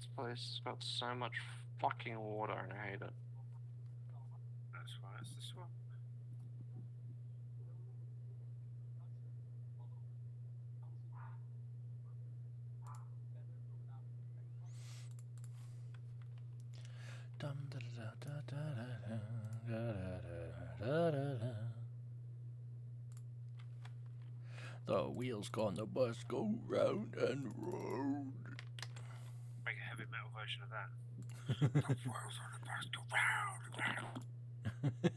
This place has got so much fucking water and I hate it. That's why it's this one. Dum da da da da da da da da da da. The wheels on the bus go round and round. Make a heavy metal version of that. The wheels on the bus go round and round.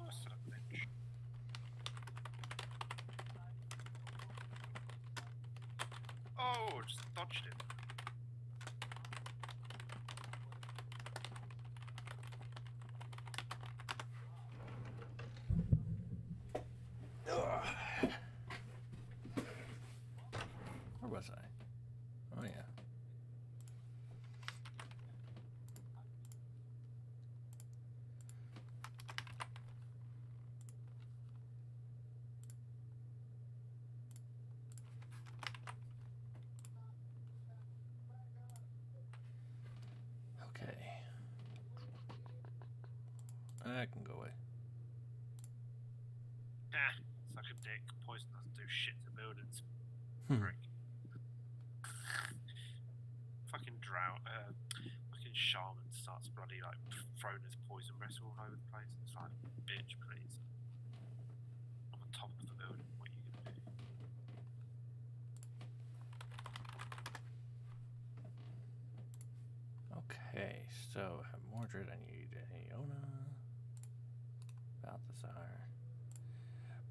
Oh, son of a bitch. Oh, just dodged it. Where was I? Oh, yeah. Okay. I can go away. Ah, suck a dick. Poison doesn't do shit to buildings. Hmm. Prick. Fucking drought. Fucking shaman starts bloody like throwing his poison breath all over the place. It's like, bitch, please. I'm on top of the building. What are you gonna do? Okay, so I have Mordred, I need Aeona.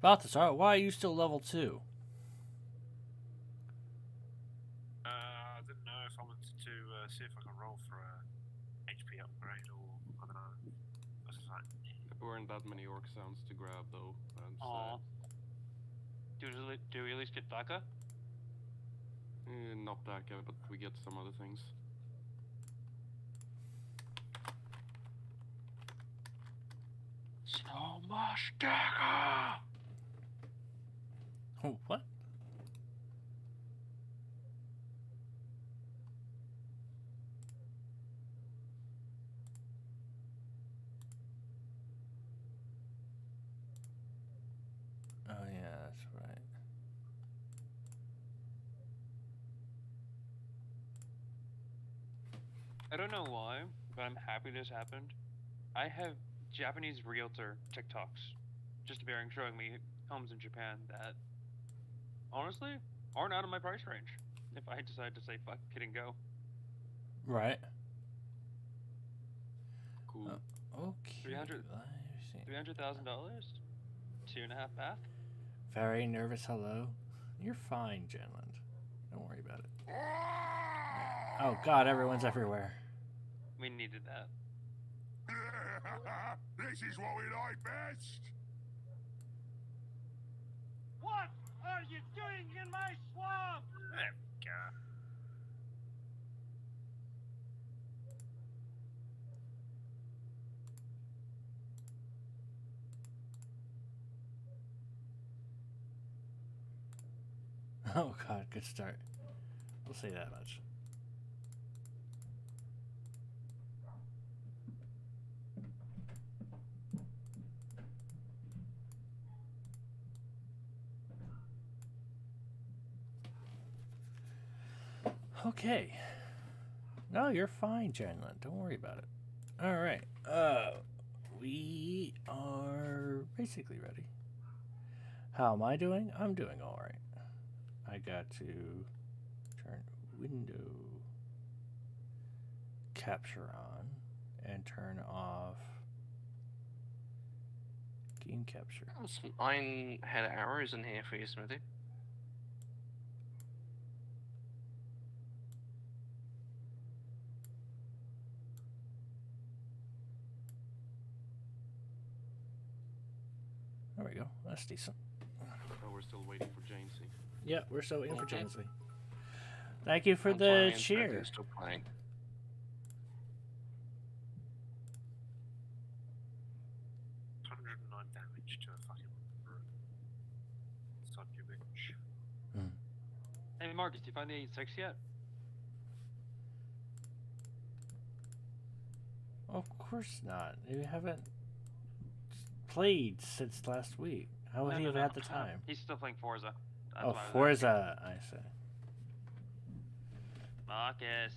Balthazar, why are you still level 2? I didn't know if I wanted to see if I can roll for a HP upgrade or I don't know. I was just like, There weren't that many orc sounds to grab though. And, Aw. Do we at least get Baka? not that guy, but we get some other things. So much dagger! Oh, what? Oh, yeah, that's right. I don't know why, but I'm happy this happened. I have Japanese realtor TikToks just appearing showing me homes in Japan that honestly aren't out of my price range if I decide to say fuck it and go. Right. Cool. Okay. 300 $300,000, 2.5 bath. Very nervous hello. You're fine, Jenland. Don't worry about it. Oh god, everyone's everywhere. We needed that. This is what we like best. What are you doing in my swamp? there we go. Oh god, good start. We'll say that much. Okay. No, you're fine, Janlin. Don't worry about it. All right. We are basically ready. How am I doing? I'm doing all right. I got to turn window capture on and turn off game capture. Some iron-head arrows in here for you, Smithy. There we go. That's decent. Oh, we're still waiting for Jamesy. Yeah, we're still waiting for Okay. Jansley. Thank you for That's why the me and Smithy cheer. are still playing. 109 damage to a fucking sod you bitch. Hey Marcus, do you find the 86 yet? Of course not. You haven't played since last week. How would he have had the time? He's still playing Forza. That's Oh, why I was Forza, I see. asking. Marcus.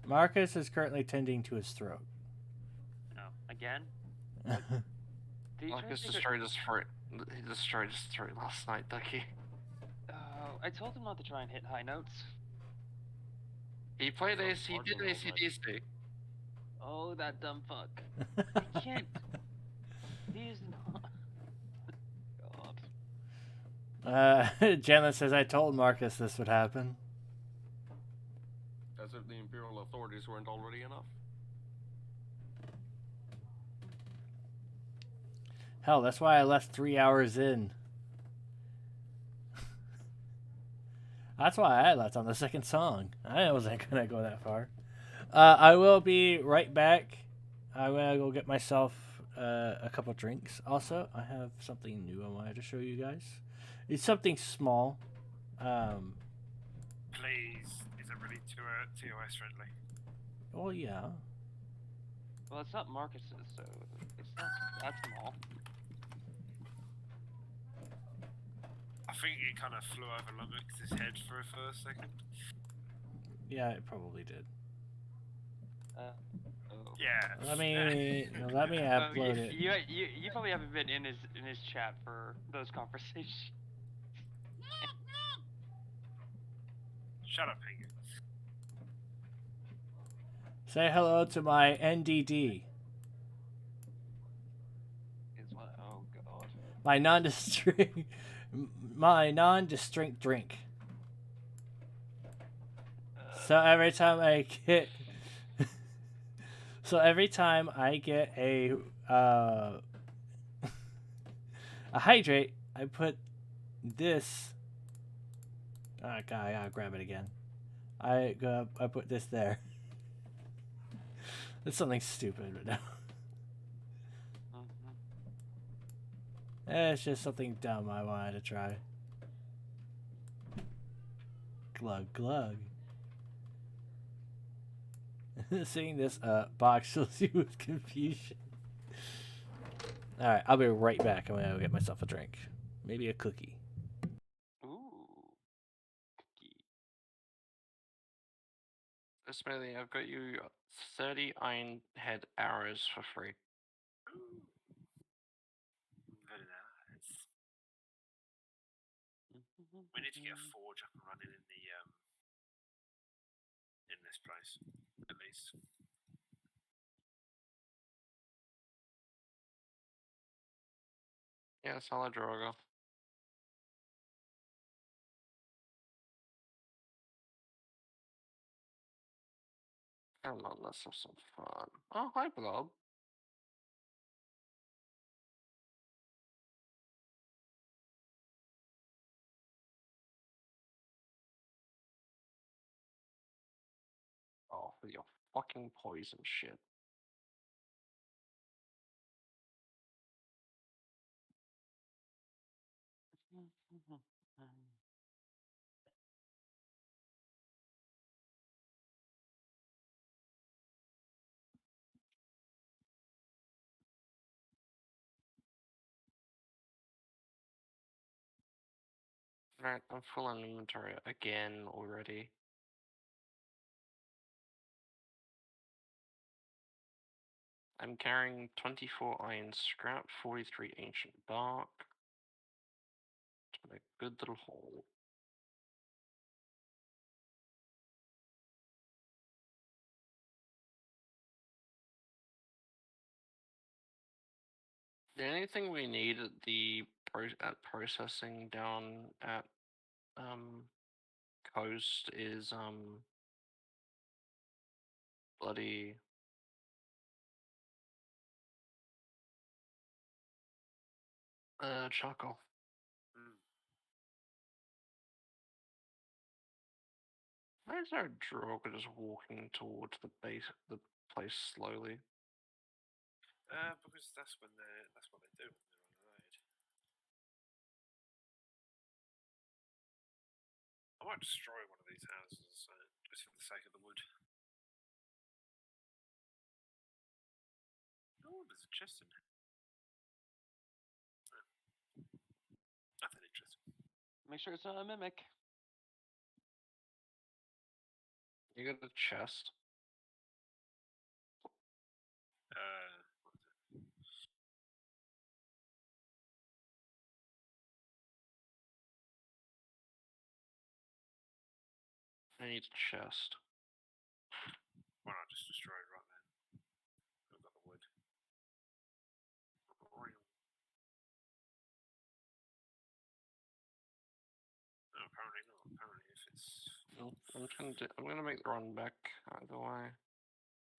Marcus is currently tending to his throat. No. Again? Did you try to Marcus take destroyed his throat. He destroyed his throat last night, Ducky. Oh, I told him not to try and hit high notes. He played So AC. He did marginal, but- ACDC. Oh, that dumb fuck. I can't. He's not. God. Jenna says, I told Marcus this would happen. As if the Imperial authorities weren't already enough. Hell, that's why I left 3 hours in. That's why I left on the second song. I wasn't going to go that far. I will be right back. I'm going to go get myself a couple drinks. Also, I have something new I wanted to show you guys. It's something small. Please, is it really TOS friendly? Well, yeah. Well, it's not Marcus's, so it's not that small. I think it kind of flew over Lummox's head for a first second. Yeah, it probably did. Oh. Yeah. Let me upload it. You probably haven't been in his chat for those conversations. Shut up, Hagen. Say hello to my NDD. Is what? Oh god. My non-distinct drink. So every time I get a a hydrate, I put this. Oh god, I gotta grab it again. I put this there. It's something stupid right now. It's just something dumb I wanted to try. Glug glug. Seeing this box fills you with confusion. Alright, I'll be right back. I'm gonna go get myself a drink. Maybe a cookie. Ooh. Cookie. Smithy, I've got you 30 iron head arrows for free. Very nice. We need to get a forge up and running in the in this place, at least. Yeah, solid Drogo. Come on, let's have some fun. Oh, hi, Blob. Oh, for your fucking poison shit. Right, I'm full on inventory again already. I'm carrying 24 iron scrap, 43 ancient bark. To make a good little haul. The only thing we need at the processing down at coast is bloody charcoal. Why is there a Drogo just walking towards the base of the place slowly? Because that's what they do when they're on the road. I might destroy one of these houses just for the sake of the wood. Oh, there's a chest in there. Nothing interesting. Make sure it's not a mimic. You got a chest. I need a chest. Why not just destroy it right then? I've got the wood. No, apparently not. Apparently, if it's I'm gonna make the run back either way.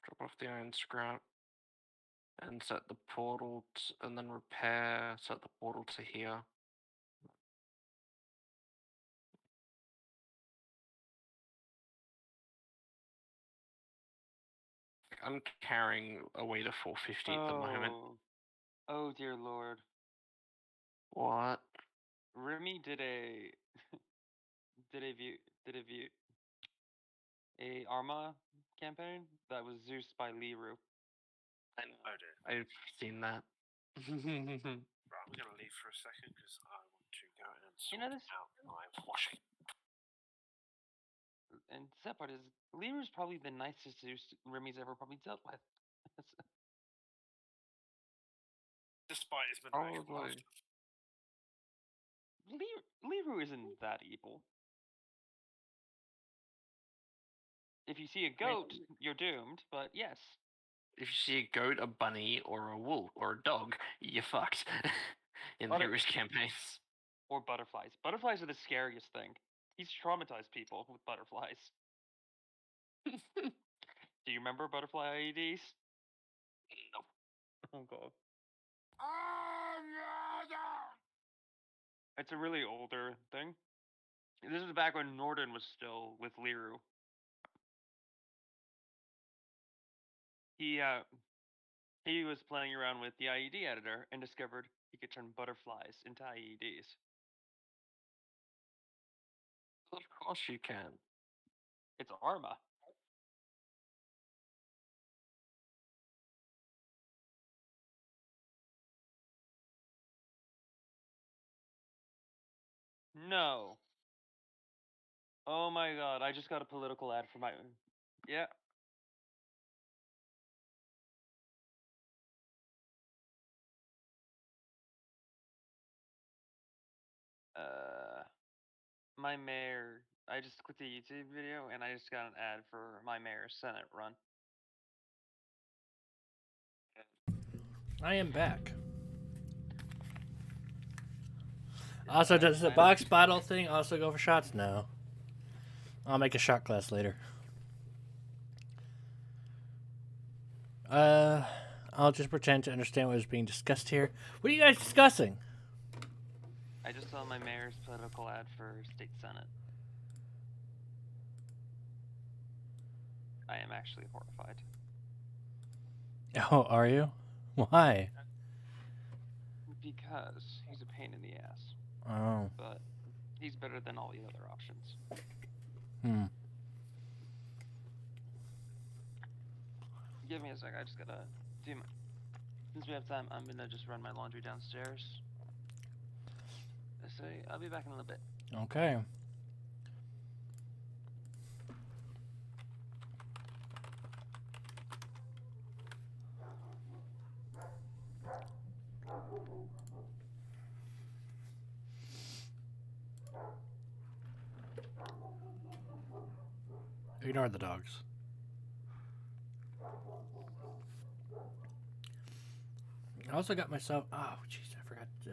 Drop off the iron scrap and set the portal, and then repair. Set the portal to here. I'm carrying a weight of 450 at the moment. Oh dear lord. What? Remy did a Arma campaign that was Zeus by Liru. I know. Oh dear. I've seen that. Right, I'm gonna leave for a second because I want to go and sort out my washing. And the sad part is, Liru's probably the nicest Zeus Remy's ever probably dealt with. Despite his maniacal Probably. laughter. Liru isn't that evil. If you see a goat, you're doomed, but yes. If you see a goat, a bunny, or a wolf, or a dog, you're fucked. In Liru's campaigns. Or butterflies. Butterflies are the scariest thing. He's traumatized people with butterflies. Do you remember butterfly IEDs? Nope. Oh god. It's a really older thing. This is back when Norden was still with Liru. He was playing around with the IED editor and discovered he could turn butterflies into IEDs. Of course you can. It's Arma. No. Oh my god, I just got a political ad for my... Yeah. My mayor... I just clicked a YouTube video and I just got an ad for my mayor's Senate run. I am back. Also, does the box bottle thing also go for shots? No. I'll make a shot glass later. I'll just pretend to understand what is being discussed here. What are you guys discussing? I just saw my mayor's political ad for state senate. I am actually horrified. Oh, are you? Why? Because he's a pain in the ass. Oh. But he's better than all the other options. Give me a sec, I just gotta do my... Since we have time, I'm gonna just run my laundry downstairs. So I'll be back in a little bit. Okay. Ignore the dogs. I also got myself... Oh, jeez, I forgot to...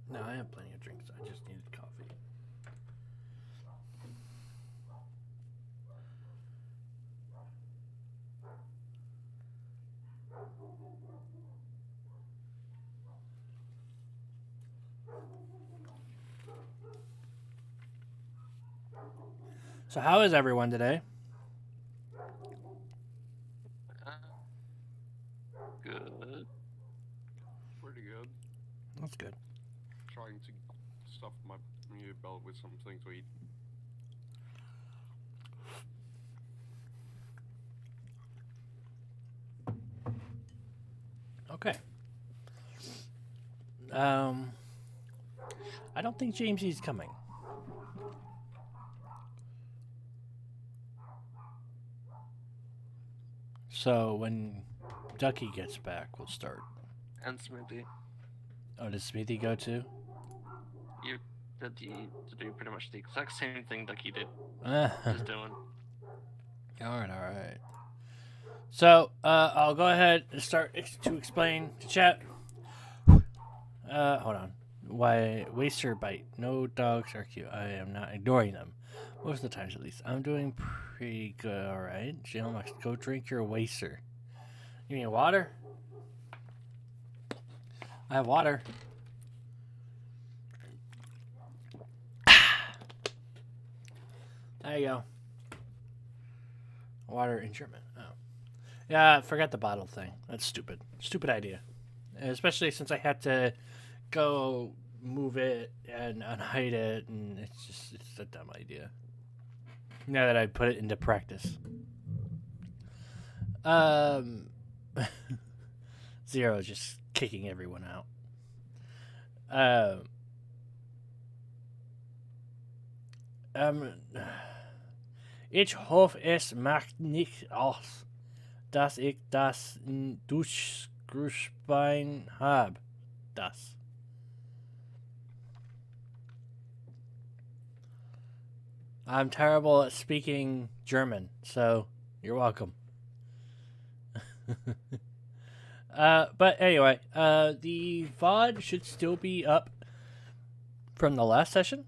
No, I have plenty of drinks. I just needed coffee. So how is everyone today? Good. Pretty good. That's good. Trying to stuff my new belt with something to eat. Okay. I don't think Jamesy's coming. So when Ducky gets back, we'll start. And Smithy. Oh, does Smithy go too? You did to do pretty much the exact same thing Ducky did. all Is doing. right. So I'll go ahead and start to explain to chat. Hold on. Why waster bite? No dogs are cute. I am not ignoring them. Most of the times, at least. I'm doing pretty good. All right, Jalen, go drink your waster. You mean water? I have water. There you go. Water in German. Oh. Yeah, forget the bottle thing. That's stupid. Stupid idea. Especially since I had to go move it and unhide it, and it's a dumb idea. Now that I put it into practice. Zero just kicking everyone out. Ich hoffe, es macht nicht aus, dass ich das Durchscrewbein habe. Das. I'm terrible at speaking German, so you're welcome. But anyway, the VOD should still be up from the last session.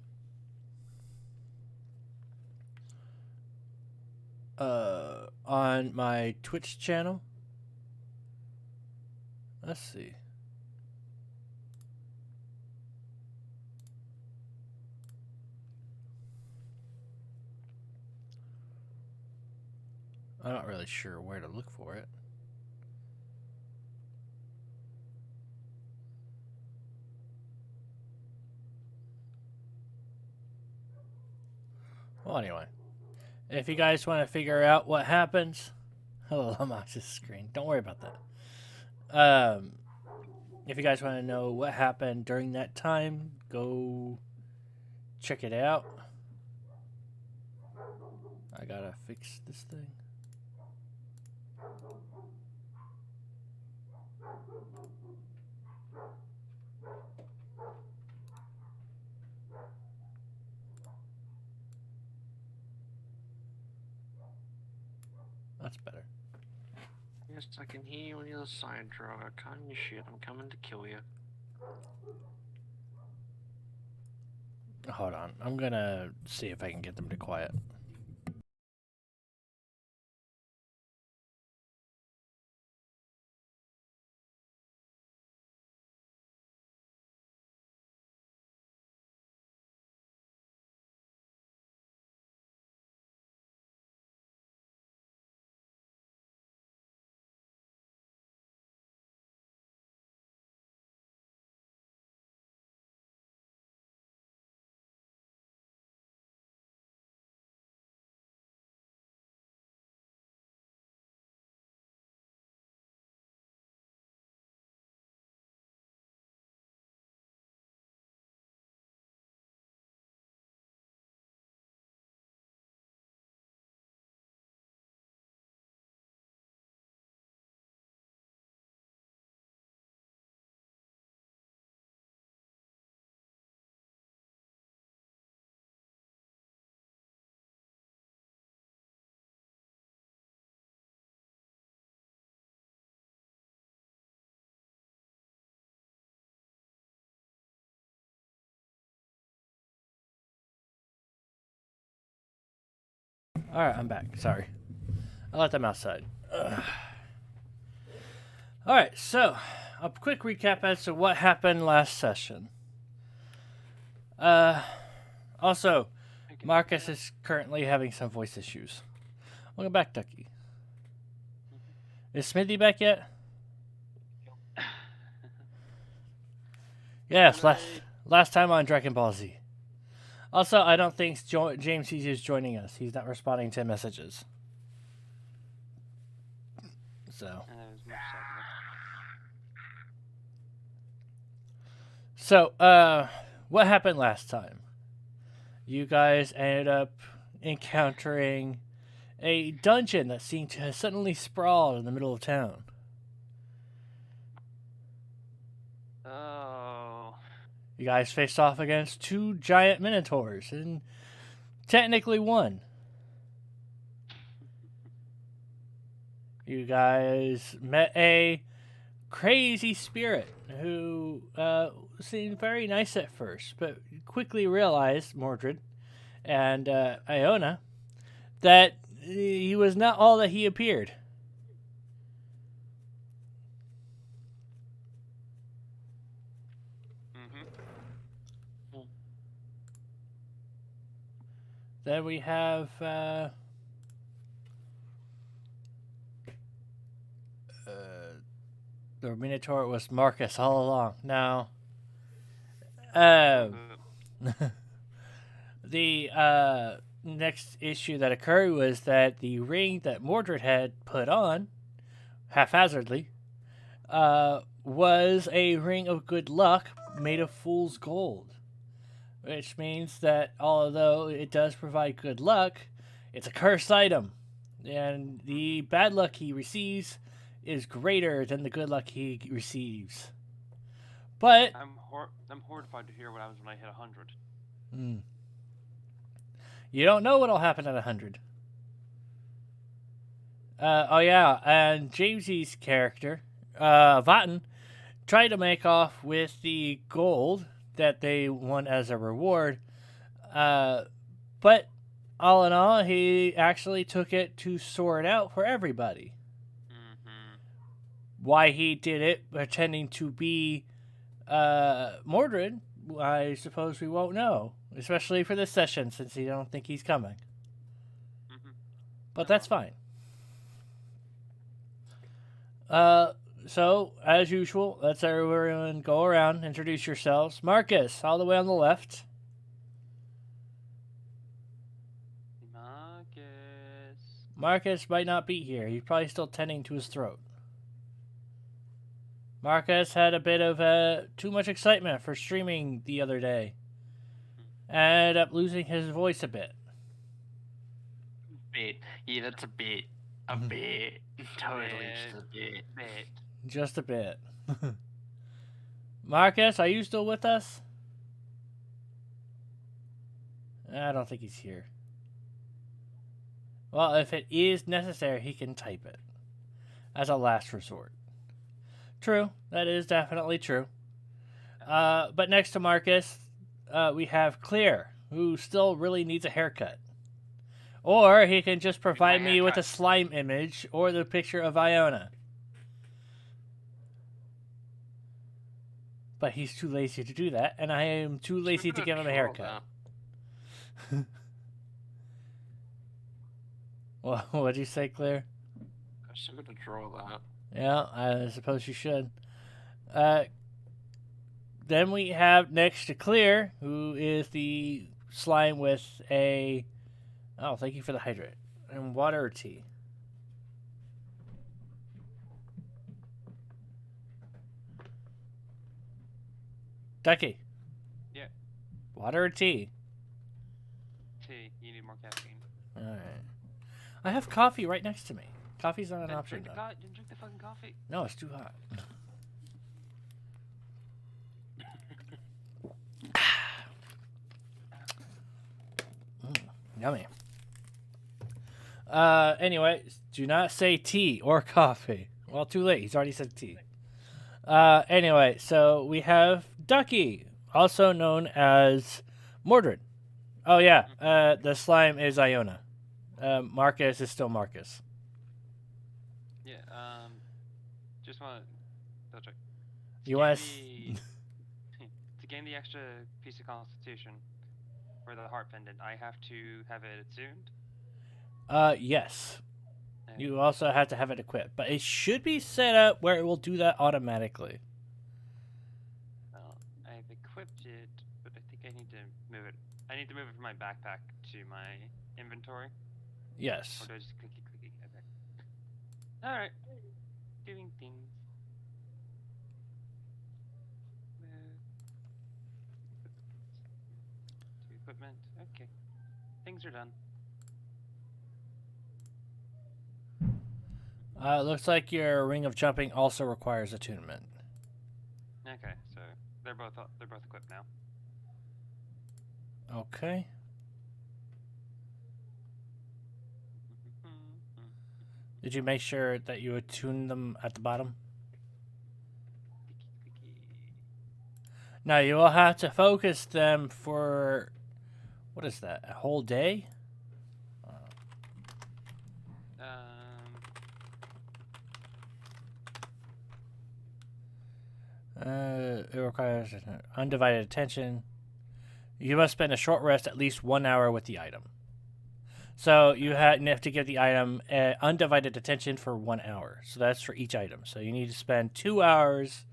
On my Twitch channel. Let's see. I'm not really sure where to look for it. Well, anyway. If you guys want to figure out what happens... Hello, Lamox's screen. Don't worry about that. If you guys want to know what happened during that time, go check it out. I gotta fix this thing. That's better. Yes, I can hear you on the other side, Droga. Calm your shit. I'm coming to kill you. Hold on. I'm gonna see if I can get them to quiet. Alright, I'm back. Sorry. I let them outside. Alright, so a quick recap as to what happened last session. Also, Marcus is currently having some voice issues. Welcome back, Ducky. Is Smithy back yet? Yes, Good last time on Dragon Ball Z. Also, I don't think James CZ is joining us. He's not responding to messages. So. And that was much sadness. So, what happened last time? You guys ended up encountering a dungeon that seemed to have suddenly sprawled in the middle of town. Oh. You guys faced off against 2 giant minotaurs and technically won. You guys met a crazy spirit who seemed very nice at first, but quickly realized, Mordred and Iona, that he was not all that he appeared. Mm-hmm. Then we have the Minotaur was Marcus all along. Now, the next issue that occurred was that the ring that Mordred had put on, haphazardly, was a ring of good luck made of fool's gold. Which means that although it does provide good luck, it's a cursed item. And the bad luck he receives is greater than the good luck he receives. But I'm horrified to hear what happens when I hit 100. You don't know what'll happen at 100. Oh yeah, and Jamesy's character, Vatten, tried to make off with the gold that they won as a reward. But all in all, he actually took it to sort out for everybody. Mm-hmm. Why he did it, pretending to be Mordred, I suppose we won't know. Especially for this session, since you don't think he's coming. Mm-hmm. But that's fine. So, as usual, let's everyone go around, introduce yourselves. Marcus, all the way on the left. Marcus might not be here. He's probably still tending to his throat. Marcus had a bit of too much excitement for streaming the other day. Ended up losing his voice a bit. Bit. Yeah, that's a bit. A bit. Totally just a bit. Just a bit. Marcus, are you still with us? I don't think he's here. Well, if it is necessary, he can type it. As a last resort. True. That is definitely true. But next to Marcus, we have Clear, who still really needs a haircut. Or he can just provide me with a slime image or the picture of Iona. But he's too lazy to do that, and I am too lazy to give him a haircut. Well, what'd you say, Claire? I'm still gonna draw that. Yeah, I suppose you should. Then we have next to Clear, who is the slime with a... Oh, thank you for the hydrate. And water or tea? Ducky. Yeah. Water or tea? Tea. You need more caffeine. Alright. I have coffee right next to me. Coffee's not an Then option, drink though. drink the fucking coffee. No, it's too hot. Yummy. Anyway, do not say tea or coffee. Well, too late. He's already said tea. Anyway, so we have Ducky, also known as Mordred. Oh, yeah. The slime is Iona. Marcus is still Marcus. Yeah, just want to double check. You want To gain the extra piece of constitution for the heart pendant, I have to have it attuned? Yes. You also have to have it equipped, but it should be set up where it will do that automatically. Well, I it, but I think I need to move it. I need to move it from my backpack to my inventory. Yes. Or do I just clicky? Okay. Alright. Doing things. Move. To equipment. Okay. Things are done. Looks like your ring of jumping also requires attunement. Okay, so they're both equipped now. Okay. Did you make sure that you attune them at the bottom? Now you will have to focus them for, what is that, a whole day? It requires undivided attention. You must spend a short rest at least 1 hour with the item. So you have to give the item undivided attention for 1 hour. So that's for each item. So you need to spend 2 hours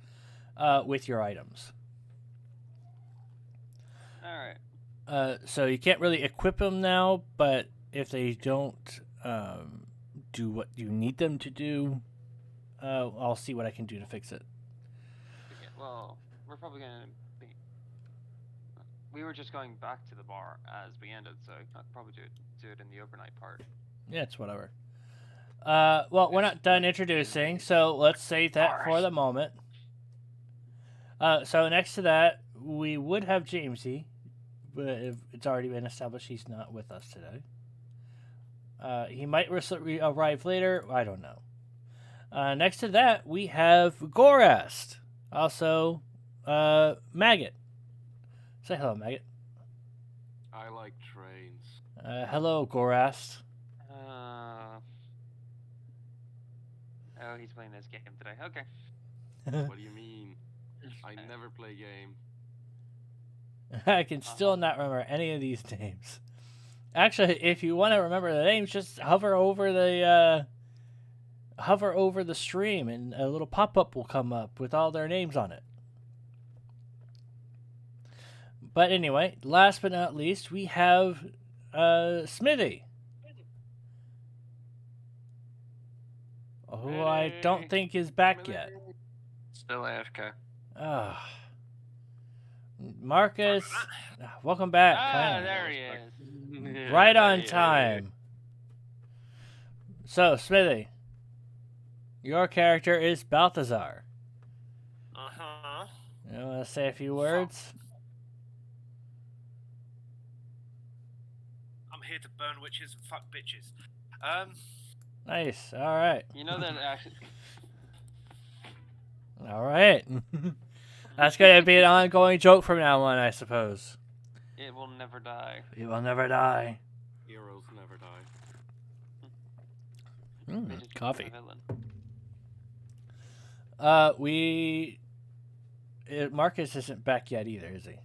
with your items. Alright. So you can't really equip them now, but if they don't do what you need them to do, I'll see what I can do to fix it. Okay, well, we're probably gonna be. We were just going back to the bar as we ended, so I'll probably do it in the overnight part. Yeah, it's whatever. Well, we're not done introducing, so let's save that for the moment. So next to that, we would have Jamesy, but it's already been established he's not with us today. He might arrive later. I don't know. Next to that, we have Gorast. Also, Maggot. Say hello, Maggot. I like trains. Hello, Gorast. Oh, he's playing this game today. Okay. What do you mean? I never play game. I can still not remember any of these names. Actually, if you want to remember the names, just hover over the stream, and a little pop-up will come up with all their names on it. But anyway, last but not least, we have Smithy, who I don't think is back yet. Still AFK. Marcus, welcome back. Finally. There he is. Right on time. So, Smithy, your character is Balthazar. Uh-huh. You want to say a few words? I'm here to burn witches and fuck bitches. Nice. All right. You know that actually. All right. That's going to be an ongoing joke from now on, I suppose. It will never die. It will never die. Heroes never die. Coffee. Villain. Marcus isn't back yet either, is he?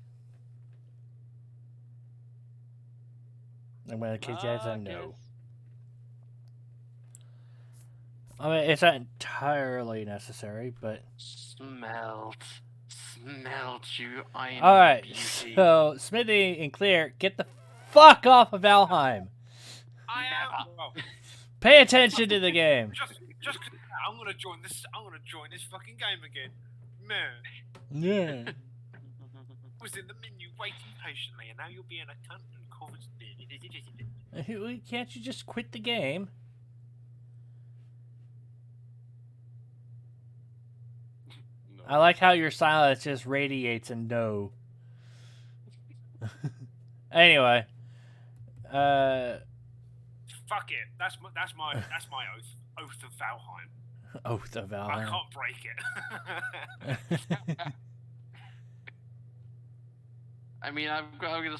I'm going to kick you as a no. I mean, it's not entirely necessary, but... Smelt you, iron Alright, beauty. so Smithy and Clear, get the fuck off of Valheim. I am. Well, Pay attention to the game. just I'm gonna join this. I'm gonna join this fucking game again. Man, Yeah. I was in the menu waiting patiently, and now you're being a cunt and covers. Can't you just quit the game? No. I like how your silence just radiates and no. Anyway, Fuck it. That's my oath. Oath of Valheim. Oath of I Valheim. can't break it. I mean, I've got the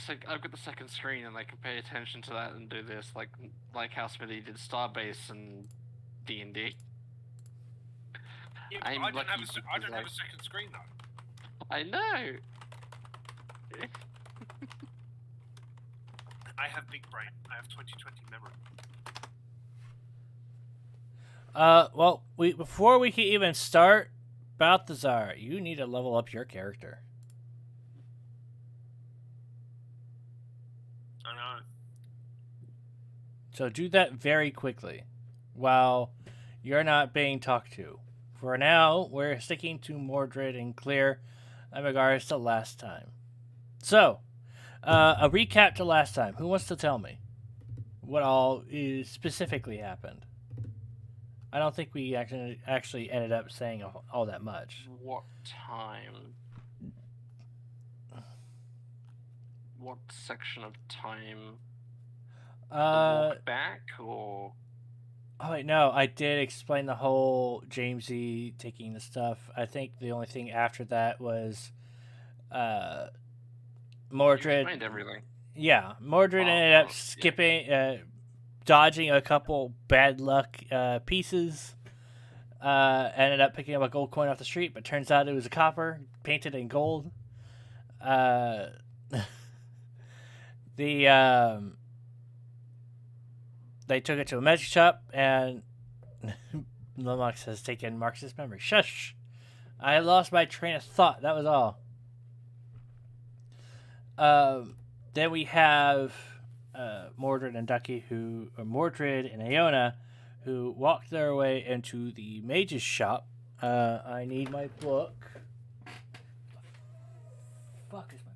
second screen, and I can pay attention to that and do this, like how Smithy did Starbase and D&D. Yeah, but I'm I don't lucky have a because, second screen though. I know. I have big brain. I have 20/20 memory. Well, before we can even start, Balthazar, you need to level up your character. So do that very quickly while you're not being talked to. For now, we're sticking to Mordred and Clear in regards to last time. So, a recap to last time. Who wants to tell me what all is specifically happened? I don't think we actually ended up saying all that much. What time? What section of time? The walk back or? Oh wait, no, I did explain the whole Jamesy taking the stuff. I think the only thing after that was Mordred. You explained everything. Yeah, Mordred ended up skipping, dodging a couple bad luck pieces. Ended up picking up a gold coin off the street, but turns out it was a copper painted in gold. They took it to a magic shop, and Lomax has taken Marcus's memory. Shush! I lost my train of thought. That was all. Then we have Mordred and Mordred and Iona, who walked their way into the mage's shop. I need my book. Fuck is my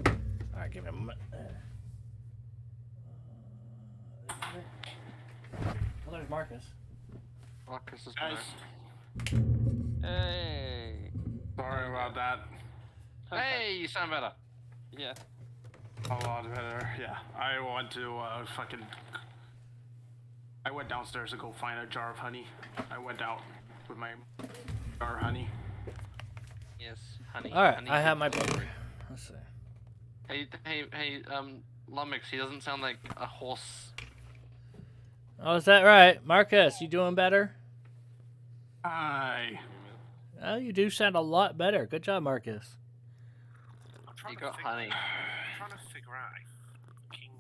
book? Alright, give me a moment. Well, there's Marcus. Marcus is Guys, back. Hey. sorry about that. Hey, you sound better. Yeah. A lot better. Yeah, I went to I went downstairs to go find a jar of honey. I went out with my jar of honey. Yes, honey. Alright, honey I have my keeps book. hungry. Let's see. Hey, Lumix, he doesn't sound like a horse. Oh, is that right? Marcus, you doing better? Hi. Oh, you do sound a lot better. Good job, Marcus. I'm trying You to got figure, honey. I'm trying to figure out a fucking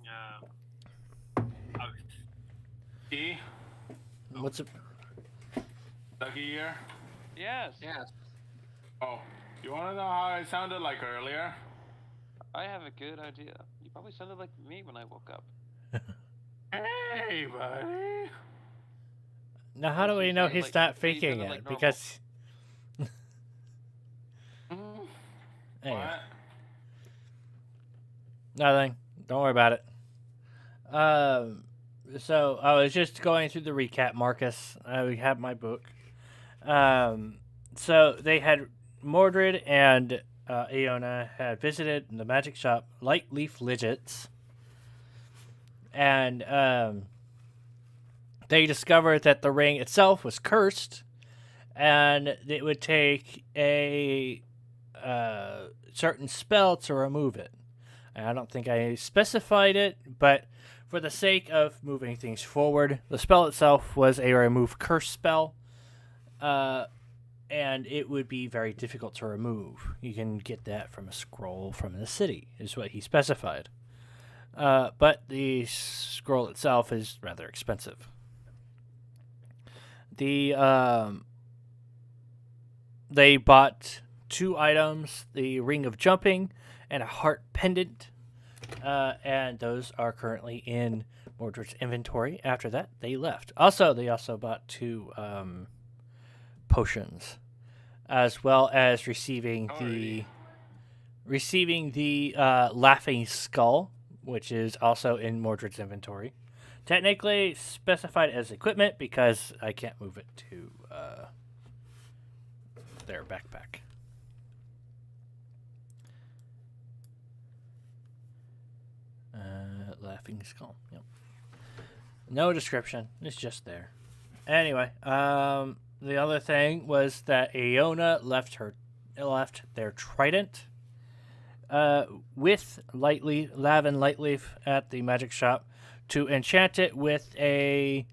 oath. E, What's it? Lucky here. Yes. Yes. Oh, you want to know how I sounded like earlier? I have a good idea. You probably sounded like me when I woke up. Hey, buddy. Now, how do we know he's not faking sounded it? like normal. Because Mm, anyway, What? nothing. Don't worry about it. So I was just going through the recap, Marcus. We have my book. So they had Mordred and Iona had visited the magic shop, Light Leaf Lidgets, and they discovered that the ring itself was cursed, and it would take a certain spell to remove it. And I don't think I specified it, but for the sake of moving things forward, the spell itself was a remove curse spell, and it would be very difficult to remove. You can get that from a scroll from the city, is what he specified. But the scroll itself is rather expensive. They bought 2 items, the Ring of Jumping and a Heart Pendant, and those are currently in Mordred's inventory. After that, they left. They also bought 2 potions, as well as receiving the Laughing Skull, which is also in Mordred's inventory. Technically specified as equipment because I can't move it to their backpack. Laughing Skull. Yep. No description. It's just there. Anyway, the other thing was that Iona left their trident with Lavin Lightleaf at the magic shop to enchant it with a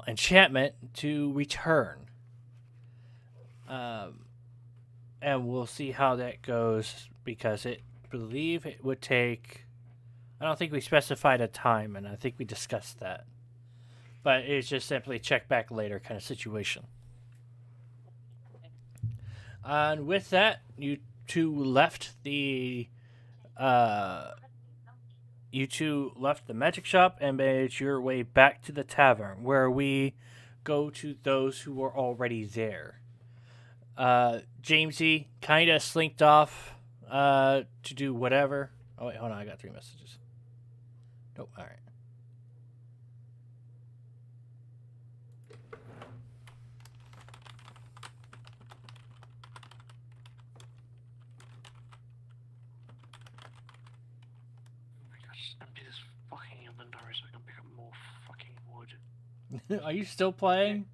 enchantment to return. And we'll see how that goes because believe it would take. I don't think we specified a time, and I think we discussed that. But it's just simply check back later kind of situation. And with that, you 2 left the you two left the magic shop and made your way back to the tavern, where we go to those who were already there. Jamesy kind of slinked off to do whatever. Oh, wait, hold on. I got 3 messages. Nope. All right. Oh my gosh, empty this fucking inventory so I can pick up more fucking wood. Are you still playing?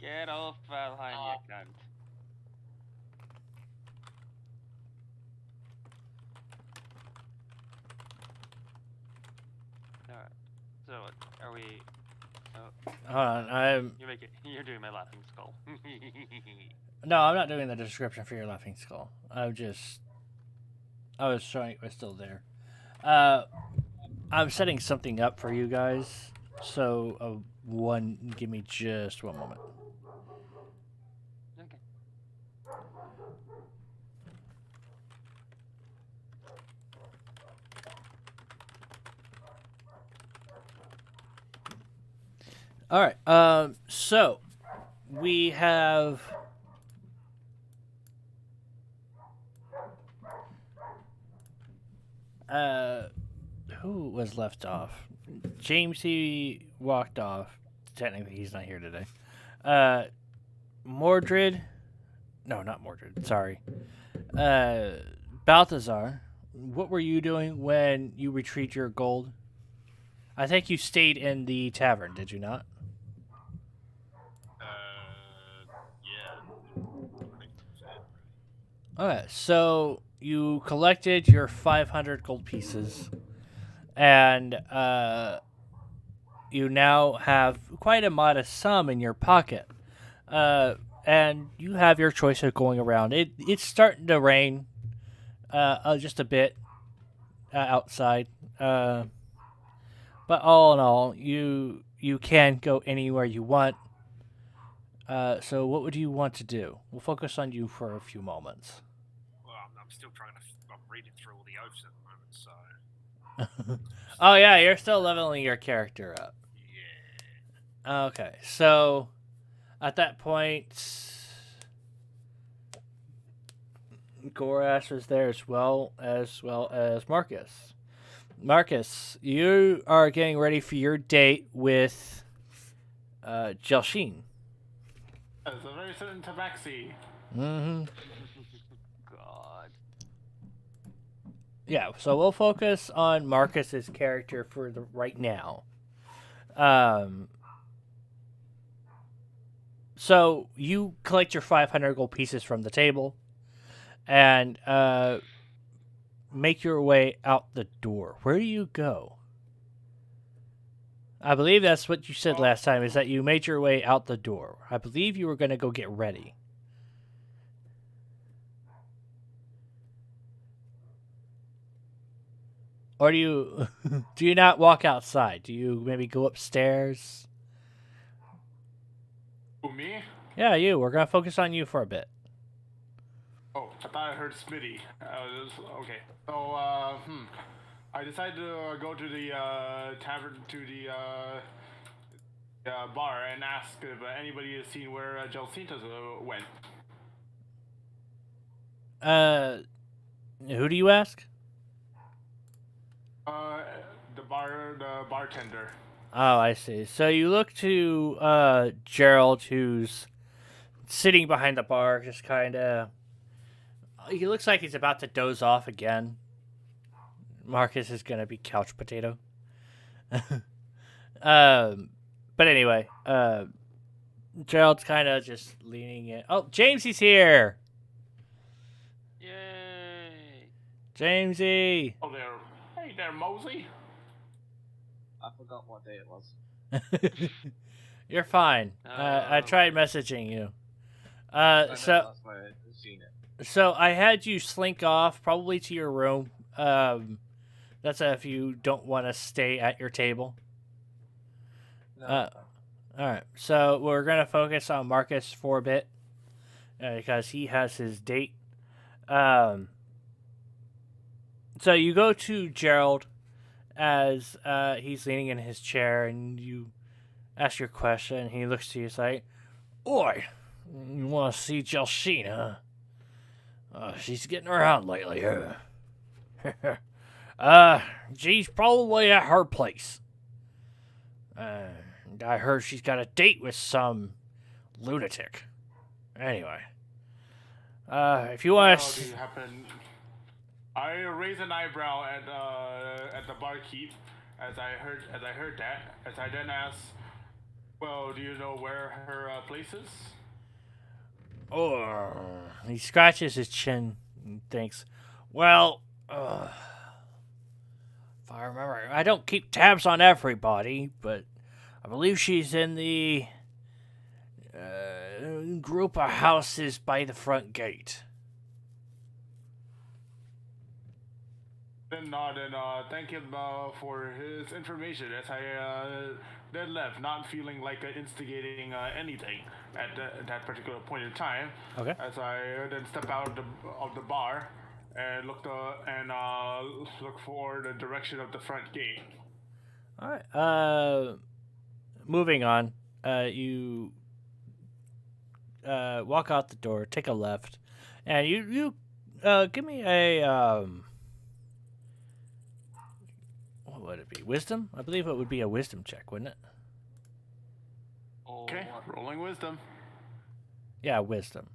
Get off Valheim, you cunt. Alright. So, are we... Oh, Hold on. you're doing my laughing skull. No, I'm not doing the description for your laughing skull. I was showing it was still there. I'm setting something up for you guys. So, give me just 1 moment. Okay. All right. So we have who was left off? Jamesy walked off. Technically, he's not here today. Mordred. No, not Mordred. Sorry. Balthazar. What were you doing when you retrieved your gold? I think you stayed in the tavern, did you not? Yeah. I think that's it. Okay, so you collected your 500 gold pieces, and you now have quite a modest sum in your pocket. And you have your choice of going around. It's starting to rain just a bit outside. But all in all, you can go anywhere you want. So what would you want to do? We'll focus on you for a few moments. Well, I'm still trying to. I'm reading through all the oaths at the moment, so. Oh yeah, you're still leveling your character up. Yeah. Okay, so at that point, Gorash was there as well as Marcus. Marcus, you are getting ready for your date with Jelshin. It's a very certain tabaxi. Mm-hmm. God. Yeah, so we'll focus on Marcus's character for the right now. So you collect your 500 gold pieces from the table, and make your way out the door. Where do you go? I believe that's what you said last time, is that you made your way out the door. I believe you were going to go get ready. Or do you do you not walk outside? Do you maybe go upstairs? Who, me? Yeah, you. We're going to focus on you for a bit. Oh, I thought I heard Smitty. Okay. So, I decided to go to the tavern, to the bar, and ask if anybody has seen where Jalcintas went. Who do you ask? The bartender. Oh, I see. So you look to Gerald, who's sitting behind the bar, just kind of... He looks like he's about to doze off again. Marcus is going to be couch potato. But anyway, Gerald's kind of just leaning in. Oh, Jamesy's here! Yay! Jamesy! Oh, there. Hey there, Mosey. I forgot what day it was. You're fine. I tried messaging you. That's why I've seen it. So I had you slink off, probably to your room. That's if you don't want to stay at your table. No, All right. So we're gonna focus on Marcus for a bit because he has his date. So you go to Gerald, as he's leaning in his chair, and you ask your question, and he looks to you, like, "Oi, you want to see Jelsine, huh? She's getting around lately, she's probably at her place. I heard she's got a date with some lunatic. Anyway, if you want Well, to... do you happen? I raise an eyebrow at the barkeep as I heard that. As I then ask, "Well, do you know where her place is?" Oh, he scratches his chin and thinks, well, if I remember, I don't keep tabs on everybody, but I believe she's in the group of houses by the front gate. Then nod and thank him for his information as I then left, not feeling like instigating anything at that particular point in time. Okay. As I then step out of the bar and look for the direction of the front gate. All right. Moving on. You walk out the door, take a left, and you give me a what would it be? Wisdom? I believe it would be a wisdom check, wouldn't it? Okay, rolling wisdom. Yeah, wisdom.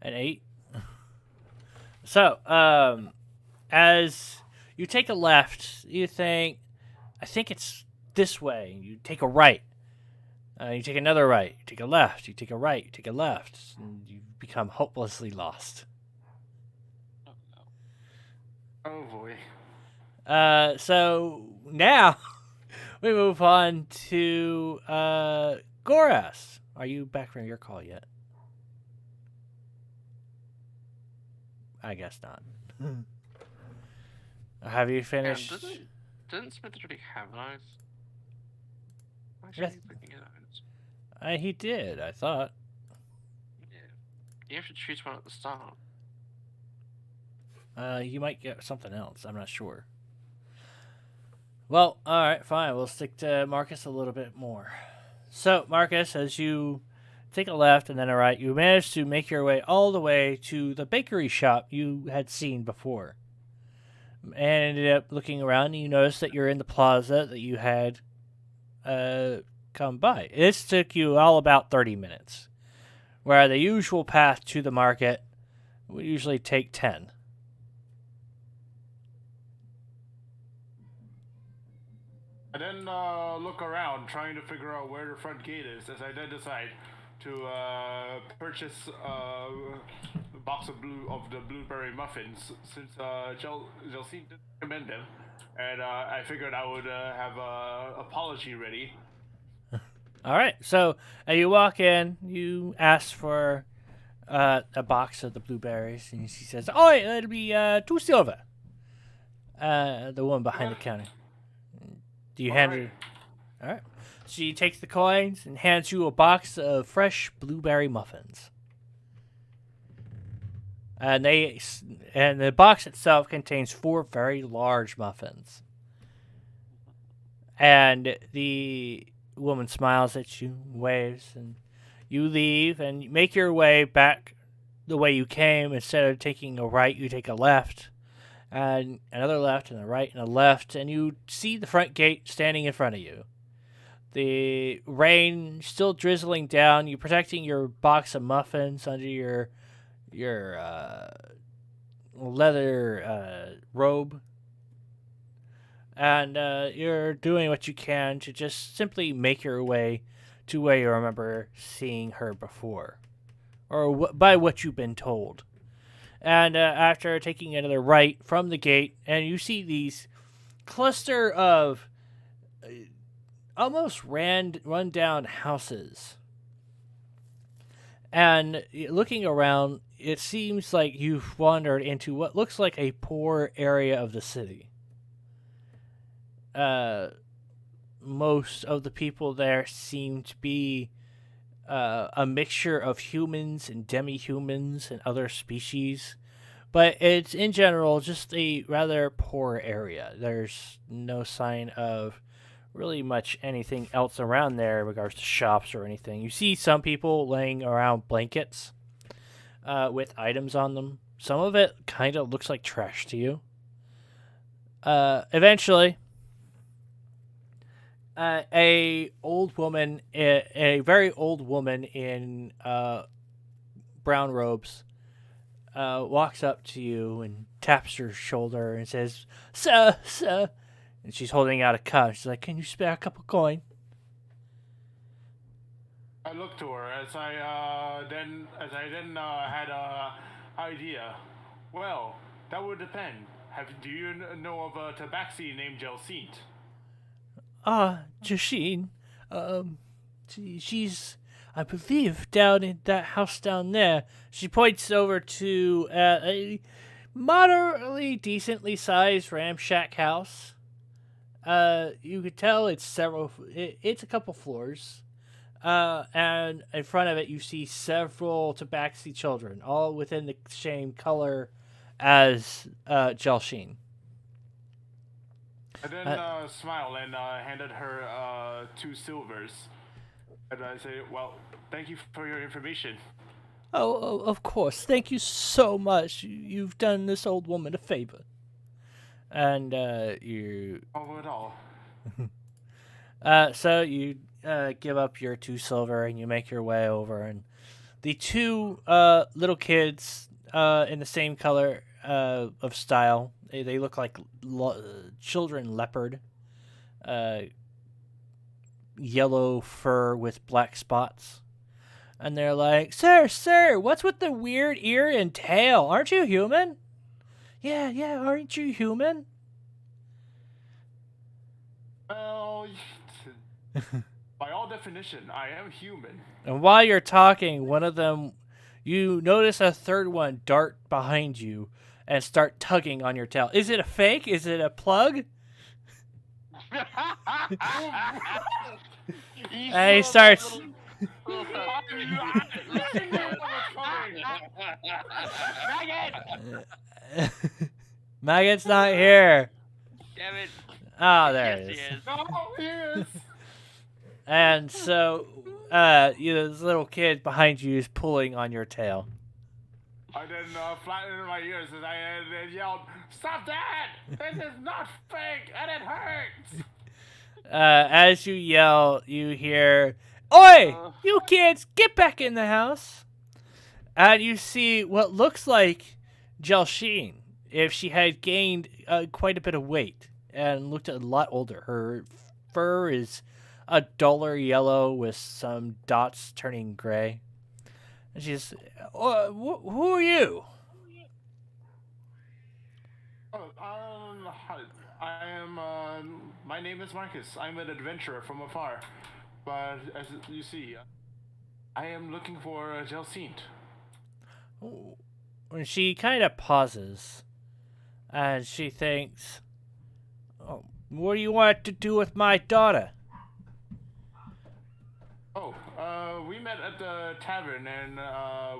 An 8. So, as you take a left, you think, I think it's this way. You take a right. You take another right. You take a left. You take a right. You take a left. And you become hopelessly lost. Oh boy. So now we move on to Goras. Are you back from your call yet? I guess not. Have you finished? Didn't Smith really have those? Yes. He did, I thought. Yeah. You have to choose one at the start. You might get something else. I'm not sure. Well, all right, fine. We'll stick to Marcus a little bit more. So, Marcus, as you take a left and then a right, you manage to make your way all the way to the bakery shop you had seen before. And ended up looking around, and you notice that you're in the plaza that you had come by. This took you all about 30 minutes, where the usual path to the market would usually take 10. I then look around, trying to figure out where the front gate is, as I then decide to purchase a box of the blueberry muffins, since Jelsine didn't recommend them, and I figured I would have an apology ready. All right, so you walk in, you ask for a box of the blueberries, and she says, "Oh, it'll be 2 silver." The woman behind the counter. Do you hand her? All right. She takes the coins and hands you a box of fresh blueberry muffins. And the box itself contains 4 very large muffins. And the woman smiles at you, waves, and you leave and make your way back the way you came. Instead of taking a right, you take a left. And another left, and a right, and a left, and you see the front gate standing in front of you. The rain still drizzling down. You're protecting your box of muffins under your leather robe. And you're doing what you can to just simply make your way to where you remember seeing her before. Or by what you've been told. And after taking another right from the gate, and you see these cluster of almost run-down houses. And looking around, it seems like you've wandered into what looks like a poor area of the city. Most of the people there seem to be a mixture of humans and demi-humans and other species. But it's, in general, just a rather poor area. There's no sign of really much anything else around there in regards to shops or anything. You see some people laying around blankets with items on them. Some of it kind of looks like trash to you. Eventually, a very old woman in brown robes walks up to you and taps your shoulder and says, "Sir, sir," and she's holding out a cup. She's like, "Can you spare a couple coin?" I looked to her as I then had a idea. Well, that would depend. Do you know of a tabaxi named Jelsint? Jasheen, she's, I believe, down in that house down there. She points over to a moderately decently sized ramshack house. You could tell it's it's a couple floors. And in front of it, you see several tabaxi children, all within the same color as Jelshin. I then smiled and handed her 2 silvers. And I say, well, thank you for your information. Oh, of course. Thank you so much. You've done this old woman a favor. And you... Oh, at all. So you give up your 2 silver and you make your way over. And the 2 little kids in the same color of style, they look like children leopard. Yellow fur with black spots. And they're like, Sir, what's with the weird ear and tail? Aren't you human? Yeah, aren't you human? Well, by all definition, I am human. And while you're talking, one of them, you notice a third one dart behind you and start tugging on your tail. Is it a fake? Is it a plug? And he starts... Maggot's not here. Damn it. Oh, there Yes, it is. he is. No, he is. And so, this little kid behind you is pulling on your tail. I then flattened my ears as I yelled, "Stop that! This is not fake, and it hurts!" As you yell, you hear, "Oi! You kids, get back in the house!" And you see what looks like Jelshin, if she had gained quite a bit of weight and looked a lot older. Her fur is a duller yellow with some dots turning gray. And she's, who are you? I am, my name is Marcus. I'm an adventurer from afar. But as you see, I am looking for Jelsint. When she kind of pauses, and she thinks, "Oh, what do you want to do with my daughter?" We met at the tavern and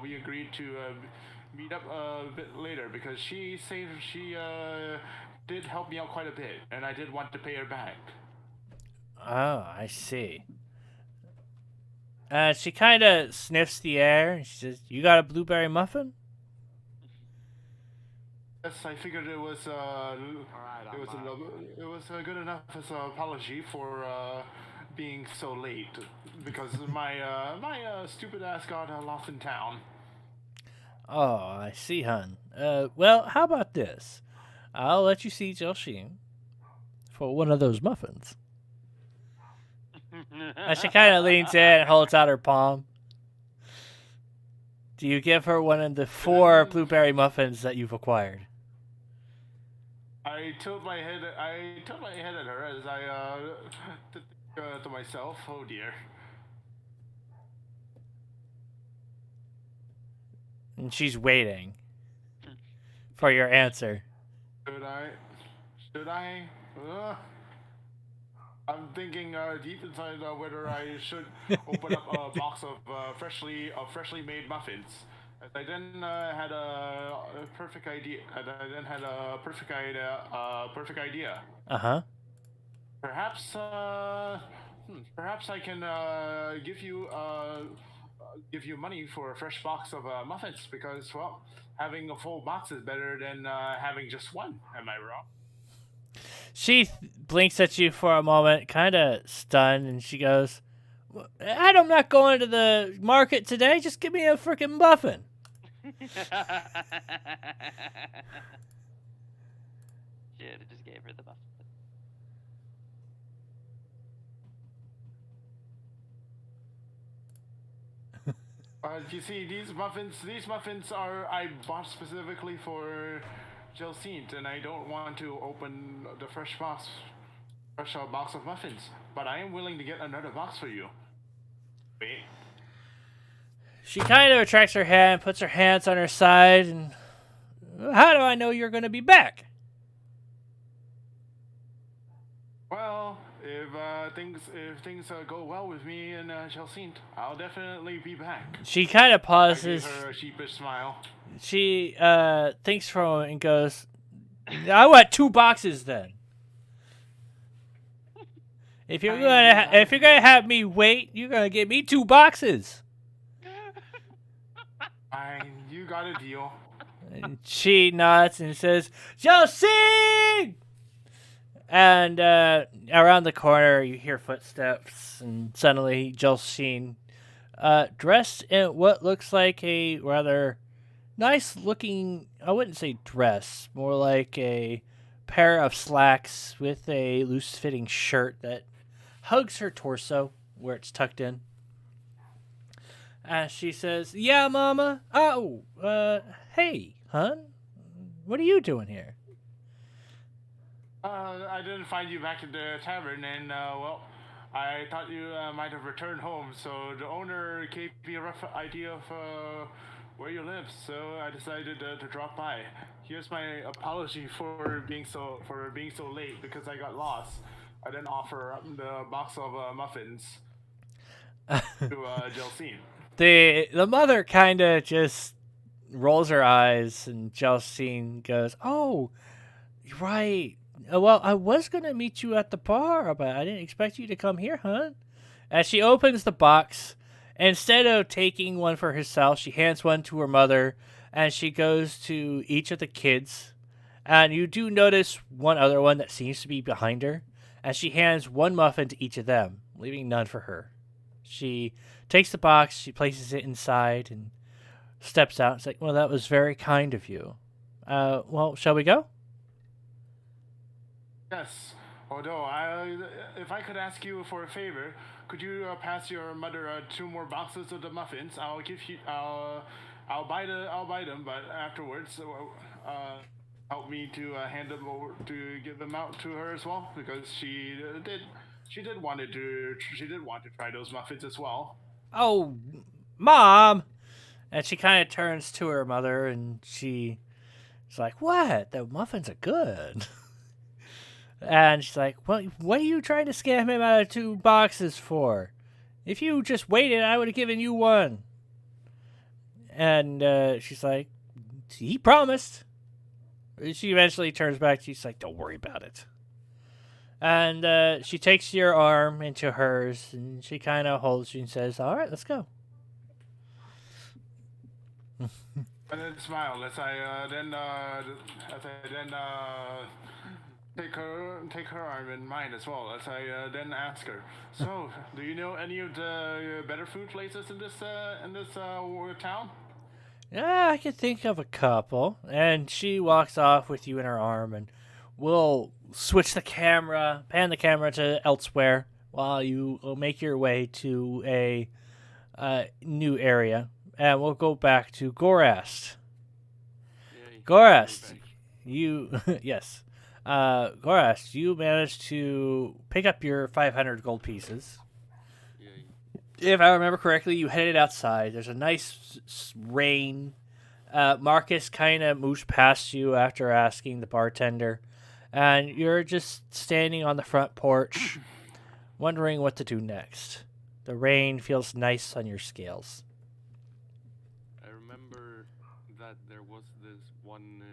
we agreed to meet up a bit later because she did help me out quite a bit and I did want to pay her back. Oh, I see. She kind of sniffs the air and she says, "You got a blueberry muffin?" Yes, I figured it was good enough as an apology for being so late because my stupid ass got lost in town. Oh, I see, hun. Well, how about this? I'll let you see Jelshin for one of those muffins. And she kind of leans in and holds out her palm. Do you give her one of the 4 blueberry muffins that you've acquired? I tilt my head at her as I think to myself, oh dear. And she's waiting for your answer. Should I? I'm thinking deep inside whether I should open up a box of freshly made muffins. As I then had a perfect idea. Perfect idea. Uh-huh. Perhaps perhaps I can give you money for a fresh box of muffins because well, having a full box is better than having just one. Am I wrong? She blinks at you for a moment, kind of stunned, and she goes, I'm not going to the market today. Just give me a freaking muffin. Shit, I just gave her the muffin. You see, these muffins are I bought specifically for Jelsine, and I don't want to open the fresh box of muffins. But I am willing to get another box for you. Wait. She kind of retracts her hand, puts her hands on her side, and how do I know you're going to be back? Well, if things go well with me and Jelsine, I'll definitely be back. She kind of I pauses. give her a sheepish smile. She thinks for a moment and goes, I want 2 boxes then. If you're gonna have me wait, you're gonna give me 2 boxes. Fine, you got a deal. And she nods and says, Josie! And around the corner, you hear footsteps, and suddenly Jolsheen, dressed in what looks like a rather nice-looking, I wouldn't say dress, more like a pair of slacks with a loose-fitting shirt that hugs her torso where it's tucked in. And she says, yeah, Mama? Oh, hey, hon? What are you doing here? I didn't find you back at the tavern, and, well, I thought you might have returned home, so the owner gave me a rough idea of where you live, so I decided to drop by. Here's my apology for being so late, because I got lost. I didn't offer up the box of muffins to Jelsine. The mother kind of just rolls her eyes, and Jelsine goes, oh, right. Well, I was going to meet you at the bar, but I didn't expect you to come here, huh? As she opens the box, instead of taking one for herself, she hands one to her mother, and she goes to each of the kids. And you do notice one other one that seems to be behind her, and she hands 1 muffin to each of them, leaving none for her. She takes the box, she places it inside, and steps out. It's like, well, that was very kind of you. Well, shall we go? Yes. Although, if I could ask you for a favor, could you pass your mother 2 more boxes of the muffins? I'll buy them, but afterwards, help me to hand them over to give them out to her as well, because she did want to try those muffins as well. Oh, Mom! And she kind of turns to her mother, and she's like, what? The muffins are good. And she's like, well, what are you trying to scam him out of 2 boxes for? If you just waited, I would have given you 1. And she's like, he promised. She eventually turns back. She's like, don't worry about it. And she takes your arm into hers, and she kind of holds you and says, all right, let's go. And then smile as I then take her arm in mine as well, as I then ask her, so, do you know any of the better food places in this town? Yeah, I can think of a couple. And she walks off with you in her arm, and we'll switch the camera, pan the camera to elsewhere while you make your way to a new area. And we'll go back to Gorast. Gorast, you, yes. Gorast, you managed to pick up your 500 gold pieces. If I remember correctly, you headed outside. There's a nice rain. Marcus kind of moves past you after asking the bartender. And you're just standing on the front porch, wondering what to do next. The rain feels nice on your scales. I remember that there was this one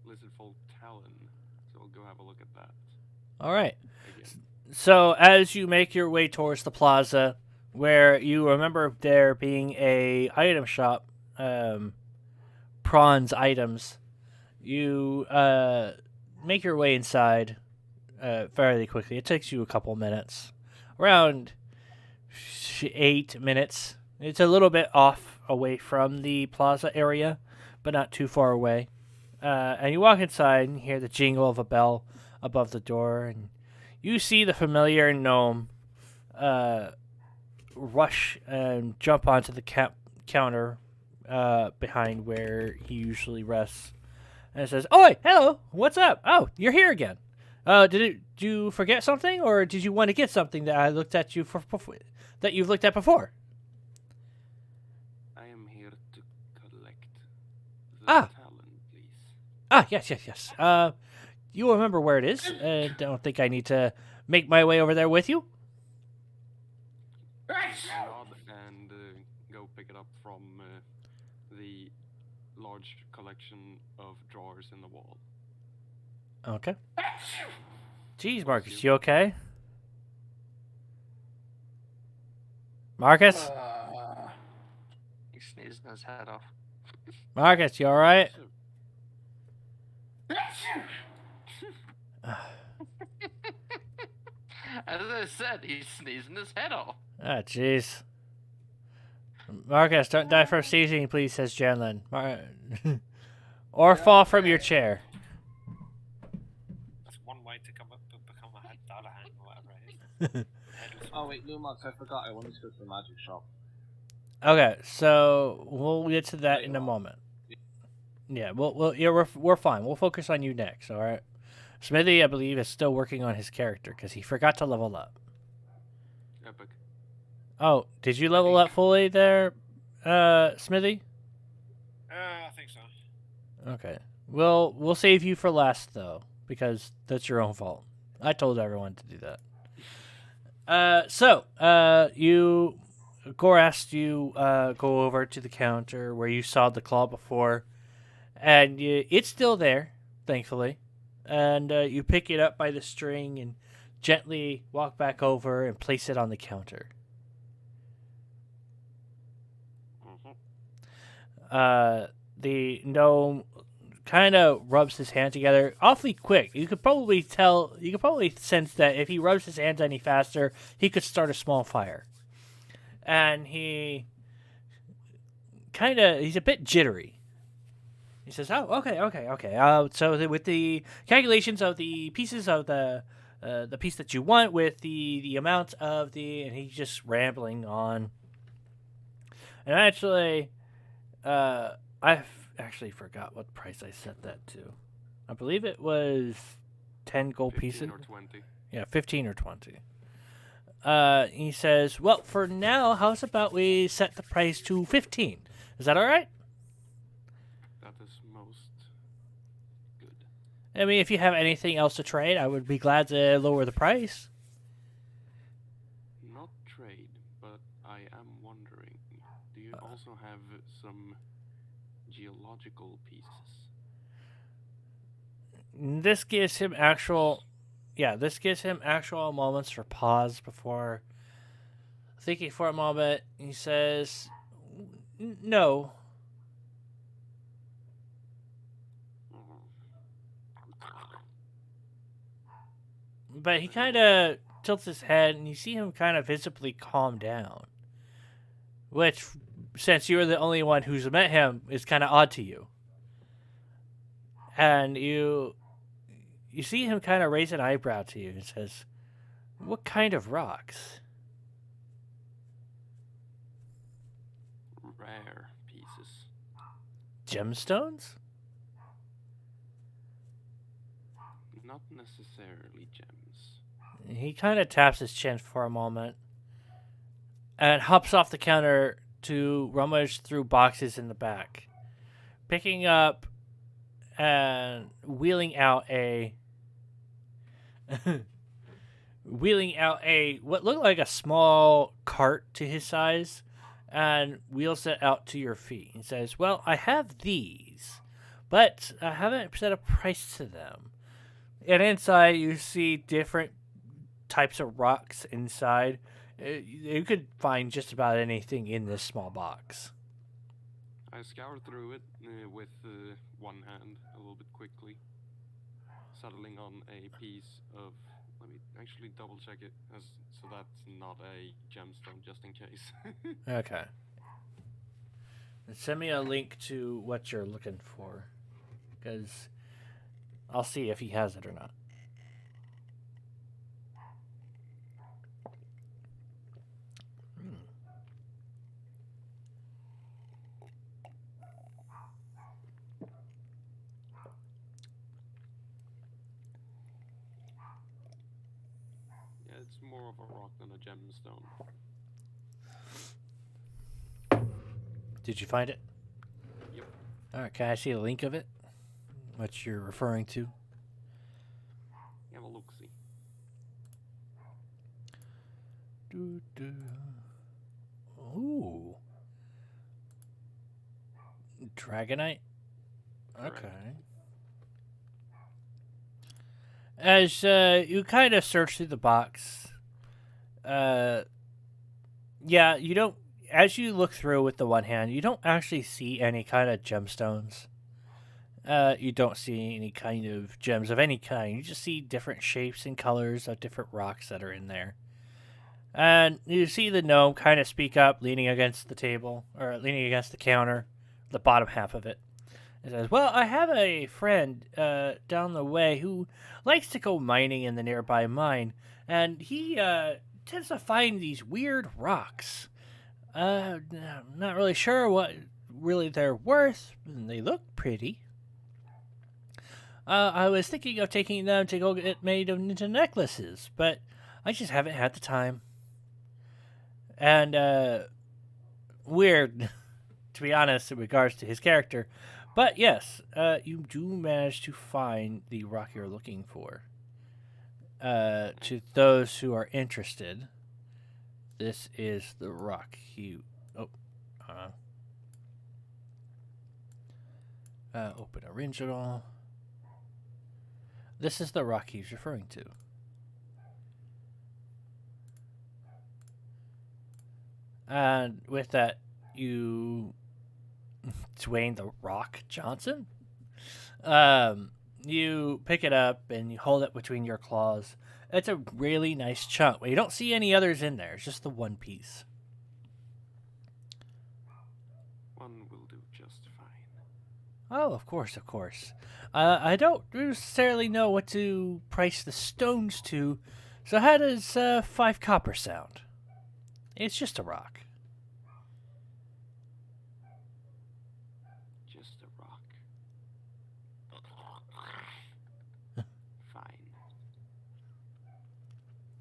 lizard folk Talon, so I'll go have a look at that All right. again. So as you make your way towards the plaza, where you remember there being a item shop, prawns items, you make your way inside fairly quickly. It takes you a couple minutes, around 8 minutes. It's a little bit off away from the plaza area, but not too far away. And you walk inside and hear the jingle of a bell above the door, and you see the familiar gnome rush and jump onto the counter behind where he usually rests, and it says, "Oi, hello, what's up? Oh, you're here again. Did you forget something, or did you want to get something that I looked at you for that you've looked at before?" I am here to collect the Ah. Talon, please. Yes. You remember where it is? I don't think I need to make my way over there with you. Nod and go pick it up from the large collection of drawers in the wall. Okay. Jeez, Marcus, you okay? Marcus? He's sneezing his head off. Marcus, you alright? As I said, he's sneezing his head off. Ah, jeez. Marcus, don't die from sneezing, please, says Janlin. Or fall from your chair. That's one way to come up to become a head Dalahan or whatever it is. Headless Oh wait, Lumox, I forgot. I wanted to go to the magic shop. Okay, so we'll get to that in a moment. Yeah, we're fine. We'll focus on you next, all right? Smithy, I believe, is still working on his character because he forgot to level up. Epic. Oh, did you level up fully there, Smithy? I think so. Okay. We'll save you for last though, because that's your own fault. I told everyone to do that. Gore asked you go over to the counter where you saw the claw before, and it's still there, thankfully. And you pick it up by the string and gently walk back over and place it on the counter. The gnome kind of rubs his hand together awfully quick. You could probably sense that if he rubs his hands any faster, he could start a small fire. And he's a bit jittery. He says, "Oh, okay. So with the calculations of the pieces of the piece that you want, with the amount of and he's just rambling on. And actually, I've actually forgot what price I set that to. I believe it was 10 gold 15 pieces. or 20. Yeah, 15 or 20. He says, "Well, for now, how's about we set the price to 15? Is that all right?" That is most good. I mean, if you have anything else to trade, I would be glad to lower the price. Not trade, but I am wondering, do you also have some geological pieces? This gives him actual moments for pause before thinking for a moment. He says, "No." But he kind of tilts his head, and you see him kind of visibly calm down. Which, since you're the only one who's met him, is kind of odd to you. And you see him kind of raise an eyebrow to you and says, "What kind of rocks?" Rare pieces. "Gemstones?" Not necessarily gems. He kind of taps his chin for a moment and hops off the counter to rummage through boxes in the back, picking up and wheeling out a wheeling out what looked like a small cart to his size, and wheels it out to your feet. He says, "Well, I have these, but I haven't set a price to them." And inside, you see different types of rocks inside. You could find just about anything in this small box. I scour through it with one hand a little bit quickly, settling on a piece of. Let me actually double check it, so that's not a gemstone, just in case. Okay. And send me a link to what you're looking for, because I'll see if he has it or not. Yeah, it's more of a rock than a gemstone. Did you find it? Yep. All right. Can I see a link of it? What you're referring to? Have a look-see. Ooh. Dragonite? Correct. Okay. As you kind of search through the box, yeah, you don't. As you look through with the one hand, you don't actually see any kind of gemstones. You don't see any kind of gems of any kind. You just see different shapes and colors of different rocks that are in there. And you see the gnome kind of speak up, leaning against the table, or leaning against the counter, the bottom half of it. It says, "Well, I have a friend down the way who likes to go mining in the nearby mine, and he tends to find these weird rocks. I'm not really sure what really they're worth, and they look pretty. I was thinking of taking them to go get made into necklaces, but I just haven't had the time. And weird, to be honest, in regards to his character. But yes, you do manage to find the rock you're looking for. To those who are interested, this is the rock open original. This is the rock he's referring to. And with that, Dwayne the Rock Johnson, you pick it up and you hold it between your claws. It's a really nice chunk. You don't see any others in there. It's just the one piece. One will do just fine. Oh, of course, of course. I don't necessarily know what to price the stones to, so how does 5 copper sound? It's just a rock. Just a rock.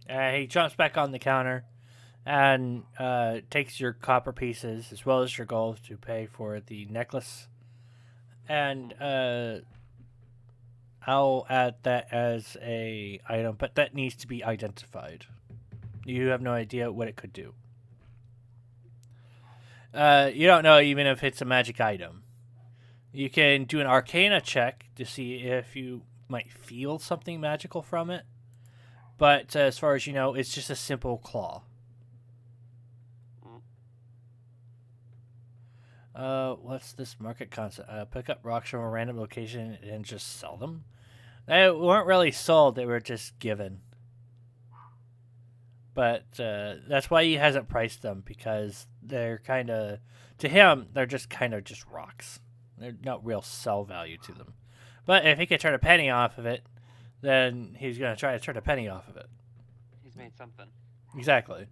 Fine. He jumps back on the counter and takes your copper pieces as well as your gold to pay for the necklace. And I'll add that as a item, but that needs to be identified. You have no idea what it could do. You don't know even if it's a magic item. You can do an Arcana check to see if you might feel something magical from it. But as far as you know, it's just a simple claw. What's this market concept? Pick up rocks from a random location and just sell them? They weren't really sold, they were just given. But that's why he hasn't priced them, because they're kind of, to him, they're just kind of just rocks. They're not real sell value to them. But if he could turn a penny off of it, then he's going to try to turn a penny off of it. He's made something. Exactly.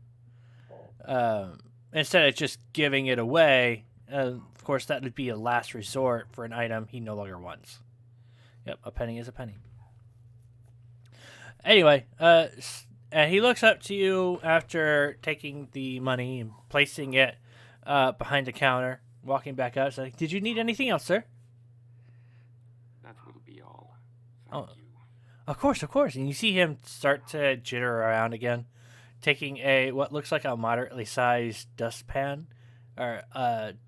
Instead of just giving it away, of course, that would be a last resort for an item he no longer wants. Yep, a penny is a penny. Anyway, and he looks up to you after taking the money and placing it behind the counter, walking back out. So, did you need anything else, sir? That will be all. Thank you. Of course, of course. And you see him start to jitter around again, taking a what looks like a moderately sized dustpan or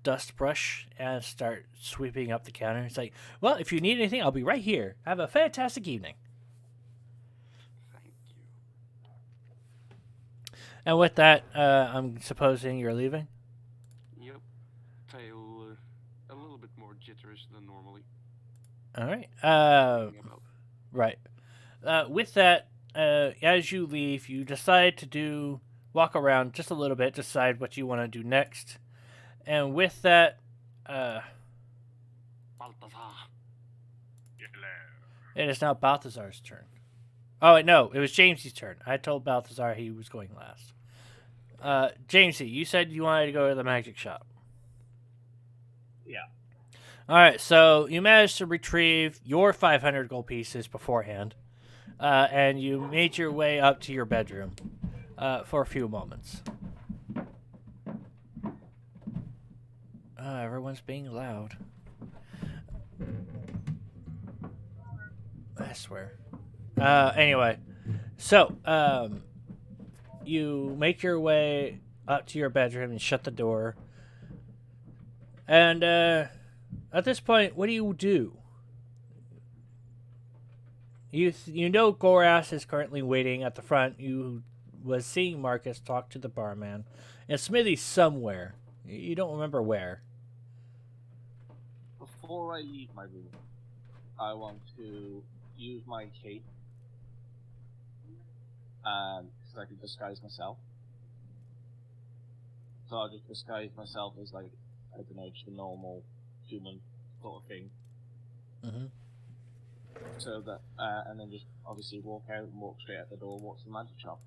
dust brush and start sweeping up the counter. It's like, well, if you need anything, I'll be right here. Have a fantastic evening. Thank you. And with that, I'm supposing you're leaving. Yep. Tail a little bit more jitterish than normally. All right. Thinking about Right. With that, as you leave, you decide to walk around just a little bit, decide what you want to do next. And with that, Balthazar. it is now Balthazar's turn. Oh, wait, no, it was James's turn. I told Balthazar he was going last. Jamesy, you said you wanted to go to the magic shop. Yeah. All right, so you managed to retrieve your 500 gold pieces beforehand, and you made your way up to your bedroom for a few moments. Everyone's being loud. I swear. Anyway, so you make your way up to your bedroom and shut the door. And at this point, what do you do? You know Goras is currently waiting at the front. You was seeing Marcus talk to the barman. And Smithy's somewhere. You don't remember where. Before I leave my room, I want to use my cape, because I can disguise myself. So I'll just disguise myself as, like, I don't know, just a normal human sort of thing. Mm-hmm. So that, and then just obviously walk out and walk straight out the door, walk to the magic shop.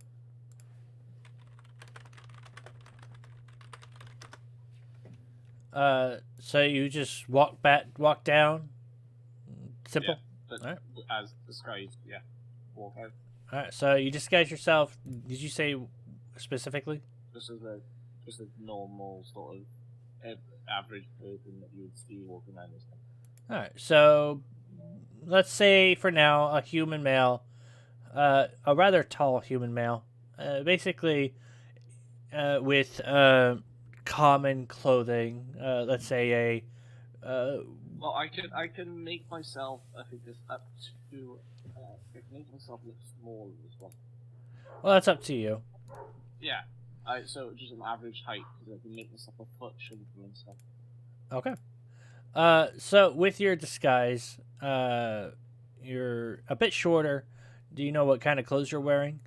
So you just walk down? Simple? Yeah, but Alright. as disguised, yeah. Walk out. Alright, so you disguise yourself. Did you say specifically? Just a normal sort of average person that you would see walking around this thing. Alright, so let's say for now a human male, a rather tall human male, basically with common clothing. Let's say Well, I can make myself. I think it's up to. I can make myself look small as well. well, that's up to you. Yeah. So just an average height because I can make myself a foot shorter and stuff. Okay. So with your disguise, you're a bit shorter. Do you know what kind of clothes you're wearing?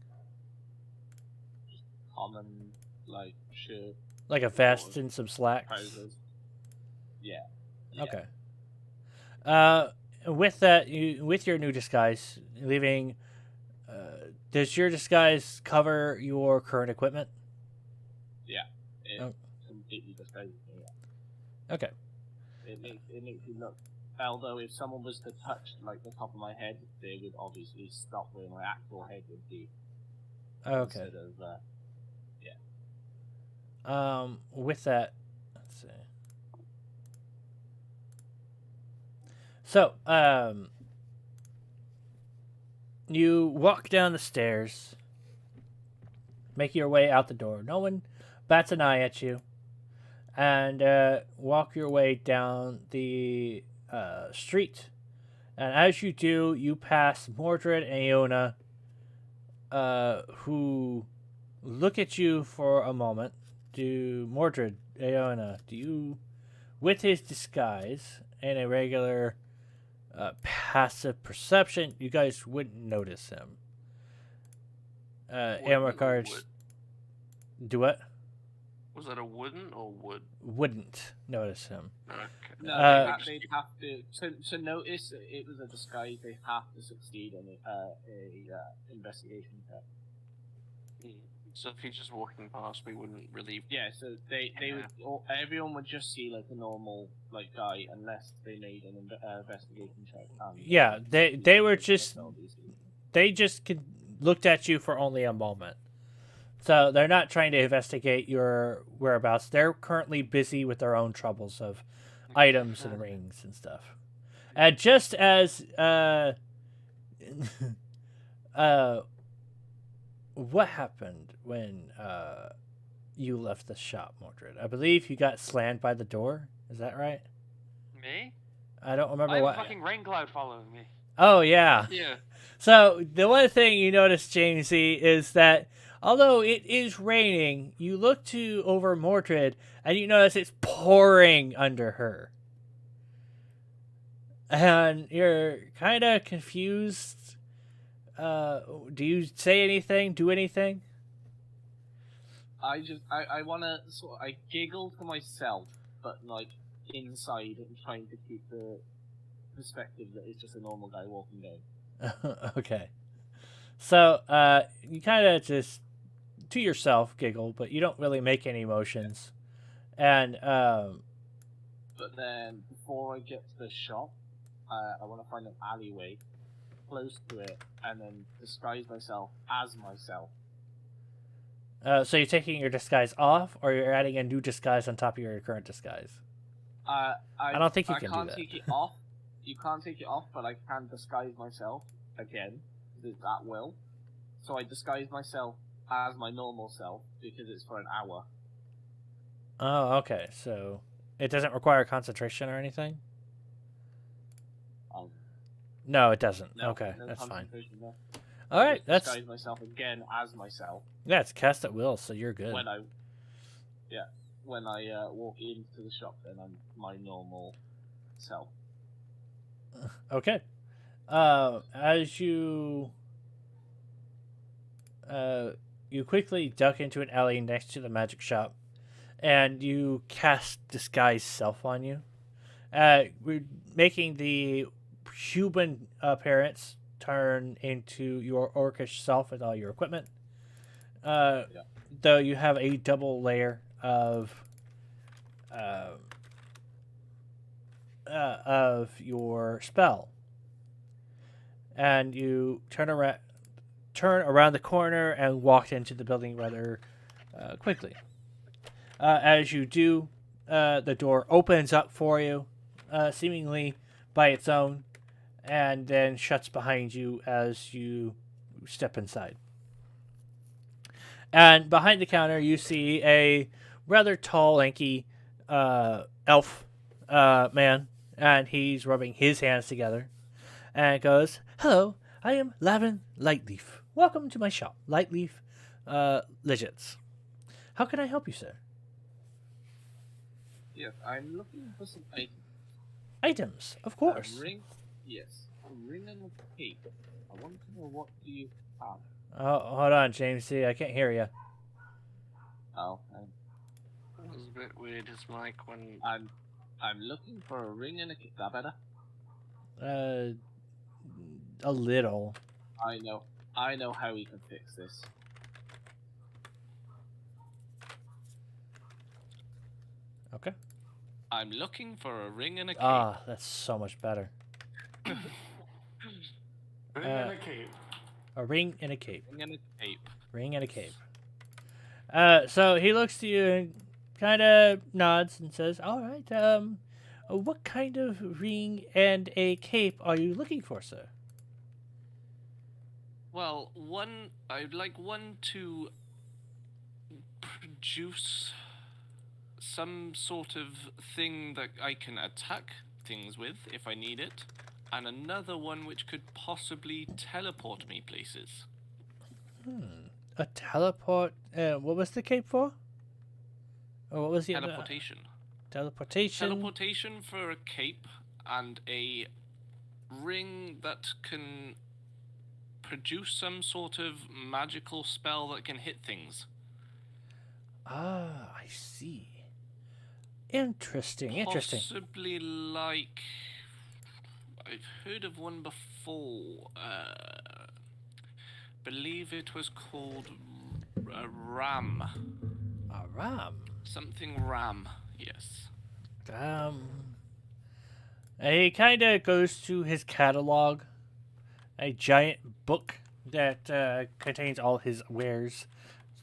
Common like shirt, Like a vest and some slacks? trousers. Yeah. Okay. With that, with your new disguise, leaving, does your disguise cover your current equipment? It Oh. completely disguises me. Yeah. Okay. It makes you look. Although if someone was to touch like the top of my head, they would obviously stop where my actual head would be. Okay. Instead of With that, let's see. So, you walk down the stairs, make your way out the door. No one bats an eye at you, and walk your way down the street. And as you do, you pass Mordred and Iona, who look at you for a moment. Mordred, Iona, do you, with his disguise and a regular passive perception, you guys wouldn't notice him. Amarcard, do what? Was that a wooden or wood? Wouldn't notice him. Okay. no, they'd have to notice it was a disguise. They have to succeed in a investigation check. So if he's just walking past, we wouldn't really. Yeah, so they would everyone would just see like a normal like guy unless they made an investigation check. Yeah, they were just looked at you for only a moment. So they're not trying to investigate your whereabouts. They're currently busy with their own troubles of items and rings and stuff. And just as what happened when you left the shop, Mordred? I believe you got slammed by the door. Is that right? Me? I don't remember I have what. a fucking rain cloud following me. Oh yeah. Yeah. So the one thing you notice, Jamesy, is that although it is raining, you look to over Mordred and you notice it's pouring under her. And you're kind of confused. Do you say anything? Do anything? I wanna I giggle to myself, but like inside and trying to keep the perspective that it's just a normal guy walking down. Okay. So, you kind of just to yourself giggle, but you don't really make any motions. And, But then before I get to the shop, I want to find an alleyway close to it and then disguise myself as myself. so you're taking your disguise off, or you're adding a new disguise on top of your current disguise? I don't think you I can do can't that. take it off. You can't take it off, but I can disguise myself again. It's at will. So I disguise myself as my normal self because it's for an hour. Oh, okay. So it doesn't require concentration or anything? No, it doesn't. No, okay, no that's fine. concentration, no. All right, Just that's disguise myself again as myself yeah. It's cast at will, so you're good. when I walk into the shop. Then I'm my normal self. Okay. As you you quickly duck into an alley next to the magic shop, and you cast disguise self on you. We're making the human appearance turn into your orcish self with all your equipment. Though you have a double layer of your spell, and you turn around the corner and walk into the building rather quickly. As you do, the door opens up for you, seemingly by its own, and then shuts behind you as you step inside. And behind the counter, you see a rather tall, lanky elf man, and he's rubbing his hands together, and goes, "Hello, I am Lavin Lightleaf. Welcome to my shop, Lightleaf Legits. How can I help you, sir?" Yes, I'm looking for some items. Items, of course. A ring, yes, a ring and a cape. I want to know what do you have. Oh, hold on, James. See, I can't hear you. Oh, It was a bit weird, his mic when... I'm looking for a ring and a cape. Is that better? A little. I know how we can fix this. Okay. I'm looking for a ring and a cape. Ah, that's so much better. Ring and a cape. A ring and a cape. Ring and a cape. Ring and a cape. So he looks to you and kind of nods and says, "All right. What kind of ring and a cape are you looking for, sir?" Well, I'd like one to produce some sort of thing that I can attack things with if I need it, and another one which could possibly teleport me places. A teleport. What was the cape for? Or what was the other? Teleportation. Teleportation. Teleportation for a cape, and a ring that can produce some sort of magical spell that can hit things. Ah, I see. Interesting. Possibly like... I've heard of one before. Believe it was called a ram. A ram. Something ram, yes. And he kind of goes to his catalog, a giant book that contains all his wares,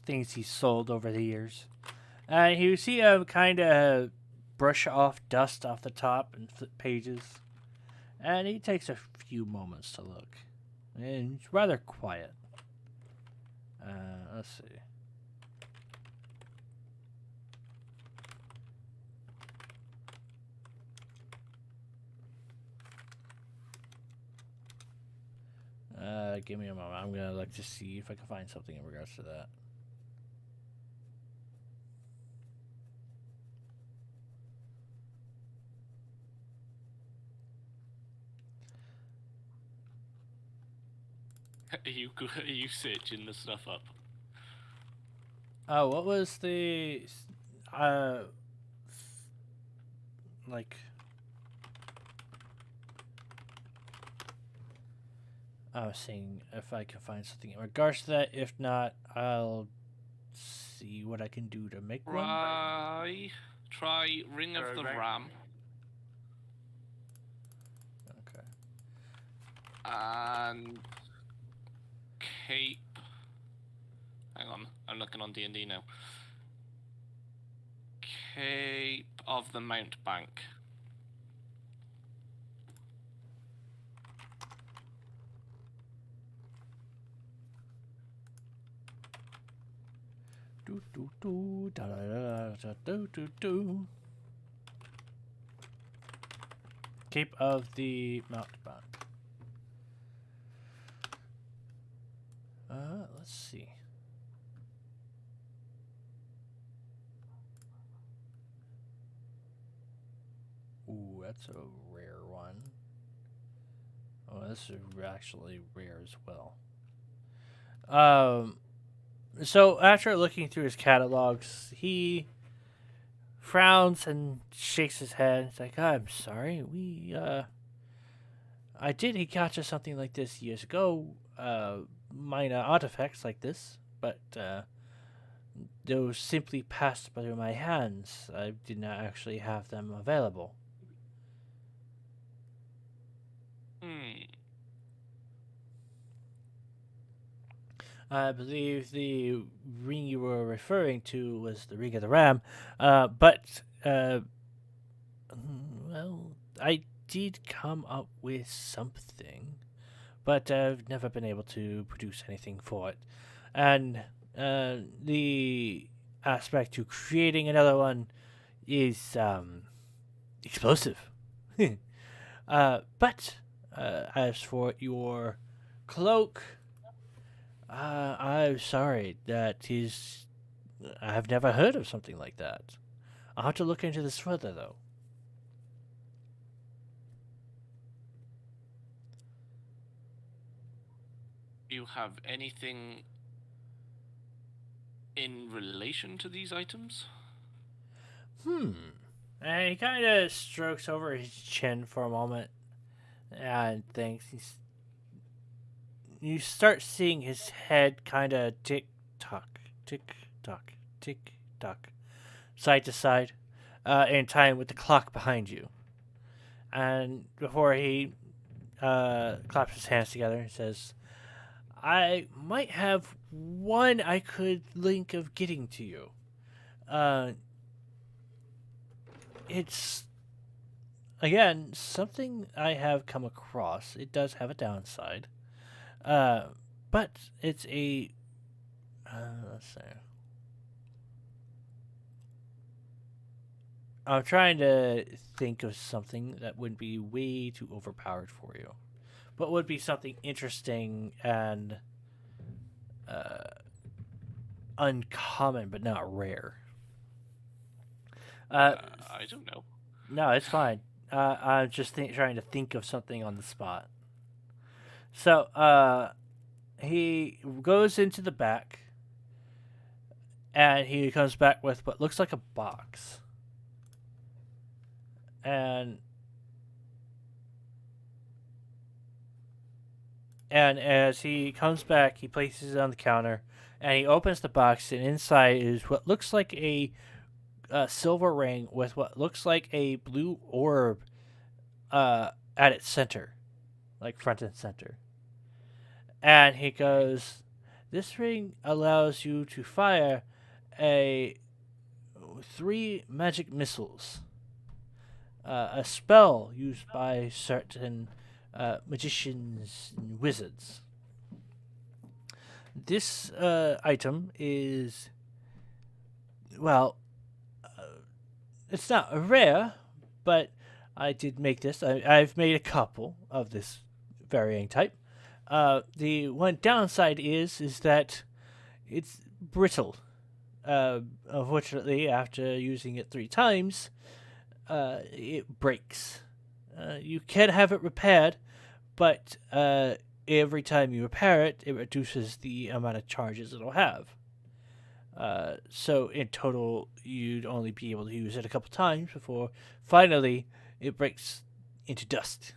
things he's sold over the years. And you see him kind of brush off dust off the top and flip pages. And he takes a few moments to look. and it's rather quiet. Let's see. Give me a moment. I'm gonna look to see if I can find something in regards to that. Are you searching the stuff up? Oh, what was the like? I was seeing if I can find something in regards to that. If not, I'll see what I can do to make one. Try Ring of the Right. Ram. Okay. And Cape. Hang on, I'm looking on D&D now. Cape of the Mountebank. Do do do da da da da do do do. Cape of the Mountebank. Let's see. Ooh, that's a rare one. Oh, this is actually rare as well. So after looking through his catalogs, he frowns and shakes his head. It's like, I'm sorry, I did encounter something like this years ago. Minor artifacts like this, but those simply passed through my hands. I did not actually have them available. I believe the ring you were referring to was the Ring of the Ram, but well, I did come up with something, but I've never been able to produce anything for it. And the aspect to creating another one is explosive. But as for your cloak, I'm sorry. I've never heard of something like that. I'll have to look into this further, though. Do you have anything in relation to these items? And he kind of strokes over his chin for a moment and thinks. You start seeing his head kind of tick tock, tick tock, side to side, in time with the clock behind you. And before he claps his hands together, he says, I might have one I could think of getting to you. It's, again, something I have come across. It does have a downside. But it's a, let's see. I'm trying to think of something that wouldn't be way too overpowered for you, but would be something interesting and uncommon, but not rare. I don't know. No, it's fine. I'm just trying to think of something on the spot. So, he goes into the back, and he comes back with what looks like a box. And as he comes back, he places it on the counter, and he opens the box, and inside is what looks like a silver ring with what looks like a blue orb at its center, like front and center. And he goes, this ring allows you to fire 3 magic missiles. A spell used by certain magicians and wizards. This item is, well, it's not rare, but I did make this. I've made a couple of this varying type. The one downside is that it's brittle. Unfortunately, after using it 3 times, it breaks. You can have it repaired, but every time you repair it, it reduces the amount of charges it'll have. So in total, you'd only be able to use it a couple times before finally it breaks into dust.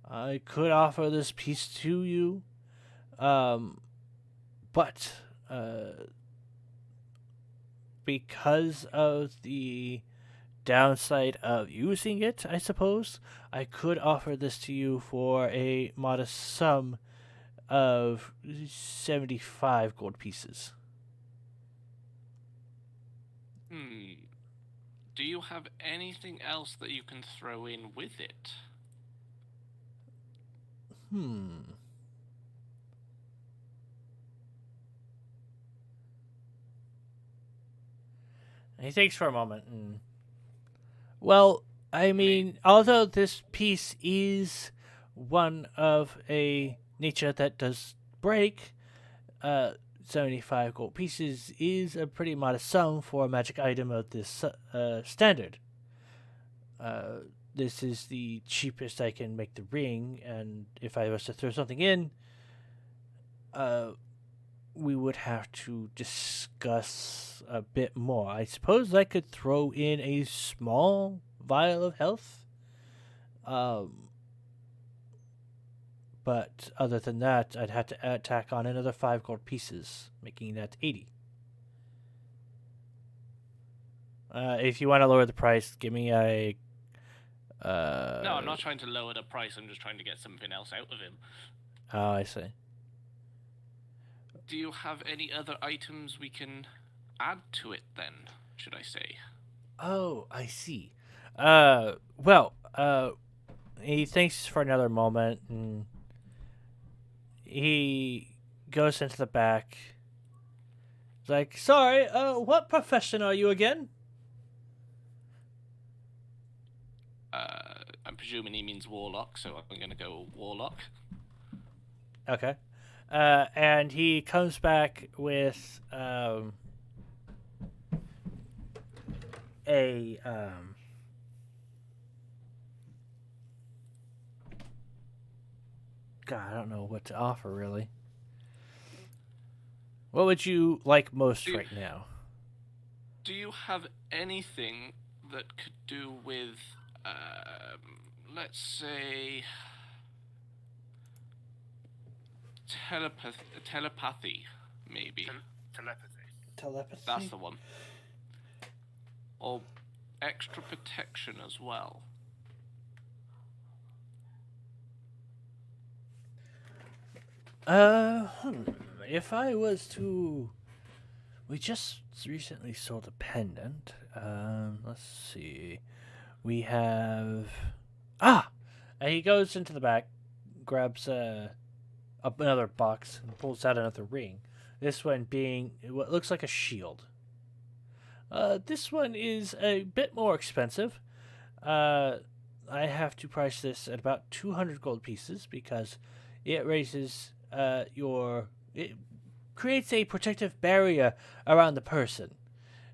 I could offer this piece to you, but because of the downside of using it, I suppose, I could offer this to you for a modest sum of 75 gold pieces. Do you have anything else that you can throw in with it? He thinks for a moment. Well, I mean, although this piece is one of a nature that does break, 75 gold pieces is a pretty modest sum for a magic item of this standard. This is the cheapest I can make the ring, and if I was to throw something in, we would have to discuss a bit more. I suppose I could throw in a small vial of health. But other than that, I'd have to tack on another 5 gold pieces, making that 80. If you want to lower the price, give me a... No, I'm not trying to lower the price, I'm just trying to get something else out of him. Oh, I see. Do you have any other items we can add to it then, should I say? Oh, I see. He thinks for another moment, and he goes into the back. He's like, sorry, what profession are you again? I'm presuming he means warlock, so I'm going to go warlock. Okay. And he comes back with God, I don't know what to offer, really. What would you like most right now? Do you have anything that could do with, let's say, telepathy, maybe? Telepathy. That's the one. Or extra protection as well. If I was to... We just recently sold a pendant. Let's see. We have... And he goes into the back, grabs another box, and pulls out another ring. This one being what looks like a shield. This one is a bit more expensive. I have to price this at about 200 gold pieces because it raises it creates a protective barrier around the person.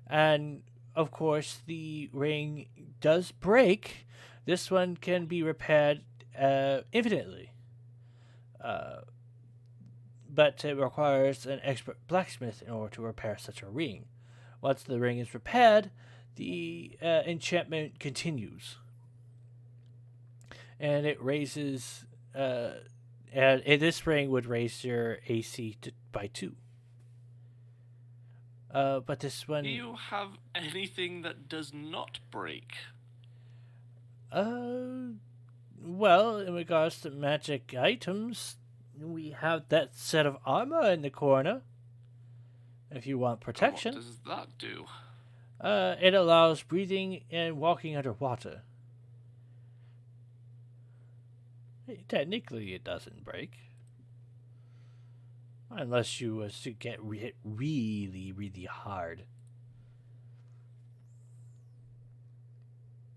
And of course, the ring does break. This one can be repaired infinitely. But it requires an expert blacksmith in order to repair such a ring. Once the ring is repaired, the enchantment continues. And it raises... and this ring would raise your AC by 2. But this one... Do you have anything that does not break? Well, in regards to magic items, we have that set of armor in the corner. If you want protection. What does that do? It allows breathing and walking underwater. Technically, it doesn't break. Unless you was to get hit really, really hard.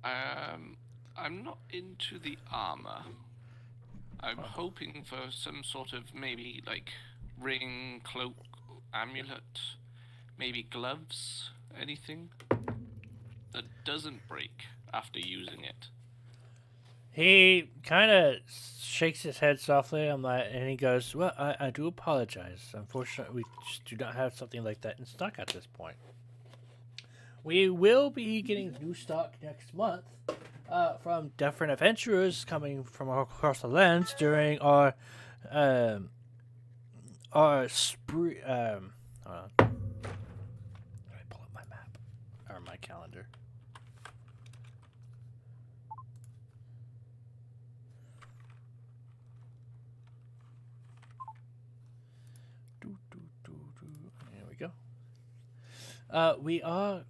I'm not into the armor. I'm hoping for some sort of maybe like ring, cloak, amulet, maybe gloves, anything that doesn't break after using it. He kind of shakes his head softly. And he goes, "Well, I do apologize. Unfortunately, we just do not have something like that in stock at this point. We will be getting new stock next month from different adventurers coming from across the lands during our spree. Hold on. Let me pull up my map or my calendar. There we go. We are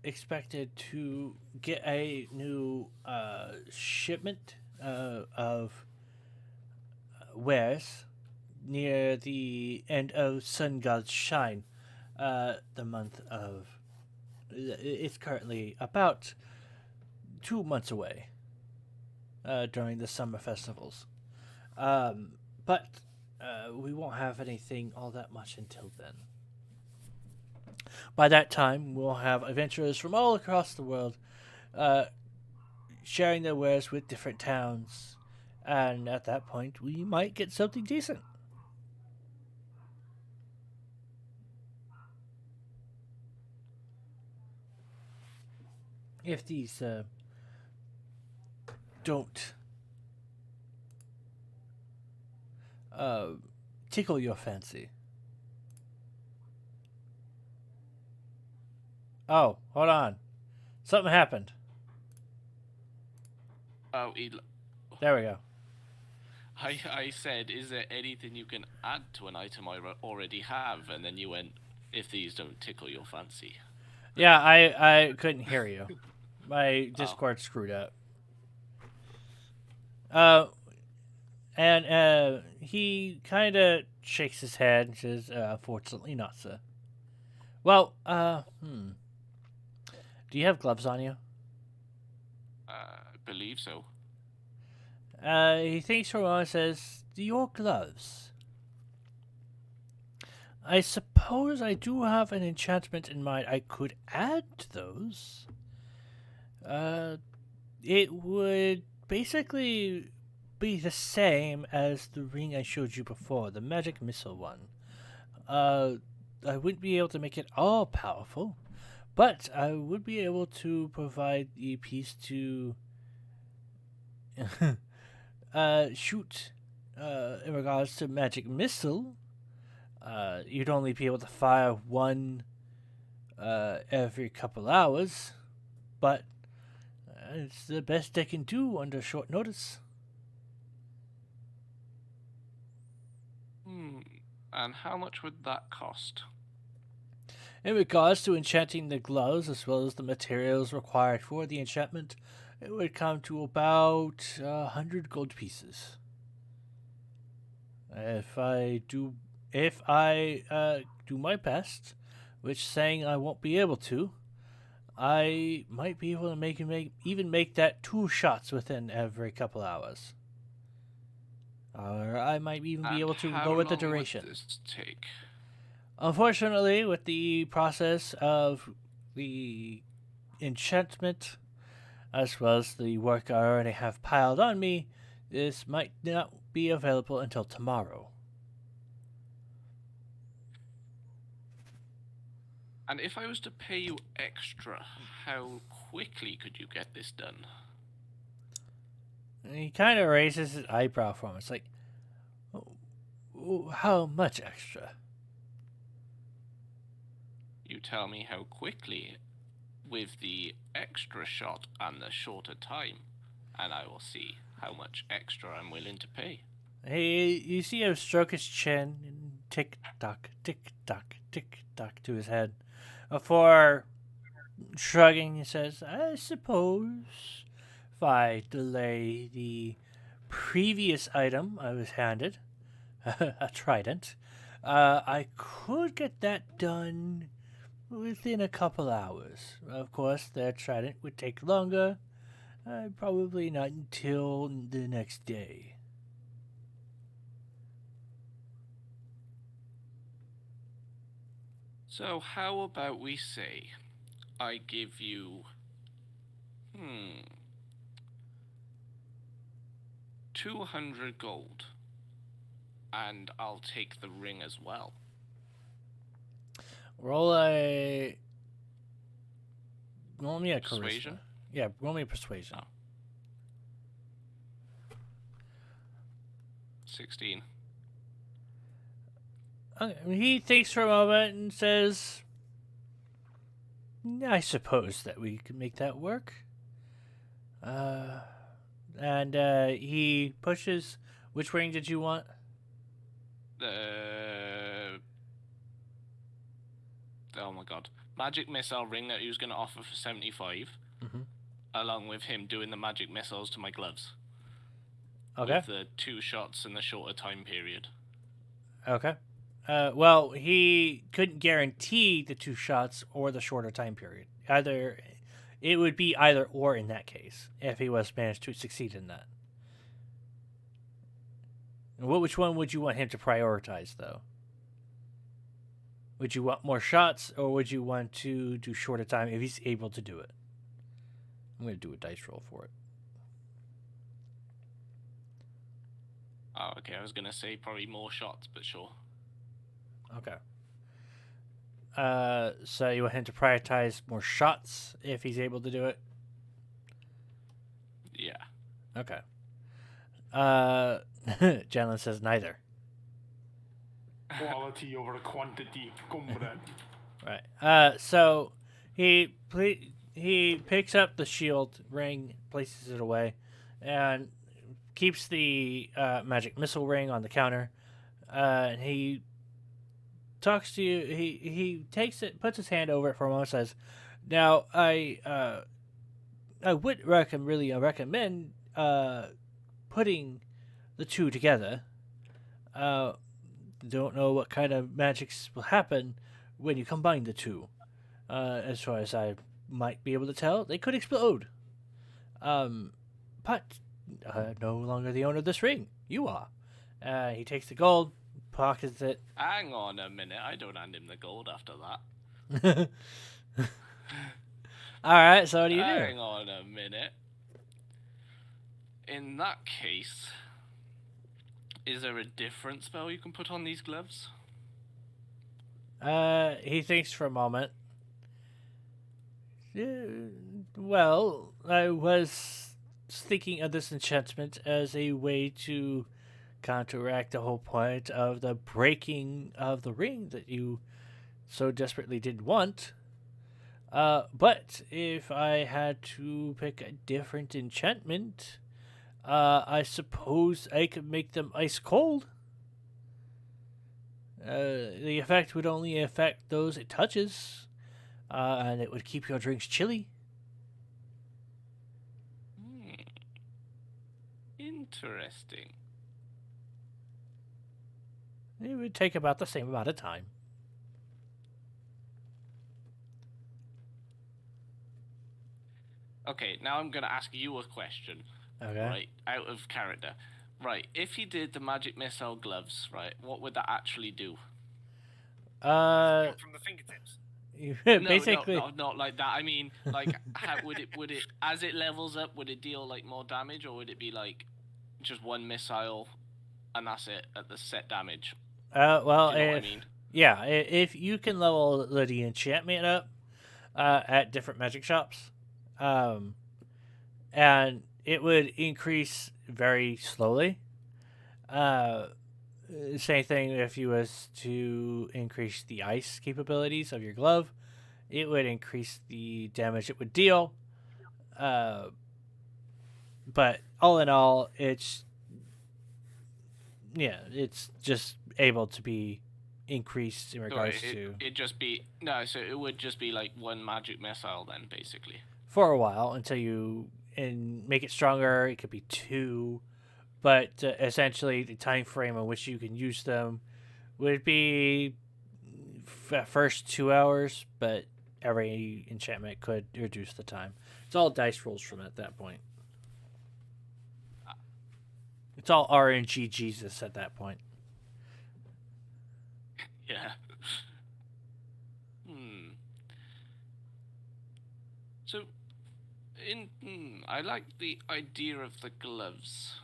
expected to get a new shipment of wares near the end of Sun God's Shine. The month of. It's currently about 2 months away during the summer festivals. But we won't have anything all that much until then. By that time, we'll have adventurers from all across the world sharing their wares with different towns. And at that point, we might get something decent. If these don't tickle your fancy. Oh, hold on. Something happened. Oh, There we go. I said, is there anything you can add to an item I already have? And then you went, if these don't tickle your fancy. Yeah, I couldn't hear you. My Discord screwed up. And he kind of shakes his head and says, "Unfortunately not, sir." Well, do you have gloves on you? I believe so. He thinks for a while and says, "Your gloves. I suppose I do have an enchantment in mind. I could add to those. It would basically be the same as the ring I showed you before, the magic missile one. I wouldn't be able to make it all powerful, but I would be able to provide the piece to shoot in regards to magic missile. You'd only be able to fire one every couple hours, but it's the best they can do under short notice." And how much would that cost? In regards to enchanting the gloves, as well as the materials required for the enchantment, it would come to about 100 gold pieces. If I do my best, which saying I won't be able to, I might be able to make that 2 shots within every couple hours. Or I might even be able to go with the duration. How long would this take? Unfortunately, with the process of the enchantment, as well as the work I already have piled on me, this might not be available until tomorrow. And if I was to pay you extra, how quickly could you get this done? And he kind of raises his eyebrow from it. It's like, how much extra? You tell me how quickly, with the extra shot and the shorter time, and I will see how much extra I'm willing to pay. Hey, you see him stroke his chin and tick tock, to his head. Before shrugging, he says, "I suppose if I delay the previous item I was handed a trident. I could get that done within a couple hours. Of course, their trident would take longer. Probably not until the next day. So how about we say I give you 200 gold, and I'll take the ring as well. Roll me a Persuasion? charisma. Yeah, roll me a persuasion. Oh. 16. He thinks for a moment and says, I suppose that we could make that work. And he pushes. Which ring did you want? Oh my god. Magic missile ring that he was going to offer for 75. Mhm. Along with him doing the magic missiles to my gloves. Okay. With the 2 shots in the shorter time period. Okay. Well, he couldn't guarantee the 2 shots or the shorter time period. It would be either or in that case, if he was managed to succeed in that. Which one would you want him to prioritize, though? Would you want more shots, or would you want to do shorter time if he's able to do it? I'm going to do a dice roll for it. Oh, okay. I was going to say probably more shots, but sure. Okay. So you want him to prioritize more shots if he's able to do it? Yeah. Okay. Janlin says neither. Quality over quantity. Comrade. Right. So he picks up the shield ring, places it away, and keeps the magic missile ring on the counter. And he talks to you. He takes it, puts his hand over it for a moment, says, "Now I would recommend putting the two together. Don't know what kind of magics will happen when you combine the two. As far as I might be able to tell, they could explode. But no longer the owner of this ring. You are." He takes the gold, pockets it. Hang on a minute. I don't hand him the gold after that. All right, so what do you do? Hang on a minute. In that case, is there a different spell you can put on these gloves? He thinks for a moment. Well, I was thinking of this enchantment as a way to counteract the whole point of the breaking of the ring that you so desperately did want. But if I had to pick a different enchantment, I suppose I could make them ice cold. The effect would only affect those it touches, and it would keep your drinks chilly. Interesting. It would take about the same amount of time. Okay, now I'm going to ask you a question. Okay. Right, out of character. Right, if you did the magic missile gloves, right, what would that actually do? From the fingertips. Basically, no, not like that. I mean, like, how would it as it levels up, would it deal like more damage, or would it be like just one missile and that's it at the set damage? well, Do you know what I mean? Yeah, if you can level the enchantment up at different magic shops, and it would increase very slowly. Same thing if you was to increase the ice capabilities of your glove, it would increase the damage it would deal. But all in all, it's just able to be increased in regards to it would just be like one magic missile then, basically. for a while until you make it stronger. It could be 2, but essentially the time frame in which you can use them would be first 2 hours, but every enchantment could reduce the time. It's all dice rolls from at that point. It's all RNG Jesus at that point. Yeah. So, I like the idea of the gloves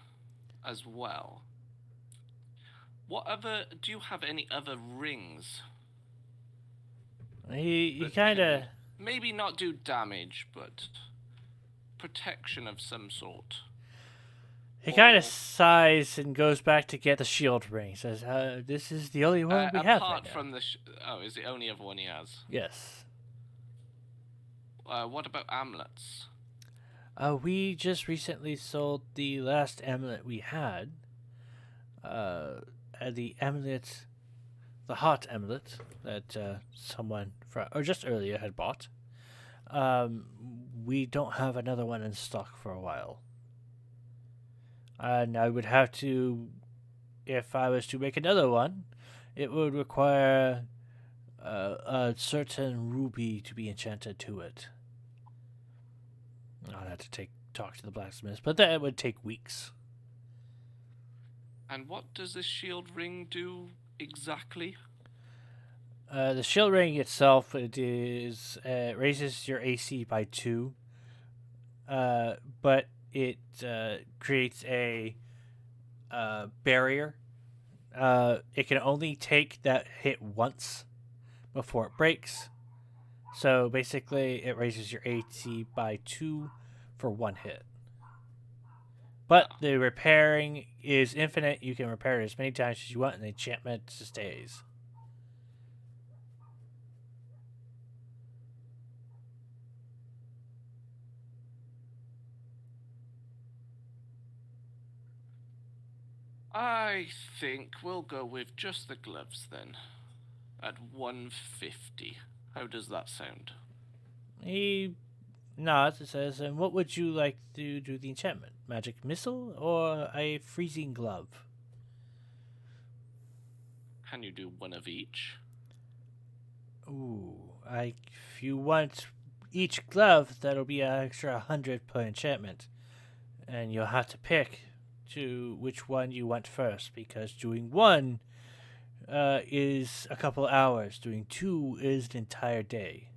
as well. Do you have any other rings? He that kind of... can maybe not do damage, but protection of some sort. He kind Or- of sighs and goes back to get the shield ring. He says, this is the only one we have right apart now. from the... is the only other one he has? Yes. What about amulets? We just recently sold the last amulet we had. The amulet... The hot amulet that someone, or just earlier, had bought. We don't have another one in stock for a while. And I would have to, if I was to make another one, it would require a certain ruby to be enchanted to it. I'd have to talk to the blacksmith, but that would take weeks. And what does this shield ring do exactly? The shield ring itself, it raises your AC by 2, but it creates a barrier. It can only take that hit once before it breaks. So basically, it raises your AC by 2 for 1 hit. But the repairing is infinite. You can repair it as many times as you want, and the enchantment stays. I think we'll go with just the gloves then. At 150. How does that sound? He nods and says, and what would you like to do the enchantment? Magic missile or a freezing glove? Can you do one of each? Ooh, if you want each glove, that'll be an extra 100 per enchantment. And you'll have to pick which one you want first, because doing one is a couple hours. Doing 2 is an entire day.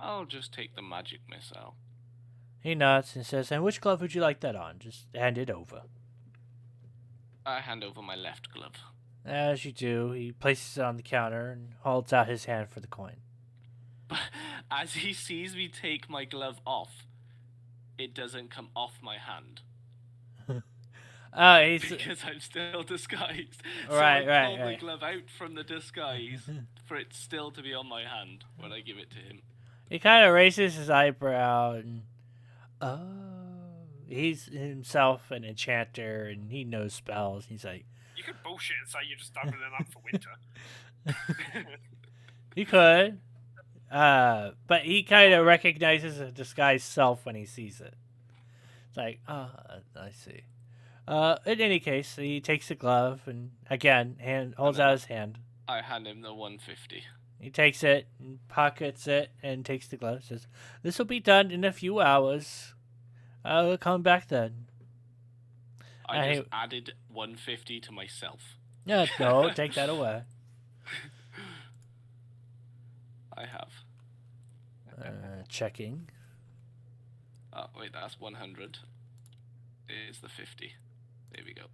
I'll just take the magic missile. He nods and says, and which glove would you like that on? Just hand it over. I hand over my left glove. As you do, he places it on the counter and holds out his hand for the coin. But as he sees me take my glove off, it doesn't come off my hand. Because I'm still disguised. Right, so I pull right. the glove out from the disguise for it still to be on my hand when I give it to him. He kind of raises his eyebrow and, he's himself an enchanter and he knows spells. He's like, You could bullshit and say you're just doubling up for winter. he could, but he kind of recognizes a disguised self when he sees it. It's like, I see. In any case, he takes the glove and again holds out his hand. I hand him the 150. He takes it and pockets it and takes the glove. Says, "This will be done in a few hours. I'll come back then." I just added 150 to myself. No, take that away. I have. Checking. Oh, wait, that's 100. It's the 50. There we go.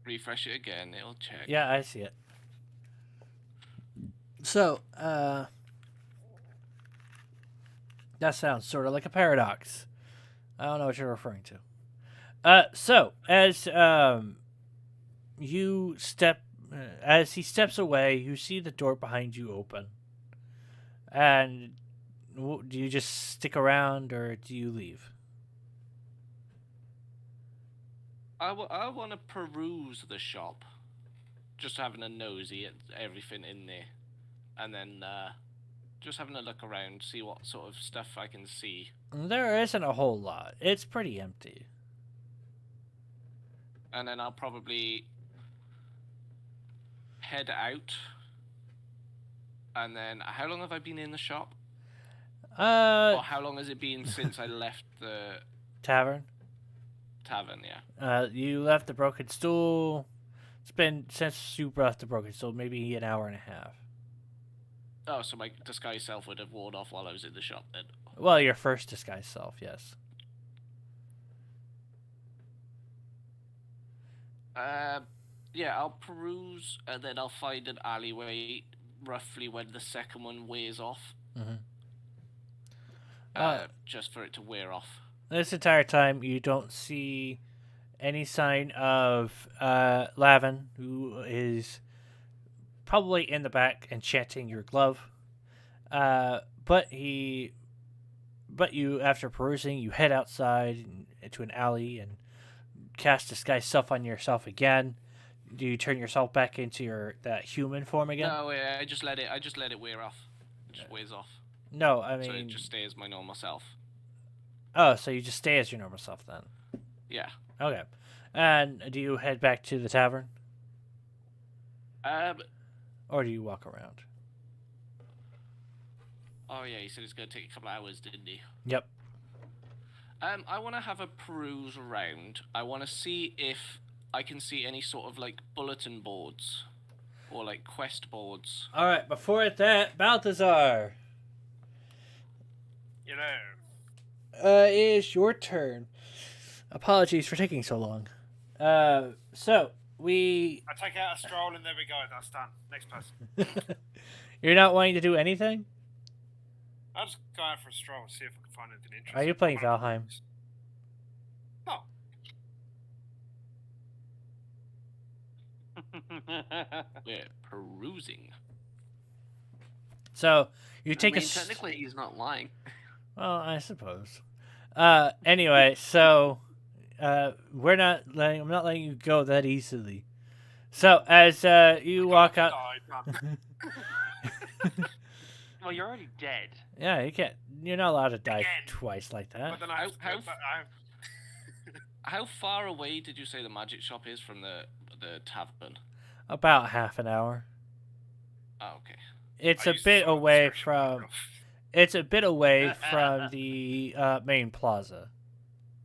Refresh it again, it'll check. Yeah, I see it. So, that sounds sort of like a paradox. I don't know what you're referring to. So, as you step, as he steps away, you see the door behind you open. And do you just stick around or do you leave? I want to peruse the shop. Just having a nosy at everything in there. And then just having a look around, see what sort of stuff I can see. There isn't a whole lot. It's pretty empty. And then I'll probably head out. And then, how long have I been in the shop? Or how long has it been since I left the Tavern. tavern? Yeah. You left the Broken Stool. It's been since you brought the Broken Stool, maybe an hour and a half. Oh, so my disguise self would have worn off while I was in the shop then. Well, your first disguise self, yes. Yeah, I'll peruse and then I'll find an alleyway roughly when the second one wears off. Mm-hmm. Just for it to wear off. This entire time, you don't see any sign of Lavin, who is probably in the back enchanting your glove. But you, after perusing, you head outside into an alley and cast disguise self on yourself again. Do you turn yourself back into that human form again? No, yeah, I just let it wear off. It just wears off. No, I mean, so it just stays my normal self. Oh, so you just stay as your normal self then? Yeah. Okay. And do you head back to the tavern? Or do you walk around? Oh yeah, he said it's gonna take a couple hours, didn't he? Yep. I want to have a peruse around. I want to see if I can see any sort of like bulletin boards or like quest boards. All right. Before that, Balthazar. You know. It is your turn. Apologies for taking so long. So we. I take out a stroll and there we go. That's done. Next person. You're not wanting to do anything? I'll just go out for a stroll and see if I can find anything interesting. Are you playing Valheim? No. We're perusing. So you take technically, he's not lying. Well, I suppose. Anyway, so I'm not letting you go that easily. So as you walk out. Well, you're already dead. Yeah, you can't. You're not allowed to die twice like that. But then I How far away did you say the magic shop is from the tavern? About half an hour. Oh, okay. It's a bit away from. It's a bit away from the main plaza.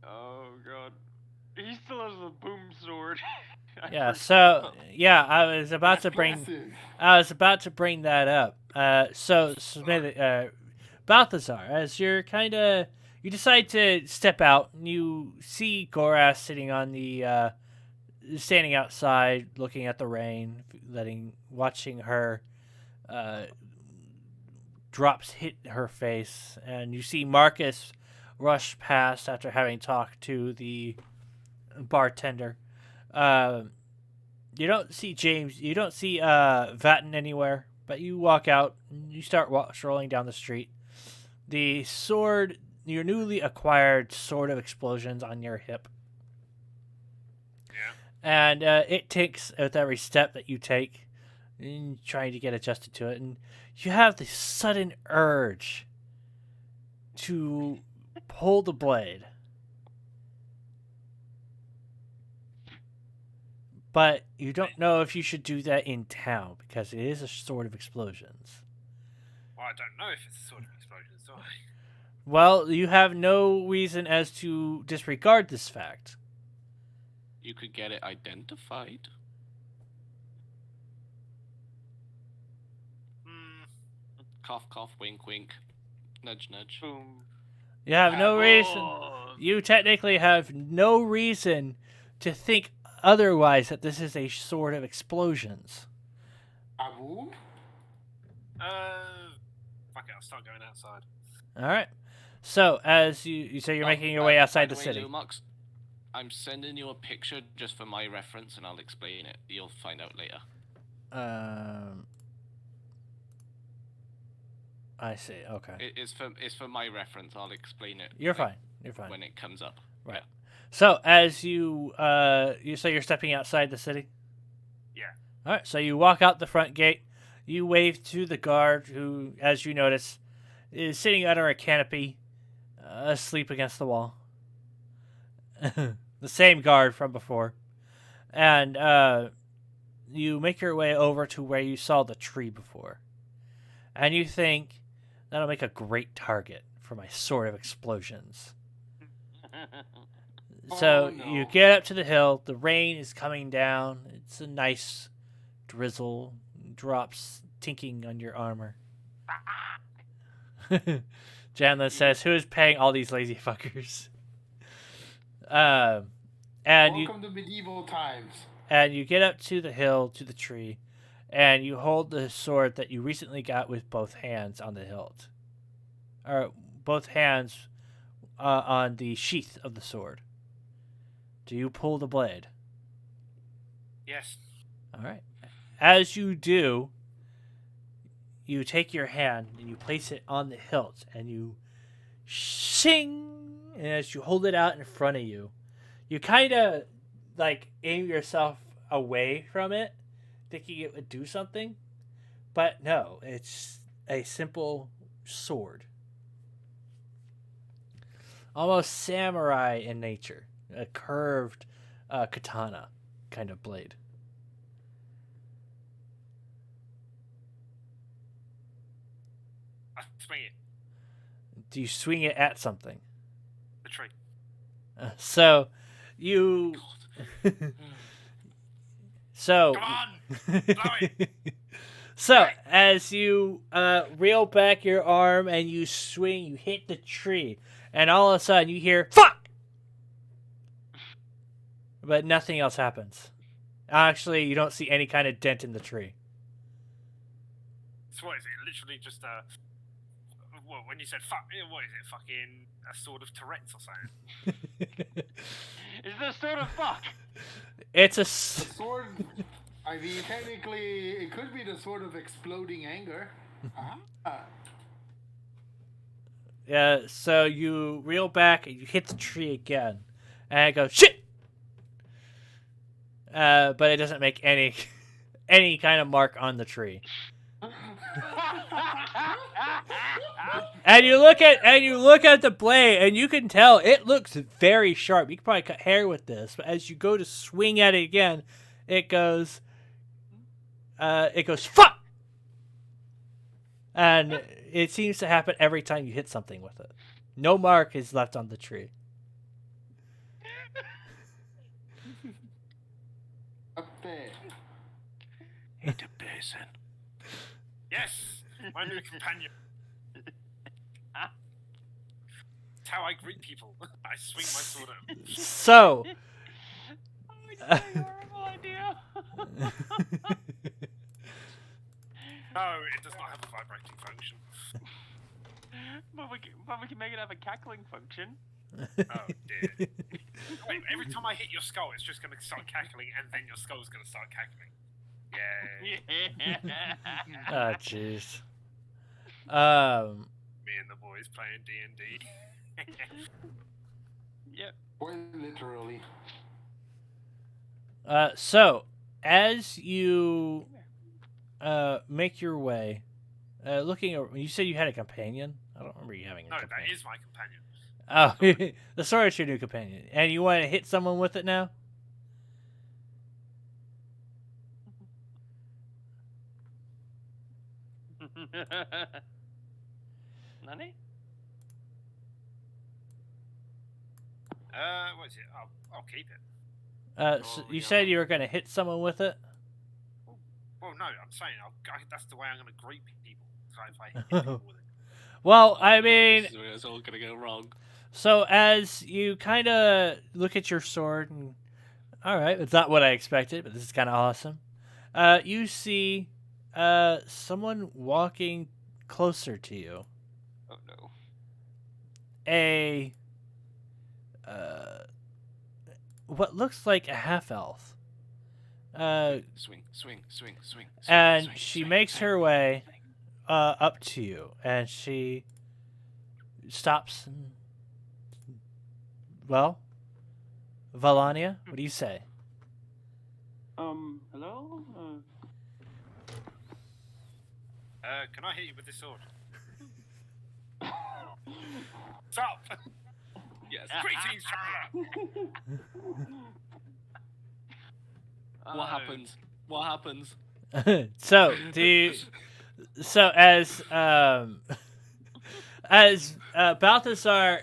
Oh god, he still has the boom sword. Yeah. So yeah, I was about to bring that up. So Balthazar, as you're you decide to step out, and you see Gorath sitting on the standing outside, looking at the rain, watching her drops hit her face, and you see Marcus rush past after having talked to the bartender. You don't see James. You don't see Vatten anywhere, but you walk out and you start strolling down the street. The sword, your newly acquired sword of explosions on your hip. Yeah. And it takes with every step that you take, in trying to get adjusted to it, and you have this sudden urge to pull the blade. But you don't know if you should do that in town, because it is a sword of explosions. Well, I don't know if it's a sword of explosions, do I? Well, you have no reason as to disregard this fact. You could get it identified. Cough, cough, wink, wink. Nudge, nudge. Boom. You have no reason. You technically have no reason to think otherwise that this is a sword of explosions. Abu? Fuck it, I'll start going outside. All right. So as you say, you're making your way outside the city. Lumux, I'm sending you a picture just for my reference, and I'll explain it. You'll find out later. I see. Okay. It's for my reference. I'll explain it. You're fine. You're fine. When it comes up. Right. Yeah. So as you say you're stepping outside the city. Yeah. All right. So you walk out the front gate. You wave to the guard who, as you notice, is sitting under a canopy, asleep against the wall. The same guard from before. And you make your way over to where you saw the tree before. And you think, that'll make a great target for my sword of explosions. So Oh, no. you get up to the hill. The rain is coming down. It's a nice drizzle. Drops tinking on your armor. Janla says, "Who is paying all these lazy fuckers?" And Welcome to medieval times. you get up to the hill, to the tree, and you hold the sword that you recently got with both hands on the hilt, or both hands on the sheath of the sword. Do you pull the blade? Yes. All right. As you do, you take your hand and you place it on the hilt and you shing. And as you hold it out in front of you, you kind of like aim yourself away from it, thinking it would do something. But no, it's a simple sword. Almost samurai in nature. A curved katana kind of blade. I swing it. Do you swing it at something? The tree. So, you... so... Come on! Blow it! So, as you reel back your arm and you swing, you hit the tree. And all of a sudden you hear, "Fuck!" But nothing else happens. Actually, you don't see any kind of dent in the tree. So what is it? Literally just well, when you said fuck, what is it? Fucking a sword of Tourette's or something? Is this sort of fuck? It's a... The sword. I mean, technically, it could be the sword of exploding anger. Yeah, so you reel back and you hit the tree again. And it goes, "Shit!" But it doesn't make any kind of mark on the tree. And you look at the blade, and you can tell it looks very sharp. You could probably cut hair with this, but as you go to swing at it again, it goes "Fuck!" And it seems to happen every time you hit something with it. No mark is left on the tree. Up there. Hit a person. Yes, my new companion. It's how I greet people. I swing my sword at them. So, It's a horrible idea. No, it does not have a vibrating function. But we can make it have a cackling function. Oh dear. Wait, every time I hit your skull, it's just going to start cackling, and then your skull's going to start cackling. Yeah. oh jeez. Me and the boys playing D&D. Yep. Quite literally. So as you make your way, looking over, you said you had a companion. I don't remember you having a No, companion. that is my companion. Oh, the sword is your new companion, and you want to hit someone with it now? Nani? What is it? I'll keep it. So you said you were going to hit someone with it? Well, no, I'm saying that's the way I'm going to greet people. So if I hit people with it. Well, I mean, This is where it's all gonna go wrong. so as you kind of look at your sword, and all right, it's not what I expected, but this is kind of awesome. You see someone walking closer to you. Oh no. A what looks like a half elf. Swing. And swing, she swing, makes swing, her way swing. up to you, and she stops. And, well, Valania, what do you say? Hello? Can I hit you with this sword? Stop! Yes. Greetings, traveller! What happens? What happens? So do you, so as Balthazar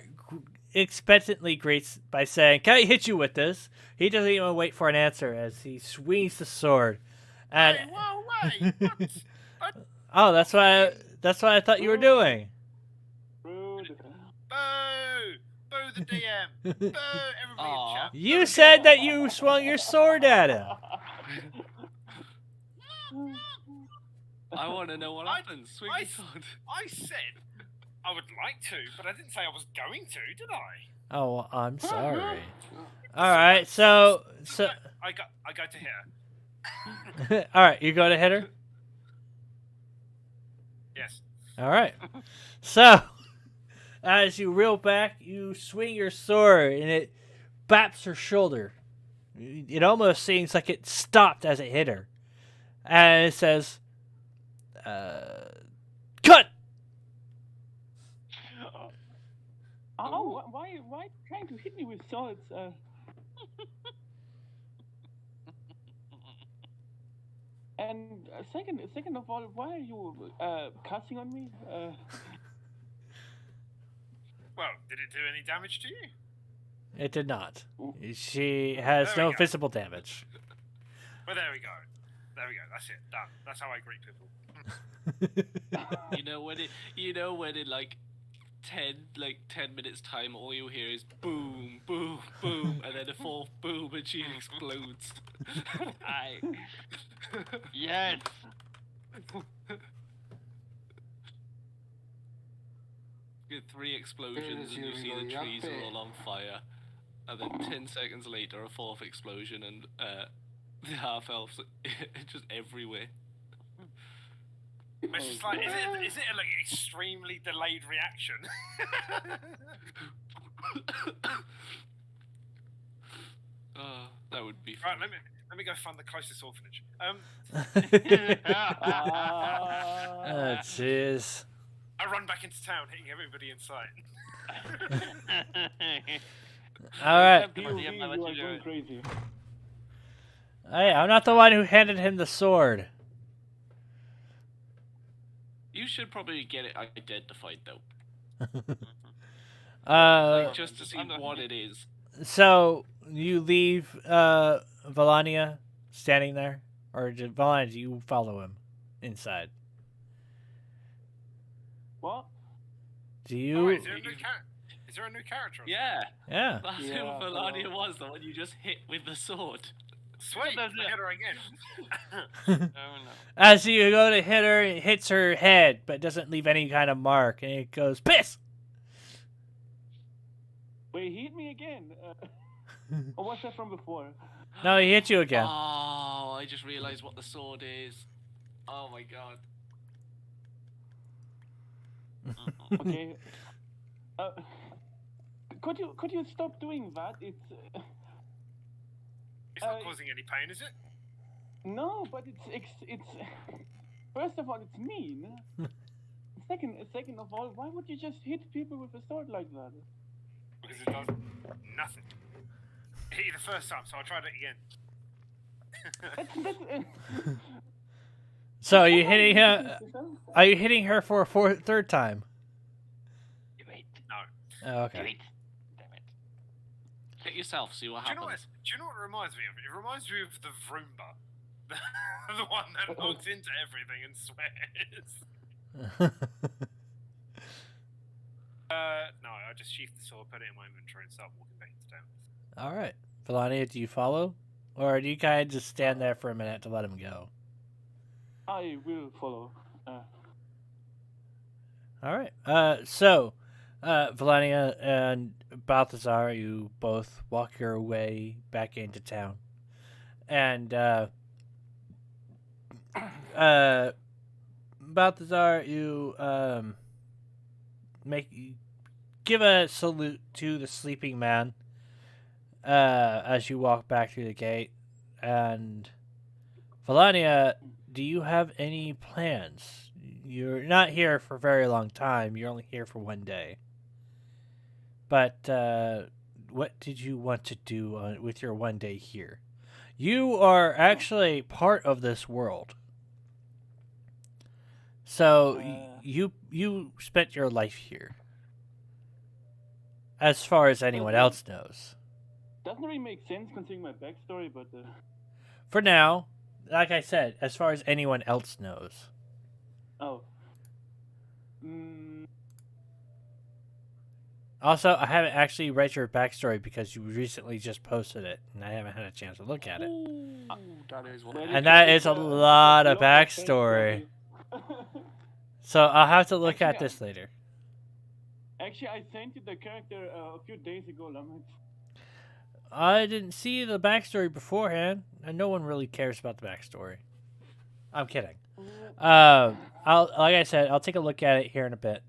expectantly greets by saying, "Can I hit you with this?" He doesn't even wait for an answer as he swings the sword. And Hey, whoa, wait! What? oh, that's what I thought you were doing. Rude. Boo! Boo the DM! Boo! Everybody in Aw. chat. You said that you swung your sword at him. I want to know what happens. Swing I- the sword. I said I would like to, but I didn't say I was going to, did I? Oh, well, I'm sorry. All right, so I go to here. all right, you go to hit her. Yes. All right. So, as you reel back, you swing your sword, and it baps her shoulder. It almost seems like it stopped as it hit her, and it says, "Cut." Oh, why trying to hit me with swords? And second of all, why are you cussing on me? Well, did it do any damage to you? It did not. She has There we no go. visible damage. Well, there we go. There we go. That's it. Done. That's how I greet people. You know when in like 10 minutes time, all you hear is boom, boom, boom, and then a fourth boom, and she explodes. Yes. Get 3 explosions, and you see the trees are all on fire, and then 10 seconds later, a 4th explosion, and the half elves just everywhere. It's just like, is it a, like extremely delayed reaction? That would be Right, fun. let me go find the closest orphanage. Oh, jeez. I run back into town, hitting everybody in sight. All right. POV, on, DM, you I'll are let you do going it. crazy. Hey, I'm not the one who handed him the sword. You should probably get it identified though, just to see I'm the- what it is. So you leave Valania standing there, or Valania, do you follow him inside? What? Do Oh, you? wait, is there a new character? Yeah, Yeah. that's who Yeah, Melania hello. was, the one you just hit with the sword. Sweet, That's I it. hit her again. Oh no. As you go to hit her, it hits her head, but doesn't leave any kind of mark, and it goes piss. Wait, he hit me again. Or was that from before? No, he hit you again. Oh, I just realized what the sword is. Oh my god. Okay. Could you stop doing that? It's It's not causing any pain, is it? no, but it's first of all it's mean. Second of all, why would you just hit people with a sword like that? Because it does nothing. I hit you the first time, so I tried it again. That's So are you hitting her? Are you hitting her for a third time? Wait. No. Oh, okay. Wait. Damn it. Hit yourself, see what Do you know happens. what? Do you know what it reminds me of? It reminds me of the Vroomba, the one that walks into everything and swears. No, I just sheathed the sword, put it in my inventory, and start walking back into town. All right, Valania, do you follow, or do you kind of just stand there for a minute to let him go? I will follow. All right. So, Valania and Balthazar, you both walk your way back into town, and Balthazar, you give a salute to the sleeping man as you walk back through the gate, and Valania, do you have any plans? you're not here for a very long time. You're only here for one day. But what did you want to do with your one day here? You are actually part of this world. So you spent your life here, as far as anyone else knows. Doesn't really make sense considering my backstory, but For now, like I said, as far as anyone else knows. oh. Mm, Also, I haven't actually read your backstory because you recently just posted it, and I haven't had a chance to look at it. That is what. well, And that is a lot of backstory. So I'll have to look at Actually, this later. Actually, I sent you the character a few days ago, Lamet. I didn't see the backstory beforehand, and no one really cares about the backstory. I'm kidding. Like I said, I'll take a look at it here in a bit.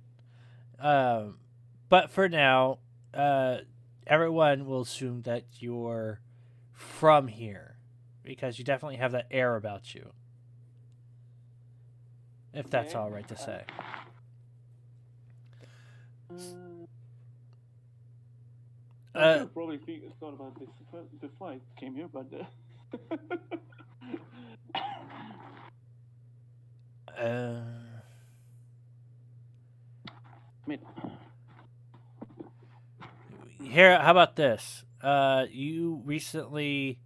But for now, everyone will assume that you're from here, because you definitely have that air about you. If that's Okay. all right to say. I should have probably thought about this before I came here, but Here, how about this? You recently.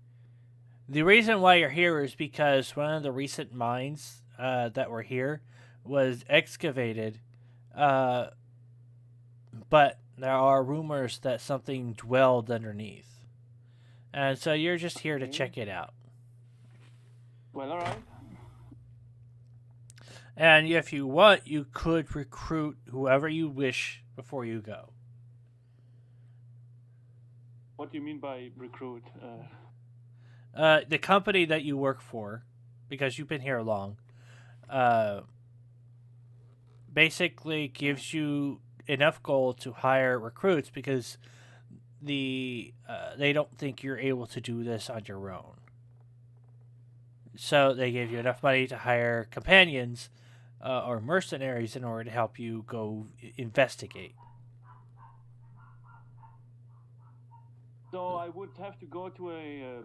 The reason why you're here is because one of the recent mines that were here was excavated, but there are rumors that something dwelled underneath. And so you're just here to check it out. well, alright. And if you want, you could recruit whoever you wish before you go. What do you mean by recruit? The company that you work for, because you've been here long, basically gives you enough gold to hire recruits because they don't think you're able to do this on your own. So they give you enough money to hire companions or mercenaries in order to help you go investigate. So I would have to go to a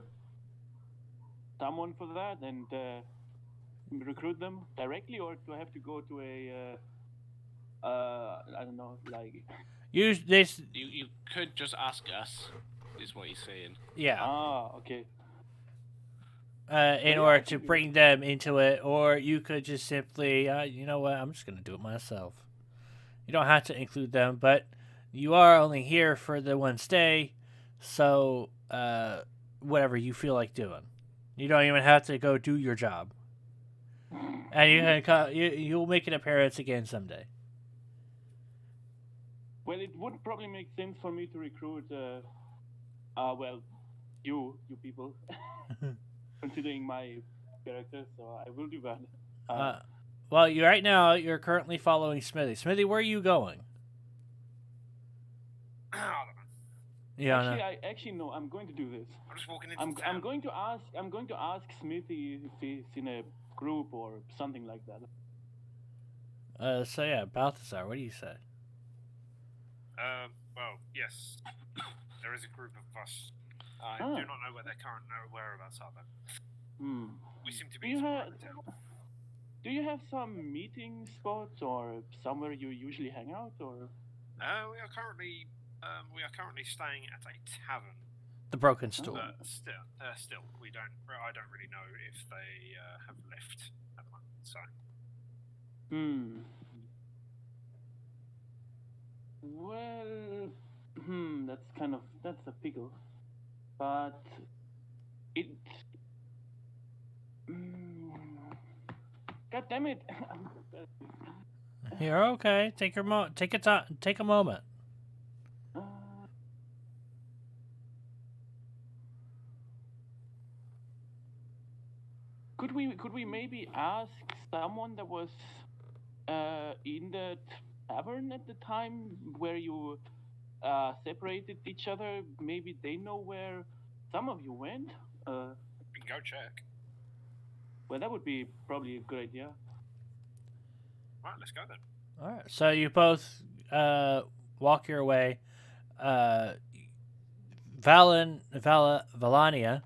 someone for that and recruit them directly, or do I have to go to a I don't know, like You could just ask us, is what he's saying. yeah. Okay. In order to bring them into it, or you could just simply, you know what, I'm just going to do it myself. You don't have to include them, but you are only here for the one stay, so whatever you feel like doing. You don't even have to go do your job. And you'll make an appearance again someday. Well, it would probably make sense for me to recruit, well, you people, considering my character, so I will do that. Well, right now, you're currently following Smithy. Smithy, where are you going? Yeah, Actually, no. I'm going to do this. I'm just walking into I'm town. going to ask Smithy if he's in a group or something like that. So yeah, Balthazar, what do you say? Well, yes. There is a group of us. I Ah. do not know where their current whereabouts are, though. We seem to Do be you exploring have the town. Do you have some meeting spots or somewhere you usually hang out, or? We are currently staying at a tavern. The Broken Stool. But still, I don't really know if they have left at the moment. So. Well, that's a pickle, but it. God damn it! You're okay. Take a moment. Could we maybe ask someone that was in the tavern at the time where you separated each other? Maybe they know where some of you went. We can go check. Well, that would be probably a good idea. Right, let's go then. All right. So you both walk your way. Valania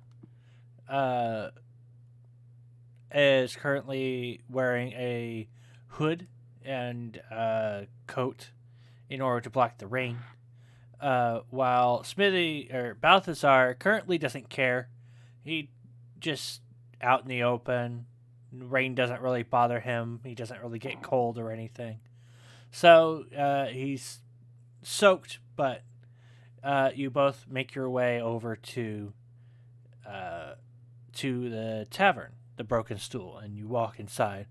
is currently wearing a hood and coat in order to block the rain. While Smithy or Balthazar currently doesn't care. He just out in the open. Rain doesn't really bother him. He doesn't really get cold or anything. So he's soaked, but you both make your way over to the tavern, the Broken Stool, and you walk inside.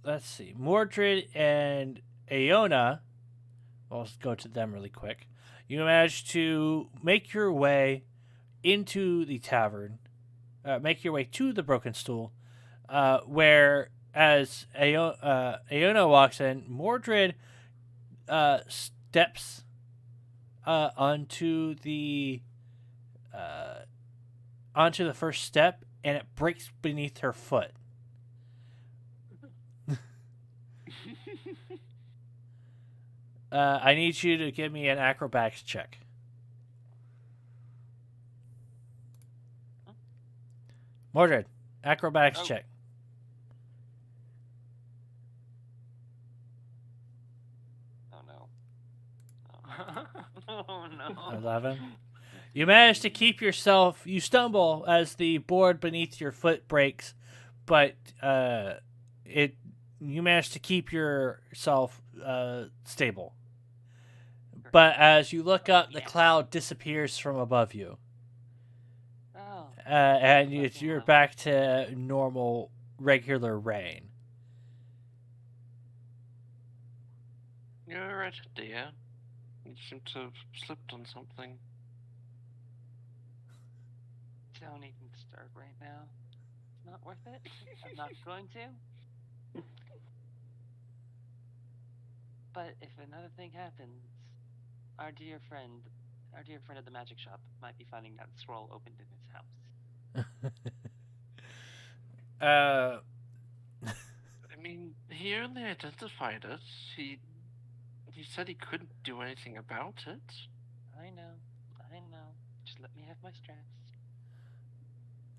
Let's see. Mordred and Aona, I'll go to them really quick. You manage to make your way into the tavern, make your way to the Broken Stool, where as Aona walks in, Mordred steps onto the first step, and it breaks beneath her foot. I need you to give me an acrobatics check. Mordred, acrobatics check. Oh no. Oh no. 11. You manage to keep yourself. You stumble as the board beneath your foot breaks, but you manage to keep yourself stable. But as you look up, the cloud disappears from above you. Oh. And you're back to normal, regular rain. You're right, dear. You seem to have slipped on something. Don't even start right now. It's not worth it. I'm not going to. But if another thing happens, our dear friend at the magic shop might be finding that scroll opened in his house. I mean, he only identified us. He said he couldn't do anything about it. I know. Just let me have my straps.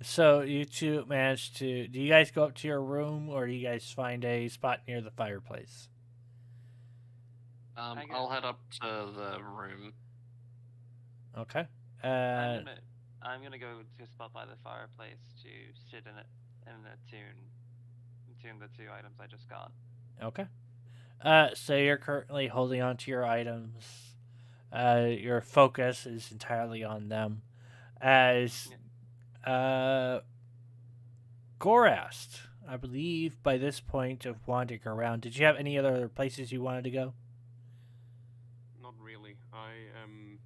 So you two managed to. Do you guys go up to your room, or do you guys find a spot near the fireplace? I'll head up to the room. Okay. I'm gonna go to a spot by the fireplace to sit in it and tune the two items I just got. Okay. So you're currently holding on to your items. Your focus is entirely on them. As Gorast, I believe by this point of wandering around, did you have any other places you wanted to go? Not really. I am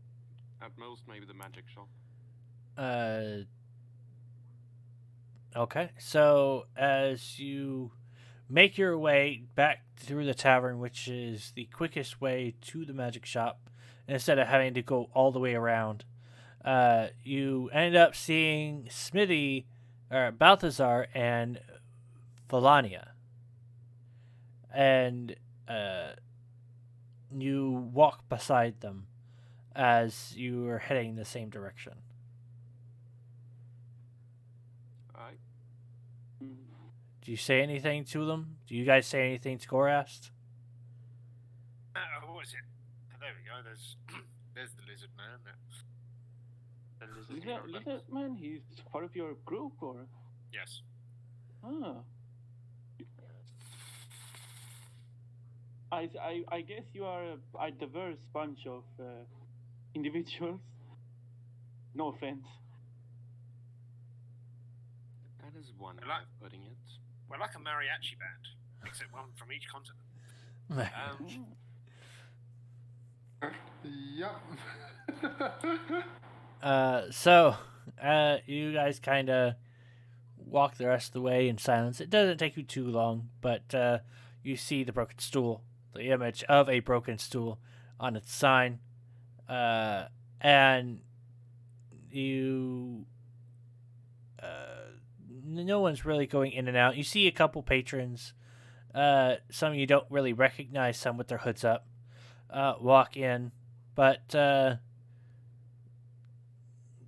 at most maybe the magic shop. Okay. So as you make your way back through the tavern, which is the quickest way to the magic shop, instead of having to go all the way around, you end up seeing Smithy, or Balthazar, and Valania. And you walk beside them as you are heading the same direction. Alright. Do you say anything to them? Do you guys say anything to Gorast? What is it? There we go. There's the lizard man. Lizard man, he's part of your group, or? Yes. Ah. I guess you are a diverse bunch of individuals. No offense. That is one way of putting it. We're like a mariachi band, except one from each continent. Yep. So you guys kind of walk the rest of the way in silence. It doesn't take you too long, but you see the broken stool, the image of a broken stool on its sign, and you no one's really going in and out. You see a couple patrons, some you don't really recognize, some with their hoods up, walk in, but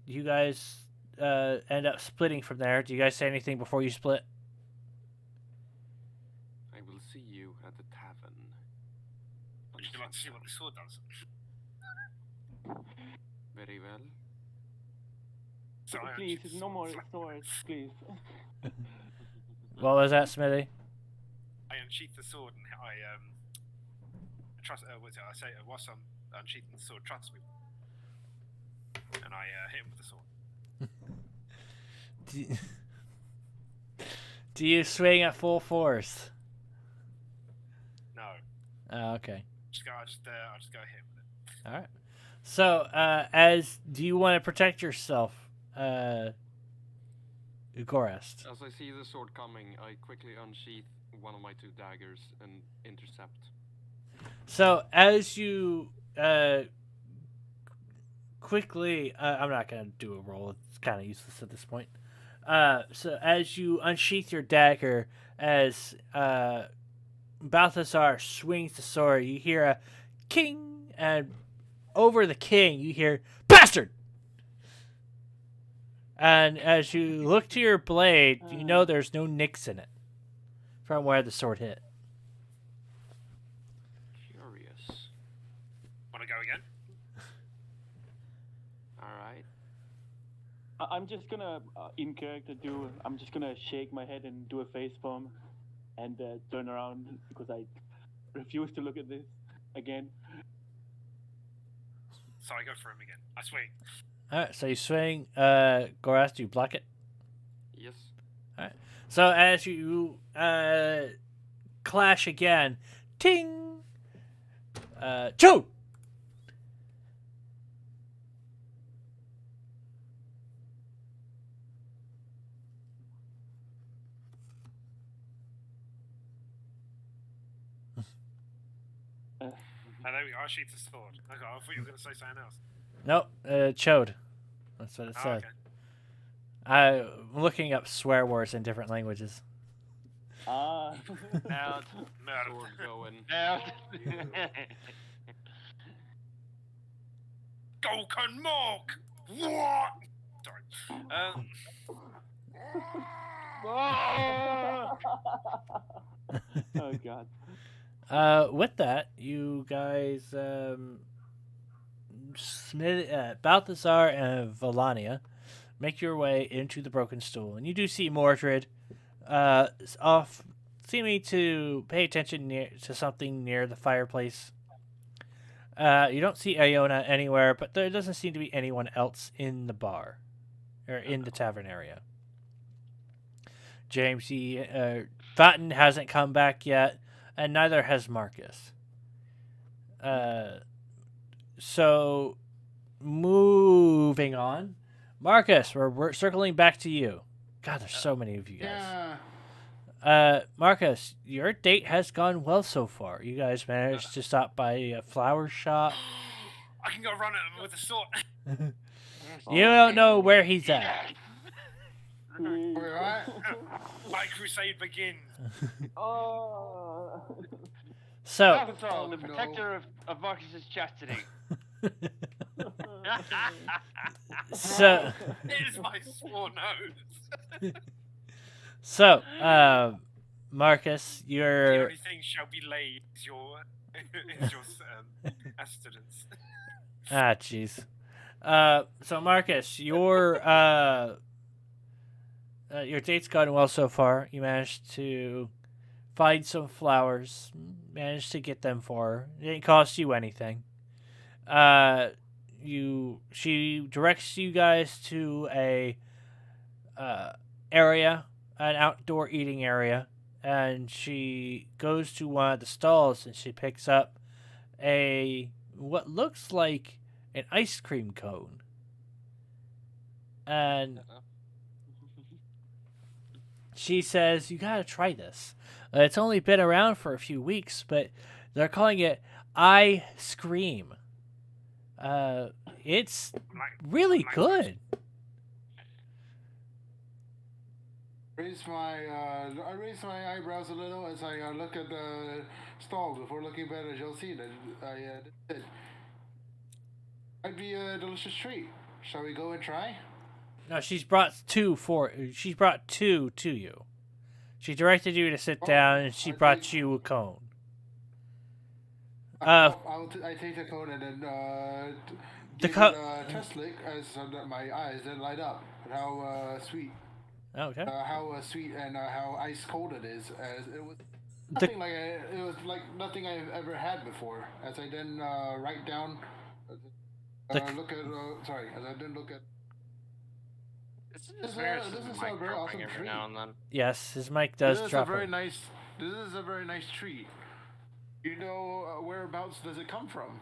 you guys end up splitting from there. Do you guys say anything before you split? I will see you at the tavern. Would you like to see what the sword does? Very well. So I Please, unsheath the no more sword. swords, please. What was that, Smithy? I unsheath the sword and I trust. What's it? I say whilst I'm unsheathing the sword, trust me, and I hit him with the sword. Do you swing at full force? No, Oh, okay. I'll just go hit him with it. All right. So, do you want to protect yourself, Gorest? As I see the sword coming, I quickly unsheath one of my 2 daggers and intercept. So, as you quickly, I'm not gonna do a roll. It's kind of useless at this point. So, as you unsheath your dagger, as Balthazar swings the sword, you hear a king, and over the king, you hear "bastard." And as you look to your blade, you know there's no nicks in it from where the sword hit. Curious. Want to go again? Alright. I'm just gonna, in character, I'm just gonna shake my head and do a face palm and turn around because I refuse to look at this again. So I go for him again. I swing. Alright, so you swing, Goras, do you block it? Yes. Alright. So as you clash again, ting! Choo! Oh, there we go. I sheath the sword. Okay, I thought you were going to say something else. Nope, chode. That's what it Oh, said. okay. I'm looking up swear words in different languages. Out. Murder. Sword going. Out. Golken Mork! What? Sorry. Oh god. With that, you guys, Balthazar and Valania, make your way into the Broken Stool, and you do see Mordred, off, seeming to pay attention to something near the fireplace. You don't see Iona anywhere, but there doesn't seem to be anyone else in the bar, or in the tavern area. James, Vatten hasn't come back yet, and neither has Marcus. So, moving on. Marcus, we're circling back to you. God, there's so many of you guys. Yeah. Marcus, your date has gone well so far. You guys managed to stop by a flower shop. I can go run at him with a sword. You don't know where he's at. Where at? My crusade begins. Oh. So, Balthazar, the protector of Marcus's chastity. so, It is my sworn oath. so, Marcus, The you're only thing shall be laid is your abstinence. jeez. So Marcus, your date's gone well so far. You managed to find some flowers, managed to get them for her. It didn't cost you anything. She directs you guys to a area, an outdoor eating area, and she goes to one of the stalls and she picks up what looks like an ice cream cone. And she says, "You gotta try this. It's only been around for a few weeks, but they're calling it I Scream. It's really good." I raise my eyebrows a little as I look at the stall before looking back at Josine. I said, "Might be a delicious treat. Shall we go and try?" No, she's brought two to you. She directed you to sit down, and she brought you a cone. I take the cone and then give it a test lick as my eyes then light up. And how sweet. Okay. How sweet and how ice cold it is. As it was nothing it was like nothing I've ever had before. As I then write down, as I then look at. This is very awesome every treat. now and then. Yes, his mic does drop. This is a very nice treat. You know whereabouts does it come from?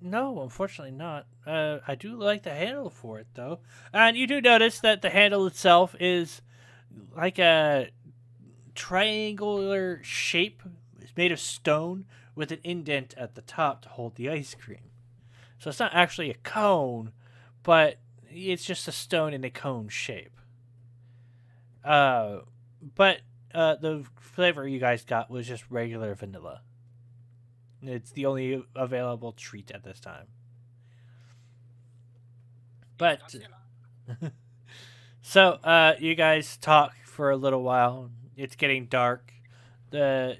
No, unfortunately not. I do like the handle for it though, and you do notice that the handle itself is like a triangular shape. It's made of stone with an indent at the top to hold the ice cream. So it's not actually a cone, but it's just a stone in a cone shape. But the flavor you guys got was just regular vanilla. It's the only available treat at this time. But so you guys talk for a little while. It's getting dark. You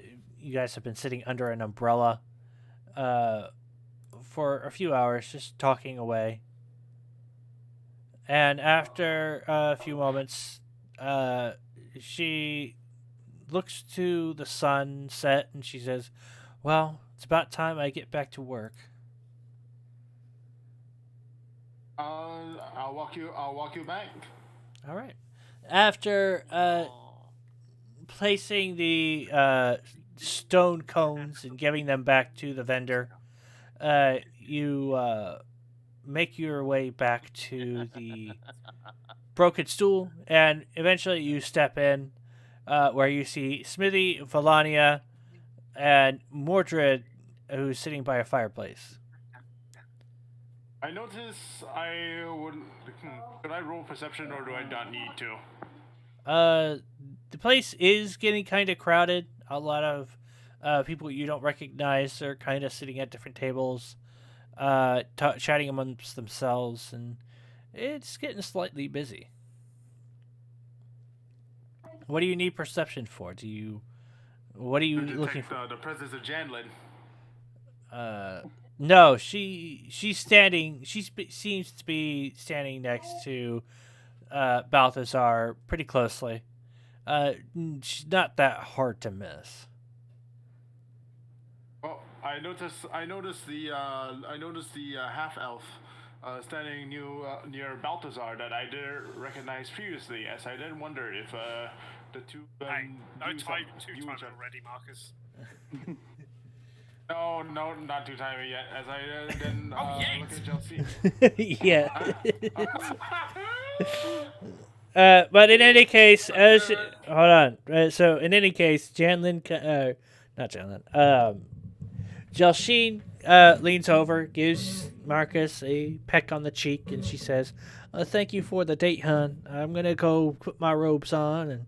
guys have been sitting under an umbrella for a few hours, just talking away. And after a few moments, she looks to the sunset and she says, "Well, it's about time I get back to work." I'll walk you back. All right. After placing the stone cones and giving them back to the vendor, you make your way back to the broken stool, and eventually you step in where you see Smithy, Valania, and Mordred, who's sitting by a fireplace. I notice could I roll perception or do I not need to? The place is getting kind of crowded. A lot of people you don't recognize are kind of sitting at different tables, chatting amongst themselves, and it's getting slightly busy. What do you need perception for? What are you looking for? The presence of Janlin. No, she's standing. Seems to be standing next to Balthazar pretty closely. She's not that hard to miss. Well, I noticed the half elf standing near Balthazar that I didn't recognize previously, as I did wonder if the two. Hey, no time two times already, Marcus. No, not too timing yet. As I then look at Chelsea. Yeah. But in any case, hold on. So in any case, not Janlin. Jelshin leans over, gives Marcus a peck on the cheek, and she says, "Thank you for the date, hon. I'm gonna go put my robes on and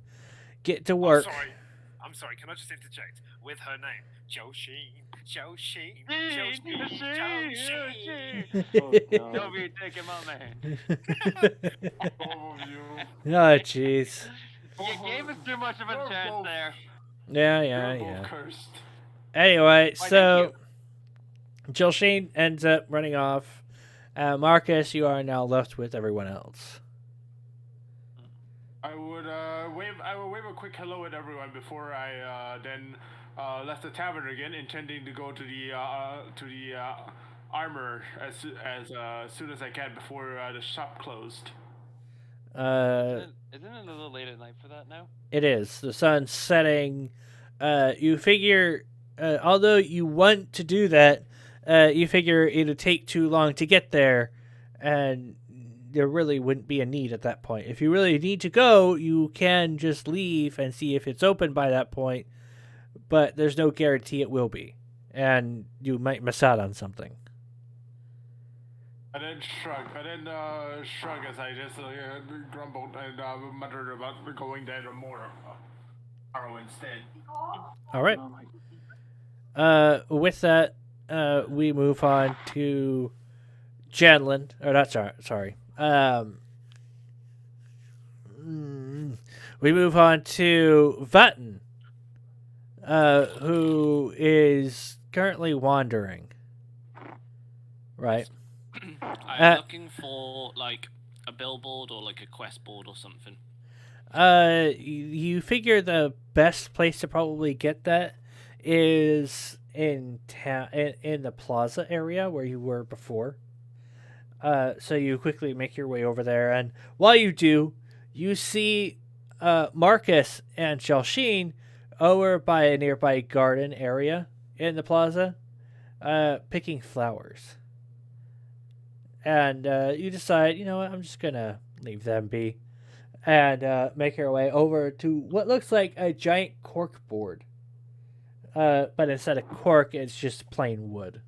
get to work." I'm sorry. Can I just interject with her name, Joshin? Don't be taking my man. Oh, jeez. You gave us too much of a chance there. Yeah. Cursed. Anyway, so Jilshane ends up running off. Marcus, you are now left with everyone else. I would wave a quick hello at everyone before I then left the tavern again, intending to go to the armor as soon as I can before the shop closed. Isn't it a little late at night for that now? It is. The sun's setting. You figure, although you want to do that, you figure it'll take too long to get there, and there really wouldn't be a need at that point. If you really need to go, you can just leave and see if it's open by that point, but there's no guarantee it will be, and you might miss out on something. I then shrug as I just grumbled and muttered about going down to more arrow instead. All right. Oh my With that, we move on to Janlin. Or not. Sorry. We move on to Vutton, who is currently wandering. Right. I'm looking for like a billboard or like a quest board or something. You figure the best place to probably get that is in town, in the plaza area where you were before. So you quickly make your way over there, and while you do, you see Marcus and Shalsheen over by a nearby garden area in the plaza, picking flowers. And you decide, you know what, I'm just gonna leave them be, and make your way over to what looks like a giant cork board. But instead of cork, it's just plain wood.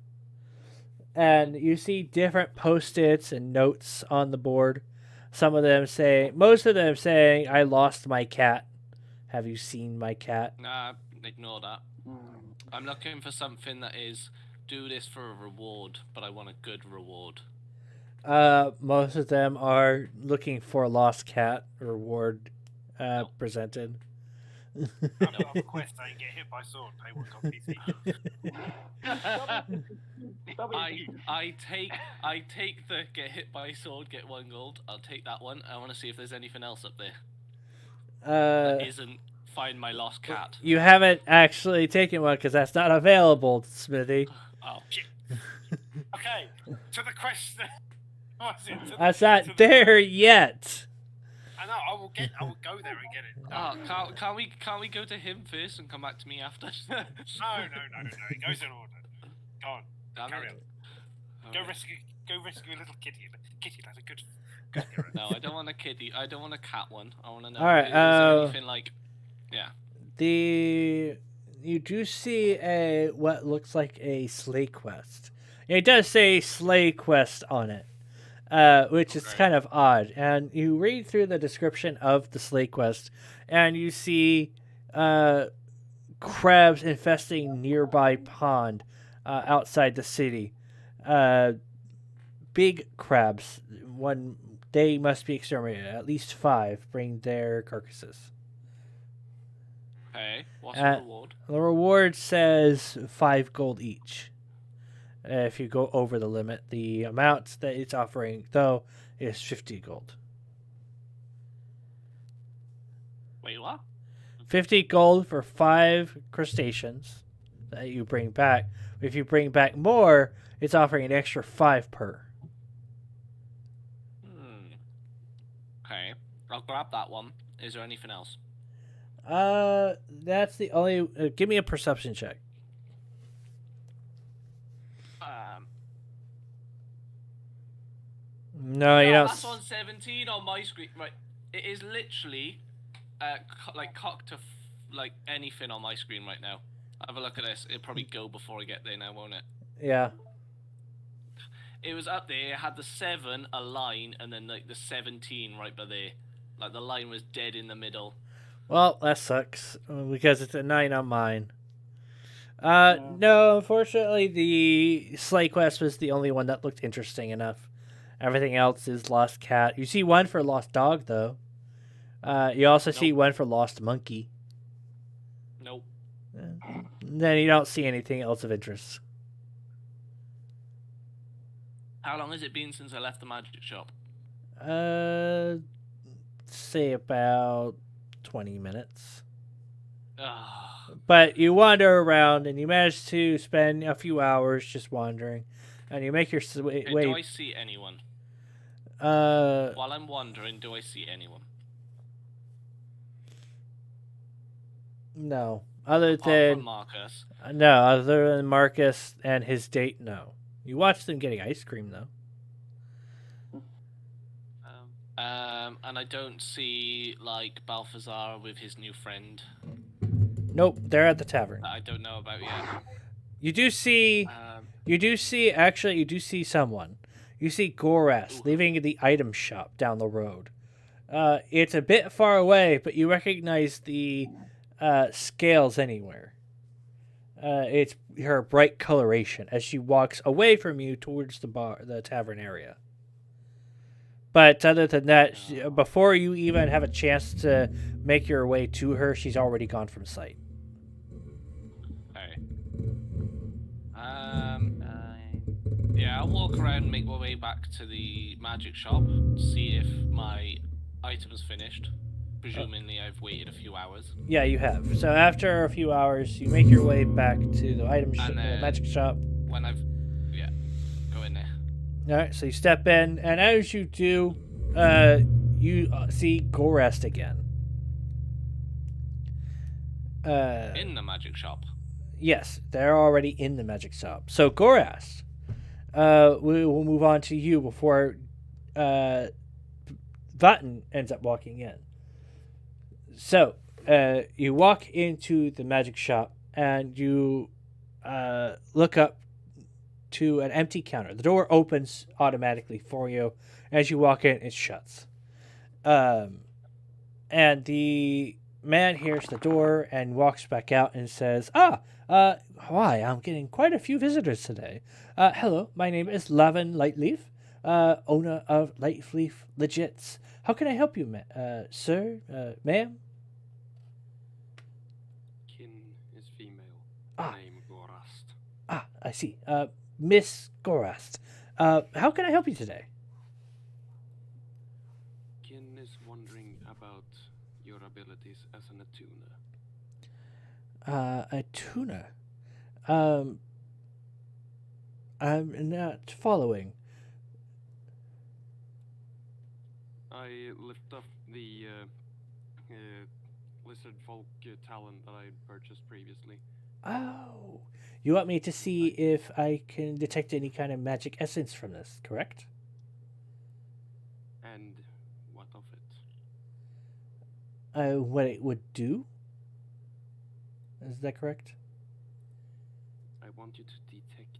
And you see different post-its and notes on the board. Most of them saying, "I lost my cat. Have you seen my cat?" Nah, ignore that. I'm looking for something that is, do this for a reward, but I want a good reward. Most of them are looking for a lost cat reward presented. I've a quest. I get hit by sword. Pay one gold PC. I take the get hit by sword, get 1 gold. I'll take that one. I want to see if there's anything else up there. That isn't find my lost cat. You haven't actually taken one because that's not available, Smithy. Oh shit. Okay, to the quest. That's not there yet. I know. I will go there and get it. Oh, can't we go to him first and come back to me after? No. It goes in order. Go on. Carry on. Go rescue a little kitty. Kitty, that's a good hero. No, I don't want a kitty. I don't want a cat one. I want to know. All right. Is there anything like? Yeah. You do see what looks like a sleigh quest. It does say sleigh quest on it. Which is kind of odd. And you read through the description of the sleigh quest, and you see crabs infesting nearby pond outside the city. Big crabs. They must be exterminated. At least 5 bring their carcasses. Okay, what's the reward? The reward says 5 gold each. If you go over the limit, the amount that it's offering, though, is 50 gold. Wait, what? 50 gold for 5 crustaceans that you bring back. If you bring back more, it's offering an extra 5 per. Okay, I'll grab that one. Is there anything else? That's the only. Give me a perception check. No, you don't. That's on 17 on my screen. Right, it is literally, like cocked to like anything on my screen right now. Have a look at this. It'll probably go before I get there now, won't it? Yeah. It was up there. It had the 7, a line, and then like the 17 right by there. Like the line was dead in the middle. Well, that sucks because it's a 9 on mine. No, unfortunately, the sleigh quest was the only one that looked interesting enough. Everything else is lost cat. You see one for lost dog, though. You also see one for lost monkey. Nope. Then you don't see anything else of interest. How long has it been since I left the magic shop? Say about 20 minutes. Ugh. But you wander around and you manage to spend a few hours just wandering. And you make your way. Do I see anyone? While I'm wandering, do I see anyone? No. Other Apart than from Marcus. No, other than Marcus and his date, no. You watch them getting ice cream, though. And I don't see, like, Balthazar with his new friend. Nope, they're at the tavern. That I don't know about yet. You do see... actually, you do see someone. you see Goras leaving the item shop down the road. It's a bit far away, but you recognize the scales anywhere. It's her bright coloration as she walks away from you towards the tavern area. But other than that, before you even have a chance to make your way to her, she's already gone from sight. Okay. Yeah, I'll walk around and make my way back to the magic shop, see if my item's finished. Presumably I've waited a few hours. Yeah, you have. So after a few hours, you make your way back to the magic shop. When I've... Yeah, go in there. Alright, so you step in, and as you do, you see Gorest again. In the magic shop? Yes, they're already in the magic shop. So Gorest, we will move on to you before Vatten ends up walking in. So, you walk into the magic shop, and you look up to an empty counter. The door opens automatically for you. As you walk in, it shuts. And the man hears the door and walks back out and says, why, I'm getting quite a few visitors today. Hello, my name is Lavin Lightleaf, owner of Lightleaf Legits. How can I help you, sir, ma'am? Kin is female. Name Gorast. I see. Miss Gorast. How can I help you today? Kin is wondering about your abilities as an attuner. A tuner. I'm not following. I lift up the lizard folk talent that I purchased previously. Oh, you want me to see if I can detect any kind of magic essence from this, correct? And what of it? What it would do? Is that correct? I want you to detect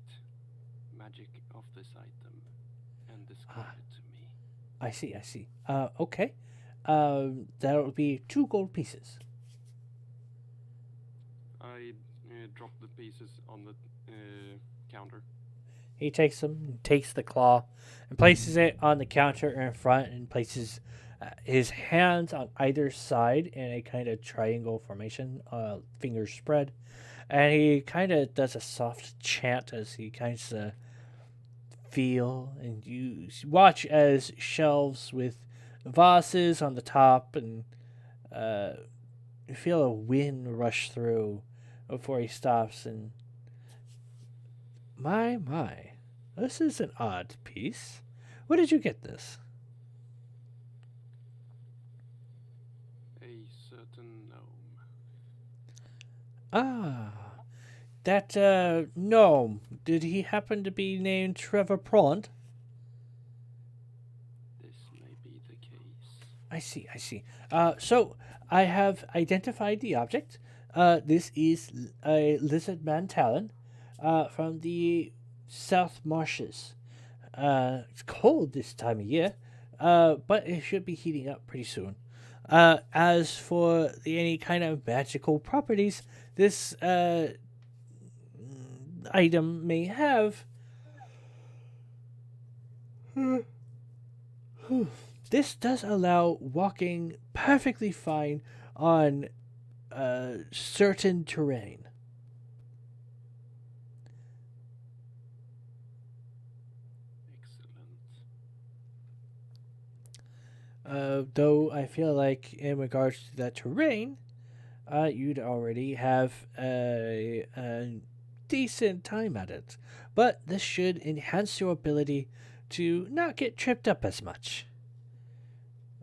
magic of this item and describe it to me. I see. Okay. That'll be 2 gold pieces. I drop the pieces on the counter. He takes them, takes the claw, and places it on the counter in front, and places his hands on either side in a kind of triangle formation, fingers spread, and he kind of does a soft chant as he kind of feel, and you watch as shelves with vases on the top, and you feel a wind rush through before he stops, and my, this is an odd piece. Where did you get this? A certain gnome. That gnome. Did he happen to be named Trevor Pront? This may be the case. I see. So I have identified the object. This is a lizard man talon from the South Marshes. It's cold this time of year, but it should be heating up pretty soon. As for any kind of magical properties this item may have, this does allow walking perfectly fine on certain terrain. Though I feel like in regards to that terrain, you'd already have a decent time at it. But this should enhance your ability to not get tripped up as much.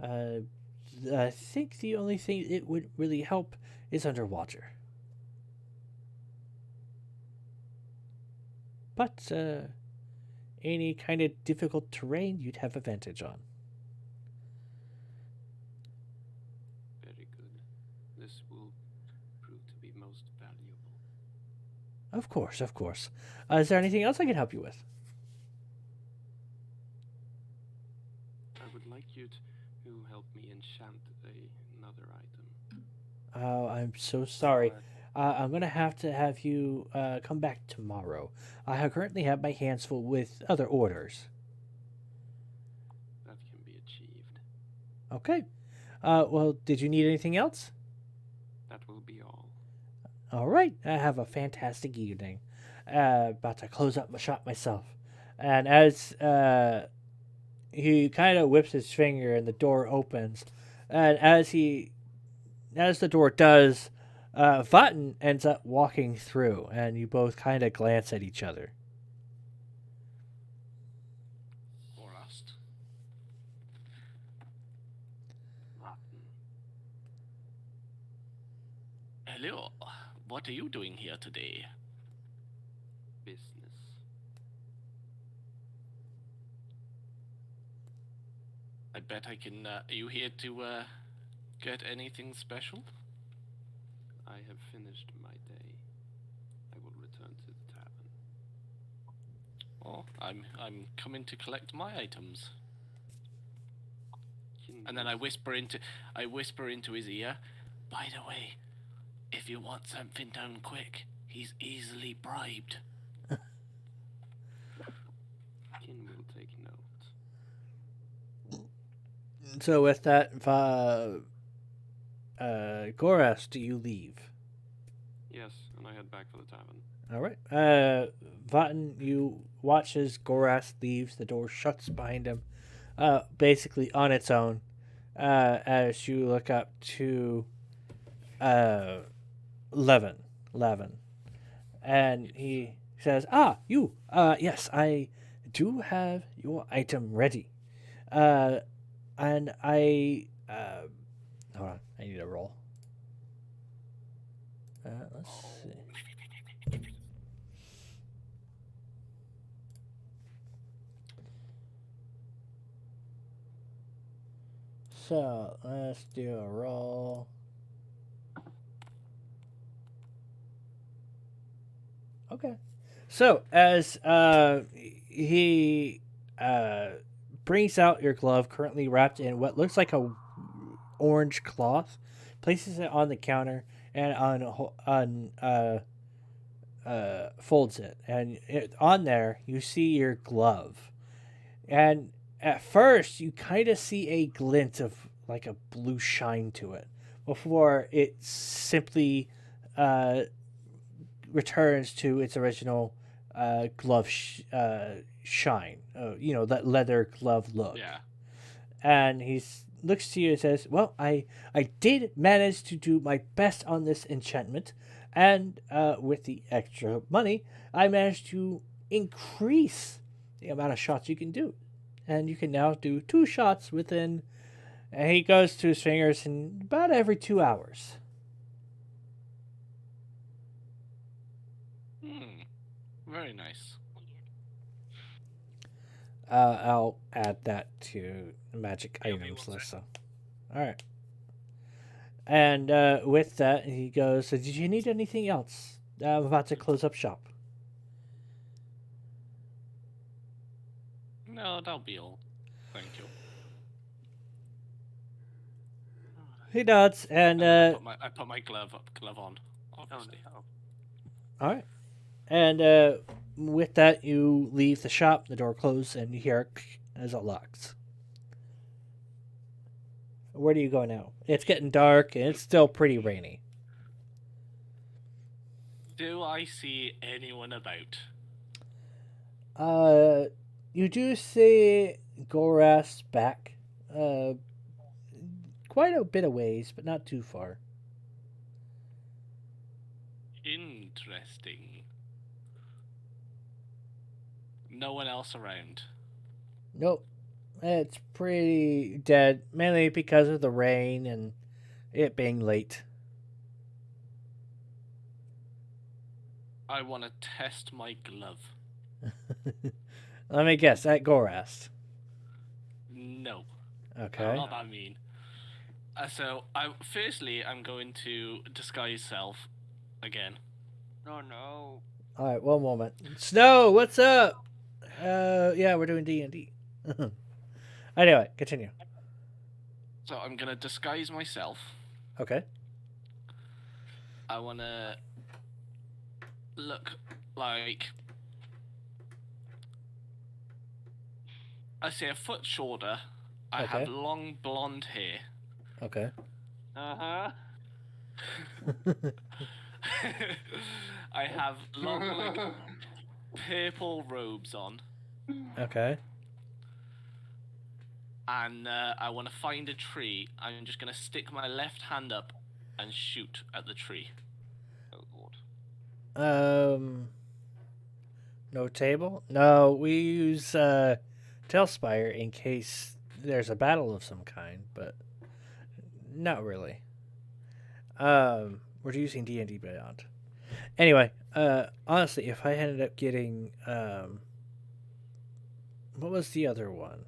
I think the only thing it would really help is underwater. But any kind of difficult terrain you'd have advantage on. Very good. This will prove to be most valuable. Of course. Is there anything else I can help you with? like you to help me enchant another item. Oh, I'm so sorry. I'm going to have you come back tomorrow. Currently have my hands full with other orders. That can be achieved. Okay. Well, did you need anything else? That will be all. All right. Have a fantastic evening. About to close up my shop myself. And as he kind of whips his finger and the door opens, and as the door does, Vatten ends up walking through, and you both kind of glance at each other. Gorast. Hello. What are you doing here today? Business. I bet I can. Are you here to get anything special? I have finished my day. I will return to the tavern. Oh, I'm coming to collect my items. And then I whisper into his ear. By the way, if you want something done quick, he's easily bribed. Kin will take note. So with that, Goras, do you leave? Yes, and I head back for the tavern. All right. Vatten, you watch as Goras leaves. The door shuts behind him, basically on its own. As you look up to Levin, and he says, you. Yes, I do have your item ready. And I hold on, I need a roll. Let's see. So let's do a roll. Okay. So as he brings out your glove, currently wrapped in what looks like a orange cloth, places it on the counter, and folds it, and on there you see your glove, and at first you kind of see a glint of like a blue shine to it before it simply returns to its original glove shine. That leather glove look. Yeah. And he looks to you and says, well, I did manage to do my best on this enchantment, and with the extra money, I managed to increase the amount of shots you can do. And you can now do 2 shots within, and he goes to his fingers, in about every 2 hours. Very nice. I'll add that to magic Yeah, we items will list. So, all right. And with that, he goes, "Did you need anything else? I'm about to close up shop." No, that'll be all. Thank you. He nods, and I put my glove on. Obviously. Oh no. all right. And with that, you leave the shop. The door closes, and you hear as it locks. Where do you go now? It's getting dark, and it's still pretty rainy. Do I see anyone about? You do see Goras back. Quite a bit of ways, but not too far. Interesting. No one else around. Nope. It's pretty dead, mainly because of the rain and it being late. I want to test my glove. Let me guess, at Gorast. No. Okay. Not that mean. So, firstly, I'm going to disguise self again. Oh no. Alright, one moment. Snow, what's up? Yeah, we're doing D&D. Anyway, continue. So I'm gonna disguise myself. Okay. I wanna look like, I say, a foot shorter. I have Okay. long blonde hair. Okay. Uh-huh. I have long, like, purple robes on. Okay. And I want to find a tree. I'm just going to stick my left hand up and shoot at the tree. Oh lord. No table? No, we use Tailspire in case there's a battle of some kind, but not really. We're using D&D Beyond. Anyway, honestly, if I ended up getting what was the other one?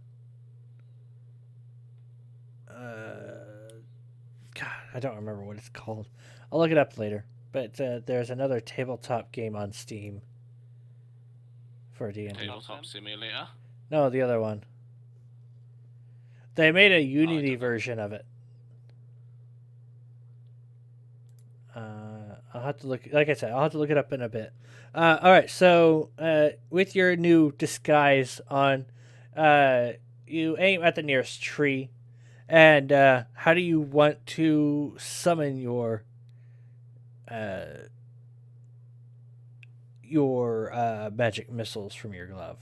God, I don't remember what it's called. I'll look it up later. But there's another tabletop game on Steam for D&D. Tabletop Simulator. No, the other one. They made a Unity version of it. I'll have to look. Like I said, I'll have to look it up in a bit. All right. So, with your new disguise on, you aim at the nearest tree, and how do you want to summon your magic missiles from your glove?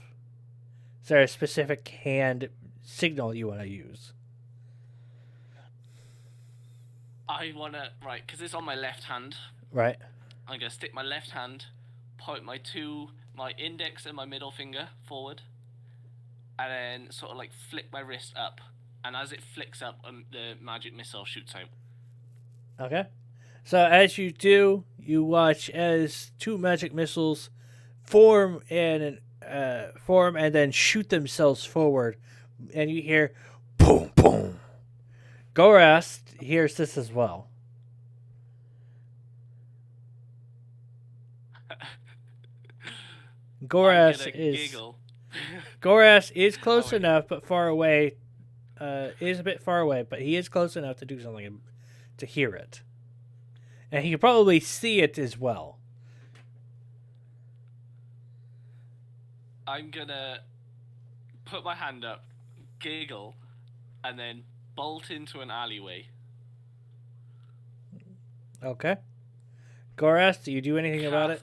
Is there a specific hand signal you want to use? I want to, right, because it's on my left hand. Right. I'm going to stick my left hand, point my index and my middle finger forward, and then sort of like flick my wrist up. And as it flicks up, the magic missile shoots out. Okay. So as you do, you watch as two magic missiles form and then shoot themselves forward, and you hear boom, boom. Gorast hears this as well. Gorast is close enough, but far away. Is a bit far away, but he is close enough to do something to hear it, and he can probably see it as well. I'm gonna put my hand up, giggle, and then bolt into an alleyway. Okay. Gorast, do you do anything about it?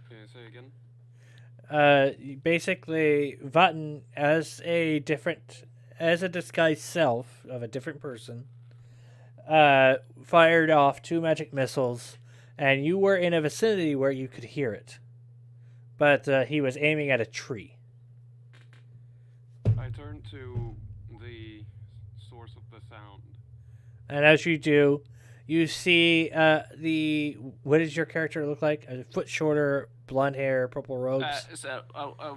Can you say again? Basically, Vatten, as a disguised self of a different person, fired off two magic missiles, and you were in a vicinity where you could hear it. But he was aiming at a tree. I turn to the source of the sound. And as you do, you see what does your character look like? A foot shorter, blonde hair, purple robes? It's a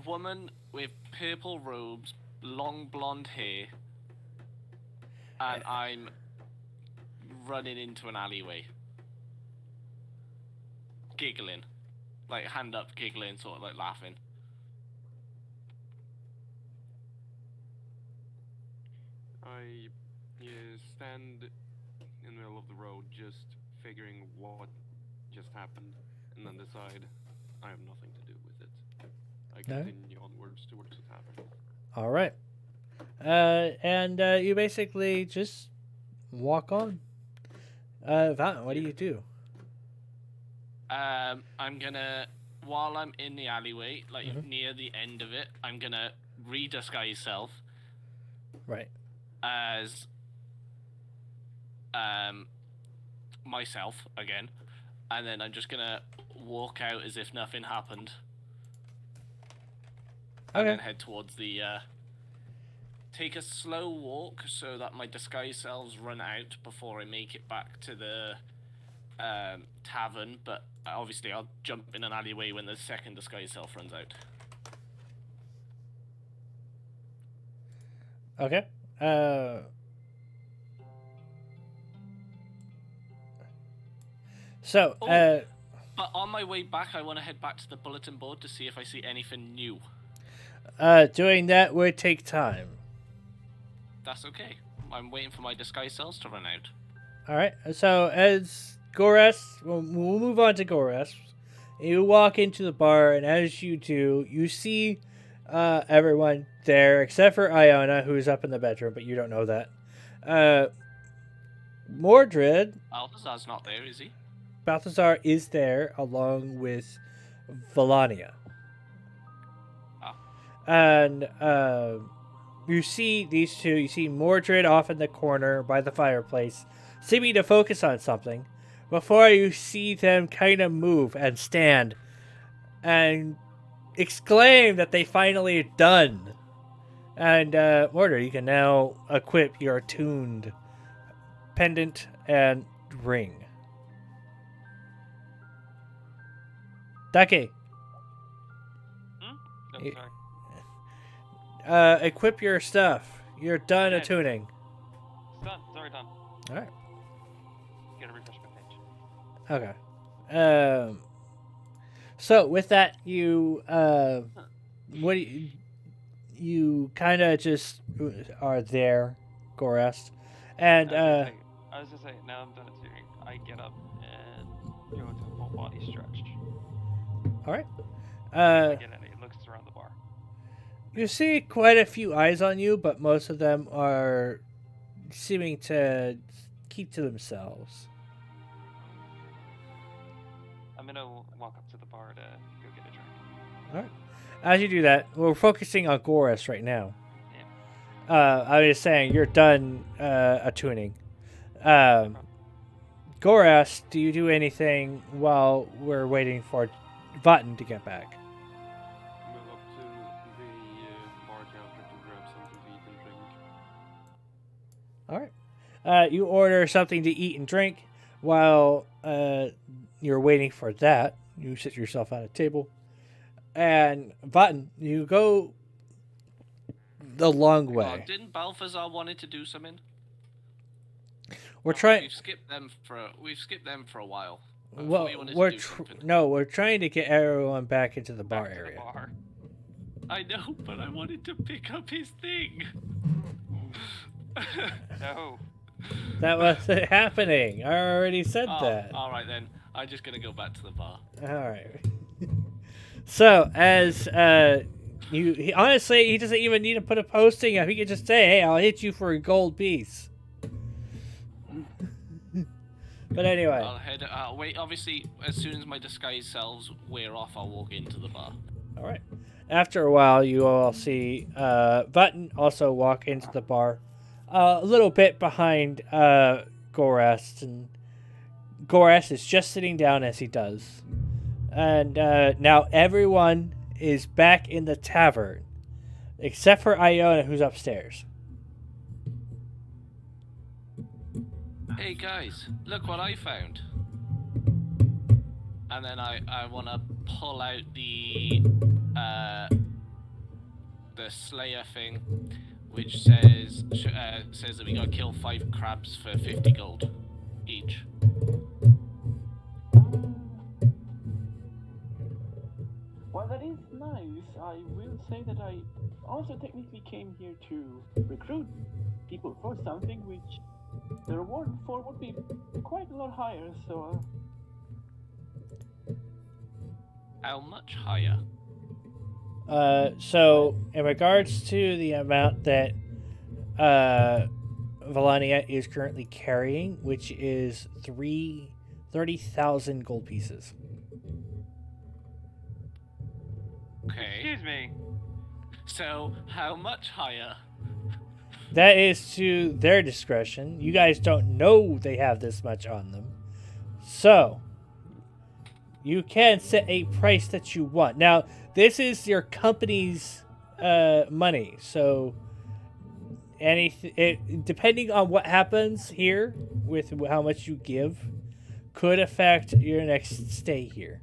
woman with purple robes, long blonde hair, and I'm running into an alleyway. Giggling. Like, hand up, giggling, sort of like laughing. I stand in the middle of the road, just figuring what just happened, and then decide I have nothing to do with it. I continue onwards towards the tavern. All right. And you basically just walk on. Vatten, what do you do? I'm gonna, while I'm in the alleyway, like near the end of it, I'm gonna redisguise self. Right. As myself again, and then I'm just gonna walk out as if nothing happened. Okay. And then head towards the take a slow walk so that my disguise selves run out before I make it back to the tavern, but obviously I'll jump in an alleyway when the second disguise self runs out. Okay. So, but on my way back, I want to head back to the bulletin board to see if I see anything new. Doing that would take time. That's okay. I'm waiting for my disguise cells to run out. All right. So as Goras, we'll move on to Goras. You walk into the bar, and as you do, you see everyone there except for Iona, who's up in the bedroom, but you don't know that. Mordred, Balthazar's not there, is he? Balthazar is there along with Valania. Ah. And you see these two. You see Mordred off in the corner by the fireplace, seeming to focus on something, before you see them kind of move and stand and exclaim that they finally are done. And Mordred, you can now equip your attuned pendant and ring. Dake, Oh, Y- sorry. equip your stuff. You're done Okay. attuning. It's done. It's already done. All right. Gotta refresh my page. Okay. So with that, you what do you kind of just are there, Gorast, and I was gonna say, now I'm done tuning. I get up and go into a full body stretch. all right. I get in, it looks around the bar. You see quite a few eyes on you, but most of them are seeming to keep to themselves. I'm gonna walk up to the bar to go get a drink. All right. As you do that, we're focusing on Goras right now. Yeah. I was just saying, you're done attuning. Goras, do you do anything while we're waiting for Button to get back? Move up to the bar counter to grab something to eat and drink. All right. You order something to eat and drink while you're waiting for that. You sit yourself at a table. And Button, you go the long Oh, way. didn't Balthazar wanted to do something? We're trying. We've skipped them for a while. I thought Well, you wanted to we're do something. we're trying to get everyone back into the bar Back to the area. bar. I know, but I wanted to pick up his thing. No. That wasn't happening. I already said that. All right then. I'm just gonna go back to the bar. All right. So as he honestly, he doesn't even need to put a posting up. He could just say, "Hey, I'll hit you for a gold piece." But anyway, I'll wait. Obviously, as soon as my disguise cells wear off, I'll walk into the bar. all right. After a while, you all see Button also walk into the bar, a little bit behind Gorast, and Gorast is just sitting down as he does. And now everyone is back in the tavern, except for Iona, who's upstairs. Hey guys, look what I found. And then I want to pull out the Slayer thing, which says that we gotta kill 5 crabs for 50 gold each. Well, that is nice. I will say that I also technically came here to recruit people for something which the reward for would be quite a lot higher, so... How much higher? So, in regards to the amount that Valania is currently carrying, which is 30,000 gold pieces. Okay. Excuse me. So, how much higher? That is to their discretion. You guys don't know they have this much on them. So, you can set a price that you want. Now, this is your company's money. So, depending on what happens here with how much you give, could affect your next stay here.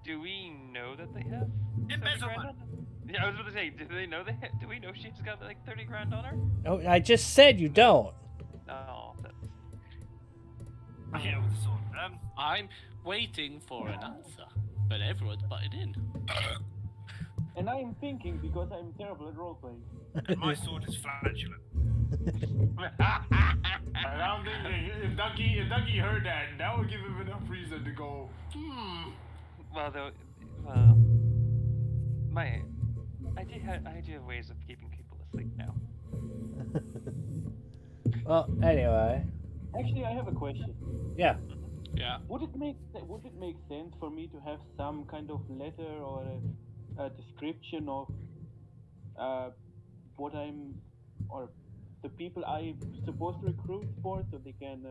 Do we know that they have 30 grand on them? Yeah, I was about to say, do they know do we know she's got like 30 grand on her? Oh, I just said you don't. No, that's... Yeah, with the sword. I'm waiting for an answer. but everyone's butted in. And I'm thinking because I'm terrible at roleplaying. And my sword is flatulent. And I'm thinking, if Ducky heard that would give him enough reason to go, Well, though, I do have ways of keeping people asleep now. Well, anyway. Actually, I have a question. Yeah. Yeah. Would it make sense for me to have some kind of letter or a description of what I'm or the people I'm supposed to recruit for, so they can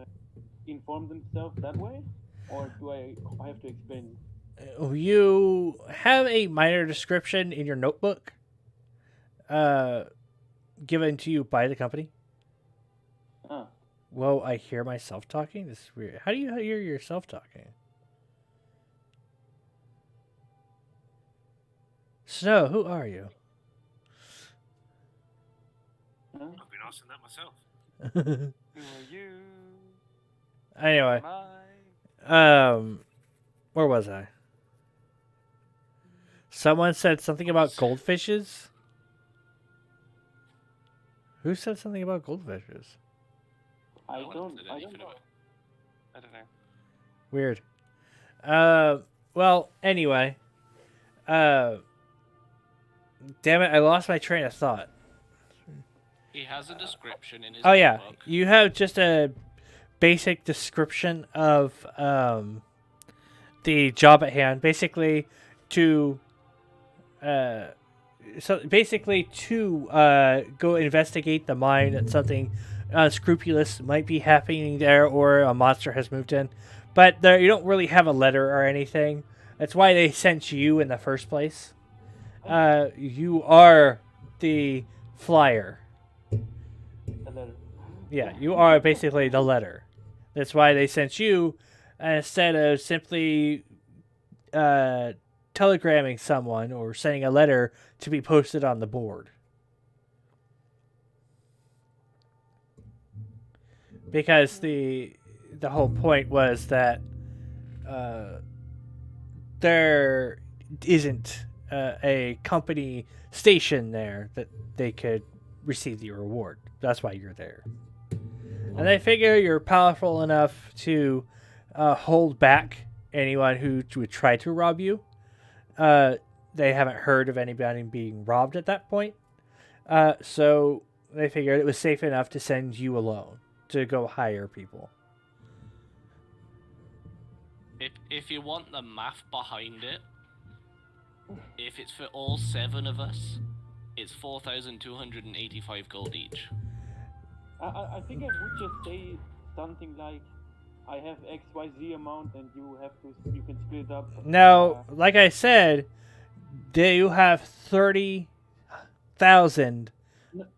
inform themselves that way, or do I have to explain it? You have a minor description in your notebook given to you by the company. Ah. Well, I hear myself talking? This is weird. How do you hear yourself talking? Snow, who are you? I've been asking that myself. Who are you? Anyway. Am I? Where was I? Someone said something about goldfishes? Who said something about goldfishes? I No one don't said know. I don't know. Weird. Well, anyway. Damn it, I lost my train of thought. He has a description in his Oh, yeah. notebook. You have just a basic description of the job at hand. Basically, to go investigate the mine that something unscrupulous might be happening there, or a monster has moved in. But there, you don't really have a letter or anything. That's why they sent you in the first place. You are the flyer. A letter. Yeah, you are basically the letter. That's why they sent you instead of simply telegramming someone or sending a letter to be posted on the board. Because the whole point was that there isn't a company station there that they could receive the reward. That's why you're there. And they figure you're powerful enough to hold back anyone who would try to rob you. They haven't heard of anybody being robbed at that point. So they figured it was safe enough to send you alone to go hire people. If you want the math behind it, if it's for all 7 of us, it's 4,285 gold each. I think I would just say something like, I have XYZ amount and you can split it up. Now, like I said, you have 30,000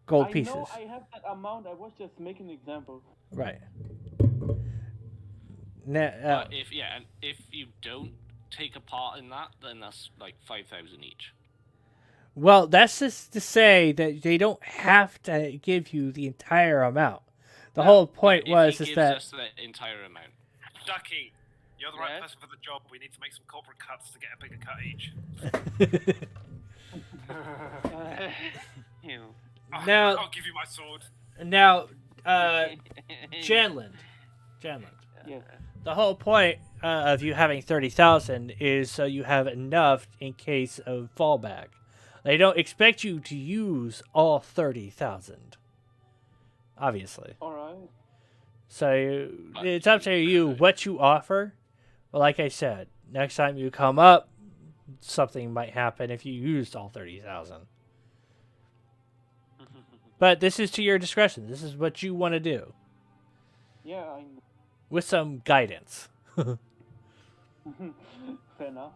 gold pieces. I know I have that amount. I was just making an example. Right. But if you don't take a part in that, then that's like 5,000 each. Well, that's just to say that they don't have to give you the entire amount. The whole point was If he is gives that us the entire amount. Ducky, you're the right Yes? person for the job. We need to make some corporate cuts to get a bigger cut each. You. Now- I'll give you my sword. now, Janland. Yes. The whole point of you having 30,000 is so you have enough in case of fallback. They don't expect you to use all 30,000. Obviously. Alright. So it's up to you what you offer. But like I said, next time you come up, something might happen if you used all 30,000. But this is to your discretion. This is what you want to do. Yeah, With some guidance. fair enough.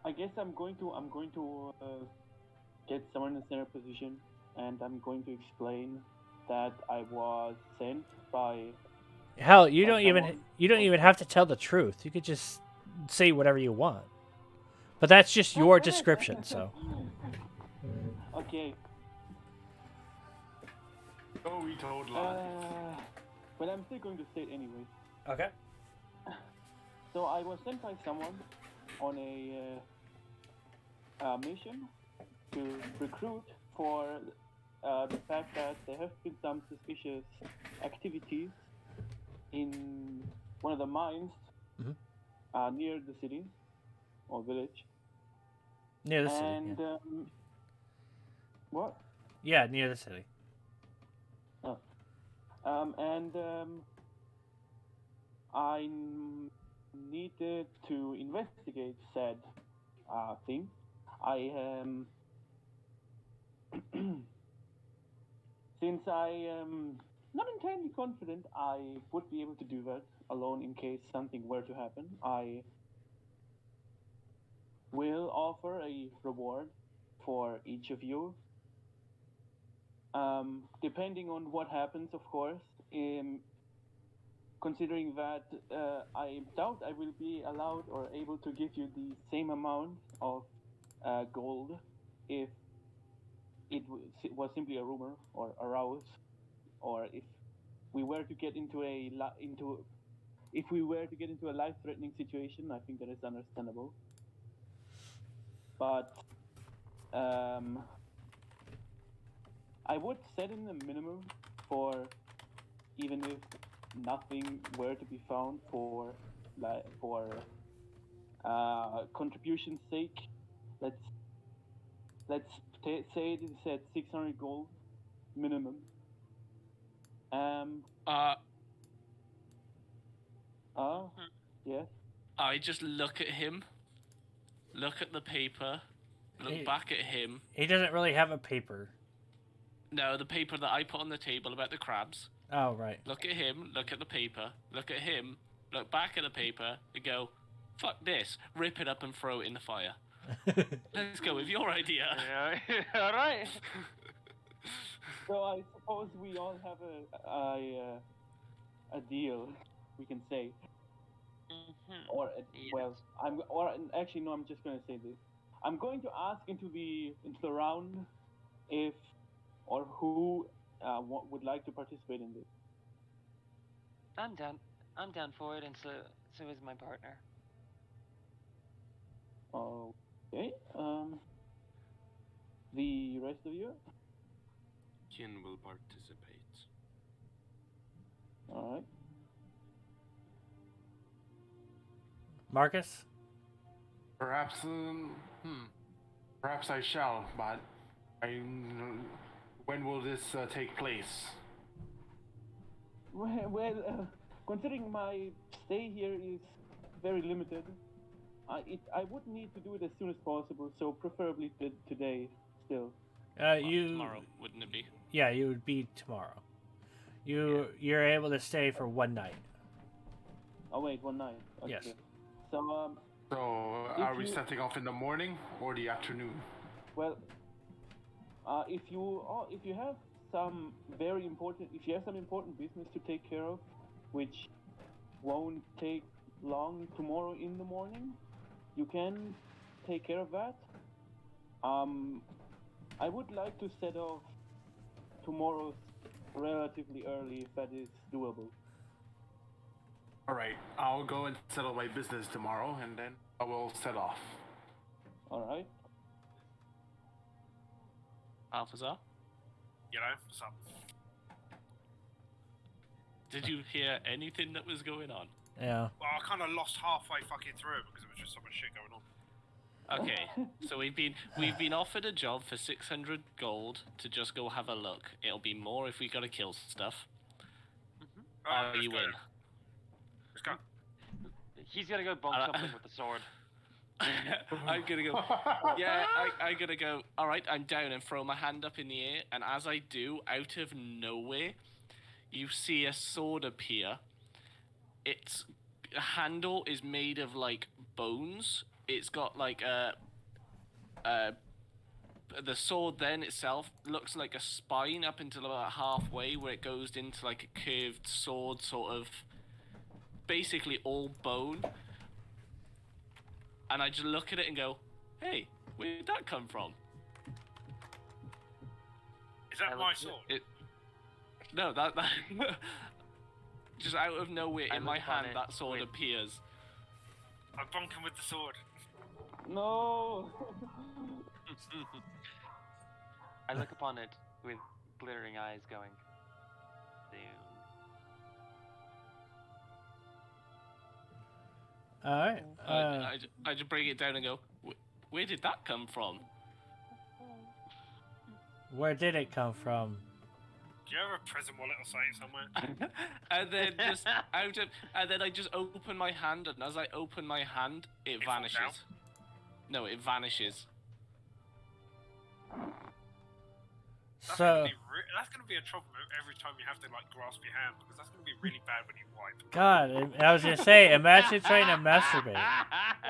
I guess I'm going to get someone in a center position, and I'm going to explain that I was sent by. Hell, you Or don't even someone- have to tell the truth. You could just say whatever you want. But that's just your description, so. Okay. oh, we told lies. But I'm still going to say it anyway. Okay. So I was sent by someone on a mission to recruit for the fact that there have been some suspicious activities in one of the mines near the city or village. Near the city. And Yeah. What? Yeah, near the city. Oh. I needed to investigate said thing. I since I am not entirely confident I would be able to do that alone in case something were to happen, I will offer a reward for each of you. Depending on what happens, of course. Considering that I doubt I will be allowed or able to give you the same amount of gold if it was simply a rumor or a rouse, or if we were to get into a life-threatening situation. I think that is understandable. But I would set in a minimum for, even if nothing were to be found for contribution's sake. Let's say it is at 600 gold minimum. Yes. I just look at him, look at the paper, look back at him. He doesn't really have a paper. No, the paper that I put on the table about the crabs. Oh, right. Look at him, look at the paper, look at him, look back at the paper, and go, fuck this, rip it up and throw it in the fire. Let's go with your idea. Yeah, alright. So I suppose we all have a deal, we can say. Or well, actually no, I'm just going to say this. I'm going to ask into the round if or who would like to participate in this. I'm down. I'm down for it, and so is my partner. Okay. The rest of you? Kin will participate. All right. Marcus? Perhaps, perhaps I shall, but when will this take place? Well, considering my stay here is very limited, I would need to do it as soon as possible, so preferably today still. Tomorrow, wouldn't it be? Yeah, you would be tomorrow. You're able to stay for one night. Oh wait, one night. Okay. Yes. So So, are we setting off in the morning or the afternoon? Well, if you have some important business to take care of, which won't take long tomorrow in the morning, you can take care of that. I would like to set off tomorrow relatively early, if that is doable. Alright, I'll go and settle my business tomorrow, and then I will set off. Alright. Althazar? You know, what's up? Did you hear anything that was going on? Yeah. Well, I kind of lost halfway fucking through it because there was just so much shit going on. Okay, so we've been offered a job for 600 gold to just go have a look. It'll be more if we gotta kill stuff. Alright, You win. Let's go. He's gonna go bump something with the sword. I'm gonna go. Yeah, I'm gonna go. All right, I'm down and throw my hand up in the air. And as I do, out of nowhere, you see a sword appear. Its handle is made of like bones. It's got like the sword then itself looks like a spine up until about halfway, where it goes into like a curved sword, sort of basically all bone. And I just look at it and go, hey, where did that come from? Is that my sword? No, that just out of nowhere I in my look on hand, it. that sword Wait. appears. I bonk him with the sword. No. I look upon it with glittering eyes going, soon. All right. I just bring it down and go, where did that come from? Where did it come from? Do you have a prison wallet or something somewhere? And then just and then I just open my hand, and as I open my hand, it vanishes. falls No, it vanishes. That's So, gonna be a trouble every time you have to like grasp your hand, because that's gonna be really bad when you wipe. God, I was gonna say, imagine trying to masturbate.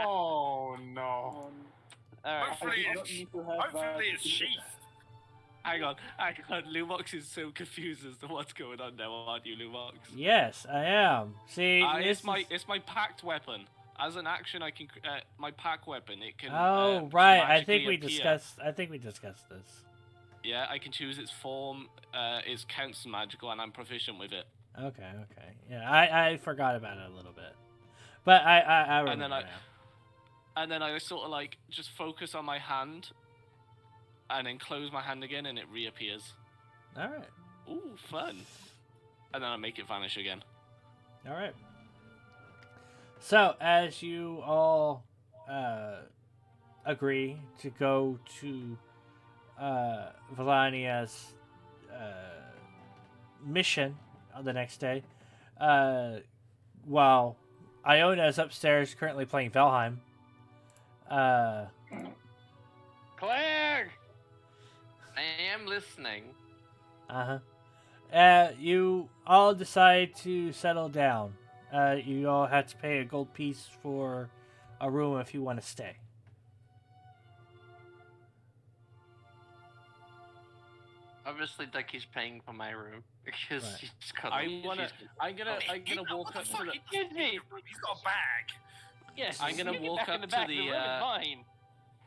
Oh no. Alright. Hopefully I do not it's, need to have hopefully it's sheathed. Hang on. Lumox is so confused as to what's going on now, aren't you, Lumox? Yes, I am. See, It's my packed weapon. As an action, I can my pack weapon. It can. Oh, right. I think we magically discussed this. Yeah, I can choose its form. It counts magical, and I'm proficient with it. Okay. Yeah, I forgot about it a little bit, but I remember now. And then I sort of like just focus on my hand, and then close my hand again, and it reappears. All right. Ooh, fun. And then I make it vanish again. All right. So, as you all agree to go to Valania's mission on the next day, while Iona is upstairs currently playing Valheim. Claire! I am listening. You all decide to settle down. You all had to pay a gold piece for a room if you want to stay. Obviously, Ducky's paying for my room because Right. she's got. I'm gonna walk up to the. Excuse me! He's got a bag. Yes, I'm gonna get walk back in up the to back of the, room, it's mine.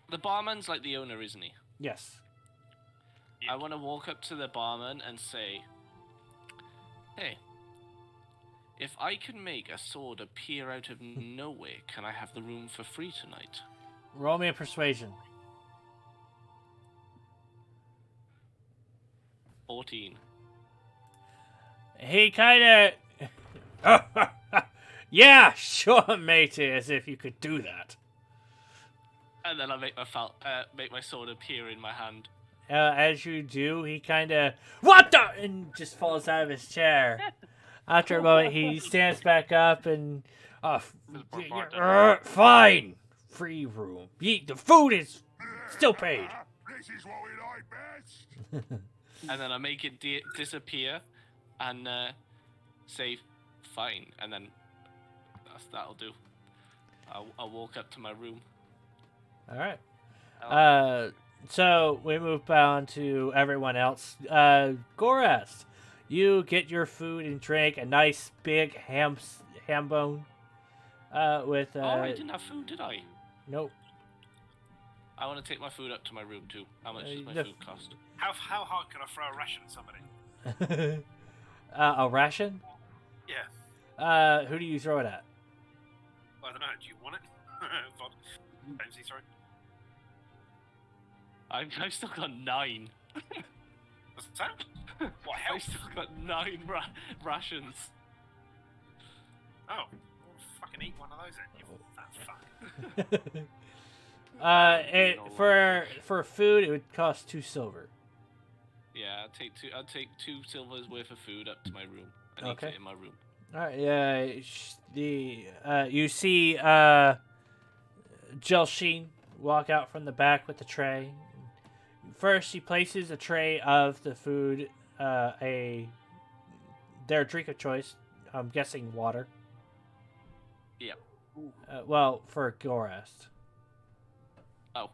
The barman's like the owner, isn't he? Yes. I want to walk up to the barman and say, "Hey, if I can make a sword appear out of nowhere, can I have the room for free tonight?" Roll me a persuasion. 14. He kind of... Yeah, sure, matey, as if you could do that. And then I make my sword appear in my hand. As you do, he kind of... What the... And just falls out of his chair. After a moment, he stands back up and... Fine! Free room. The food is still paid. This is what we like best. And then I make it disappear and say, fine. And then that'll do. I'll walk up to my room. All right. So we move on to everyone else. Gorast, you get your food and drink, a nice big ham bone. With I didn't have food, did I? Nope. I want to take my food up to my room too. How much does my food cost? How hard can I throw a ration at somebody? A ration? Yeah. Who do you throw it at? I don't know. Do you want it? Jamesy, sorry. I've still got 9. What's that? What, I've health? still got 9 rations. Oh. Well, fucking eat one of those then, you fat fuck. For food, it would cost 2 silver. Yeah, I'll take 2 silvers worth of food up to my room and Okay. eat it in my room. All right. You see Jelsheen walk out from the back with the tray. First, she places a tray of the food, their drink of choice. I'm guessing water. Yep. Well, for Gorast. Oh.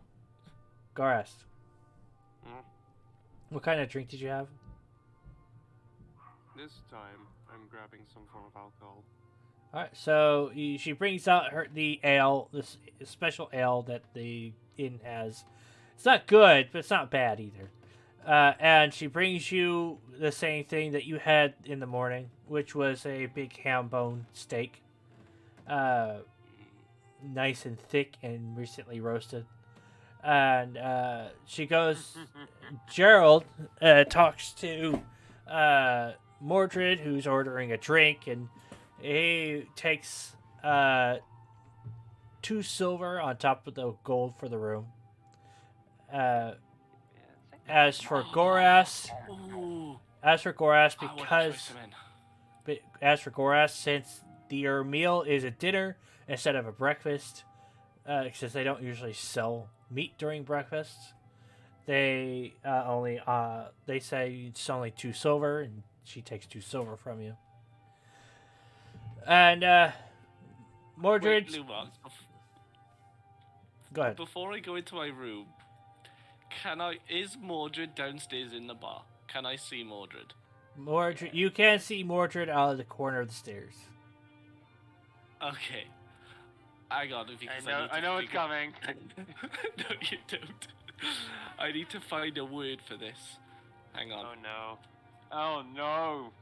Gorast. Mm. What kind of drink did you have? This time, I'm grabbing some form of alcohol. All right, so she brings out the ale, this special ale that the inn has. It's not good, but it's not bad either. And she brings you the same thing that you had in the morning, which was a big ham bone steak. nice and thick and recently roasted. And she goes. Gerald talks to Mordred, who's ordering a drink, and he takes 2 silver on top of the gold for the room. As for Goras, Ooh, because I wanna throw some in. Since your meal is a dinner instead of a breakfast, since they don't usually sell meat during breakfast, they they say it's only 2 silver, and she takes 2 silver from you. And Mordred, Wait, Lumos, go ahead. before I go into my room, is Mordred downstairs in the bar? Can I see Mordred? Mordred, you can see Mordred out of the corner of the stairs. Okay. Hang on, because I know it's coming. No, you don't. I need to find a word for this. Hang on. Oh no.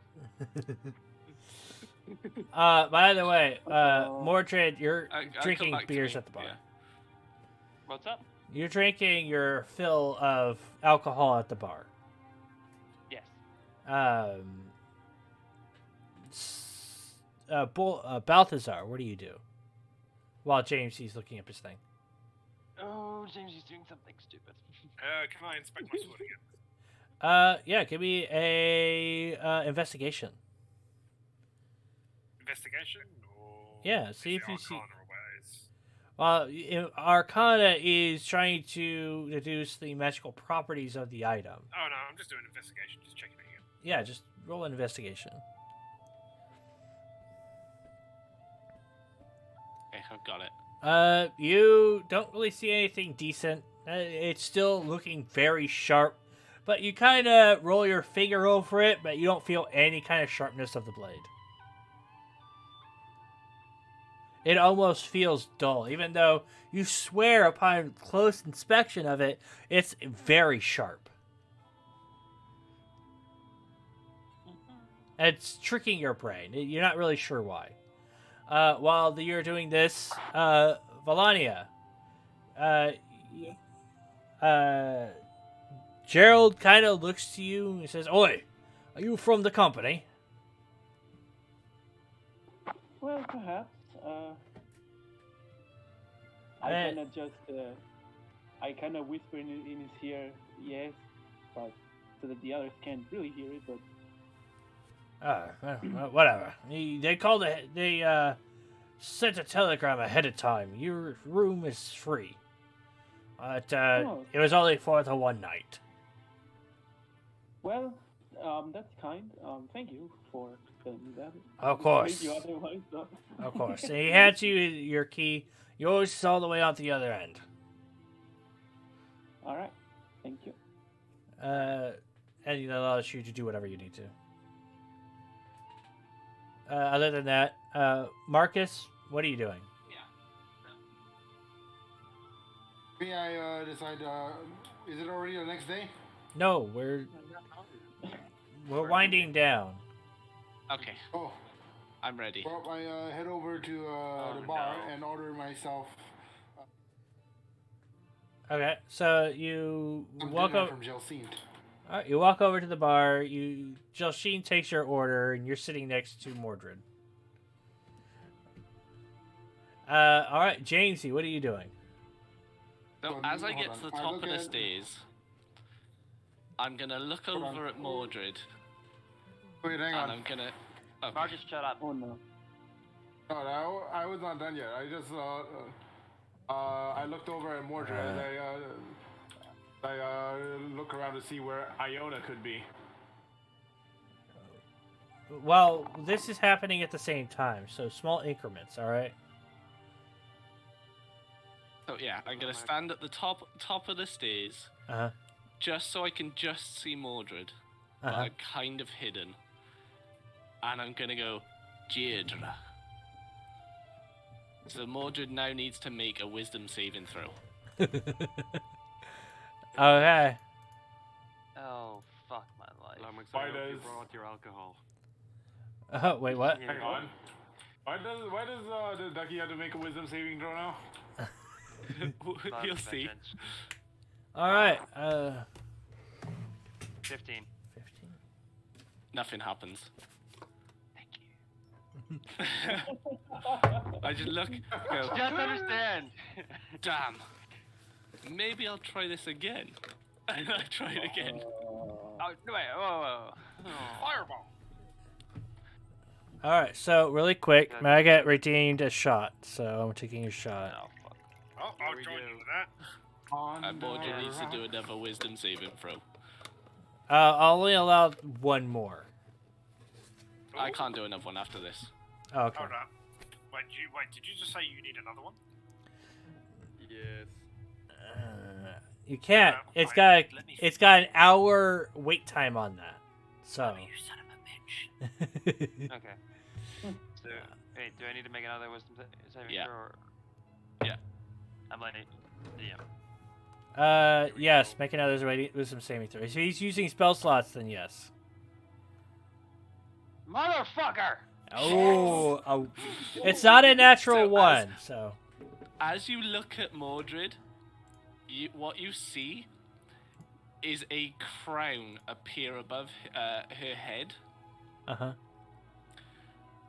By the way, Mordred, you're I'll drinking come back to beers me, at the bar. yeah. What's up? You're drinking your fill of alcohol at the bar. Yes. Balthazar, what do you do? While James, he's looking up his thing. Oh, James is doing something stupid. Can I inspect my sword again? Yeah, give me a investigation. Investigation? Or Yeah, see is if it you see. Arcana or what is- Well, Arcana is trying to deduce the magical properties of the item. Oh no, I'm just doing an investigation, just checking it again. Yeah, just roll an investigation. Okay, I've got it. You don't really see anything decent. It's still looking very sharp, but you kind of roll your finger over it, but you don't feel any kind of sharpness of the blade. It almost feels dull, even though you swear upon close inspection of it, it's very sharp. And it's tricking your brain. You're not really sure why. While you're doing this, Valania, Gerald kind of looks to you and says, "Oi, are you from the company?" Well, perhaps. I Eh. kind of just, I kind of whisper in his ear, yes, but so that the others can't really hear it. But Whatever. They sent a telegram ahead of time. Your room is free. But it was only for the one night. well, that's kind. Thank you for telling me that. Of course. Thank you otherwise. So. Of course. And he hands you your key. Yours is all the way out the other end. All right. Thank you. And it allows you to do whatever you need to. Other than that, Marcus, what are you doing? Me, I decide. Is it already the next day? No, we're winding down. Okay, Oh, I'm ready. well, I head over to the bar and order myself Okay, so you some walk dinner over. from Jelsine. All right, you walk over to the bar. Jelsine takes your order, and you're sitting next to Mordred. All right, Jamesy, what are you doing? So Hold as I on, get hold to the on. I top look of the at- stairs, I'm gonna look Hold on. over at Mordred, Wait, hang and on. I'm gonna. Okay. Marcus, shut up. Oh no. No, I was not done yet. I just I looked over at Mordred and I look around to see where Iona could be. Well, this is happening at the same time, so small increments. All right. So yeah, I'm gonna stand at the top of the stairs, Uh just so I can just see Mordred, but huh. I'm kind of hidden. And I'm gonna go, Deirdre. So Mordred now needs to make a wisdom saving throw. Okay. Oh, fuck my life. I'm Why excited you does- brought your alcohol. Wait, what? Hang on. Why does the ducky have to make a wisdom saving throw now? You'll see. Vengeance. All right. 15. 15. Nothing happens. Thank you. I just look, go, Just understand. damn. Maybe I'll try this again. And I try it again. Oh, no, wait, whoa. Fireball. All right. So really quick, Maggot redeemed a shot, so I'm taking a shot. Oh, fuck. Oh, I'll join you with that. And Mordred needs to do another wisdom saving throw. I'll only allow one more. I can't do another one after this. Oh, okay. Hold up. Wait, did you just say you need another one? Yes. You can't. It's got an hour wait time on that. So. You son of a bitch. Okay. So, wait, do I need to make another wisdom saving Yeah. throw? Or... Yeah. I'm letting yeah. Yes. Make another wisdom saving throw. If he's using spell slots, then yes. Motherfucker! Oh, it's not a natural So one. So. As you look at Mordred, what you see is a crown appear above her head. Uh-huh.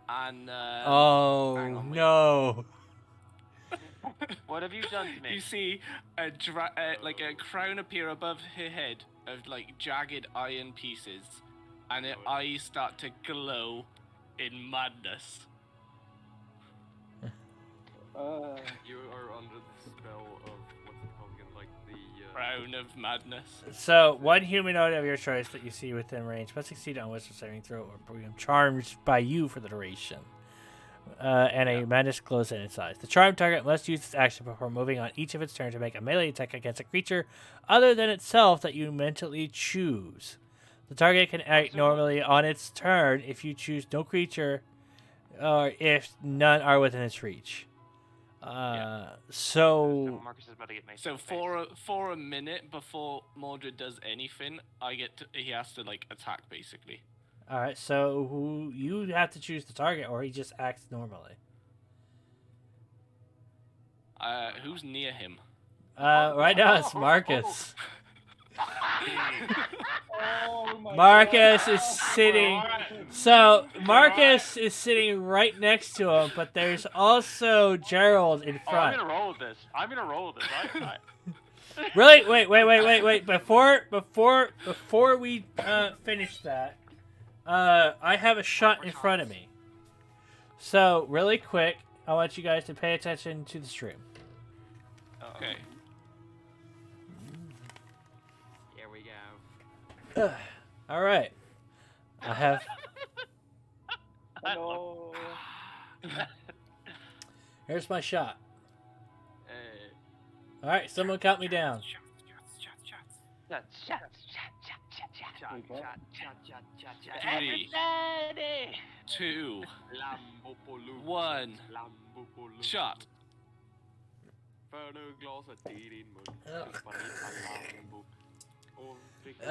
And hang Oh on, wait. no. What have you done to me? You see like a crown appear above her head of like jagged iron pieces, and her eyes start to glow in madness. You are under the spell of what's it called again? Like the Crown of madness. So, one humanoid of your choice that you see within range must succeed on wisdom saving throw or become charmed by you for the duration. And a madness glows in its eyes. The charmed target must use its action before moving on each of its turn to make a melee attack against a creature other than itself that you mentally choose. The target can act normally on its turn if you choose no creature or if none are within its reach. So Marcus is about to get maced So in the face. for a minute before Mordred does anything, he has to like attack basically. All right, so you have to choose the target, or he just acts normally. Who's near him? Right now it's Marcus. Oh my Marcus God. is sitting. So Marcus is sitting right next to him, but there's also Gerald in Oh, front. I'm gonna roll with this. Really? Wait. Before we finish that, I have a shot in front of me. So really quick, I want you guys to pay attention to the stream. Okay. Here we go. All right. I have. No. Here's my shot. Hey. All right, someone count me down. Three, 2, 1, shot. För nu glaset i din mun. Tjoppar hit Lambo. Och dricker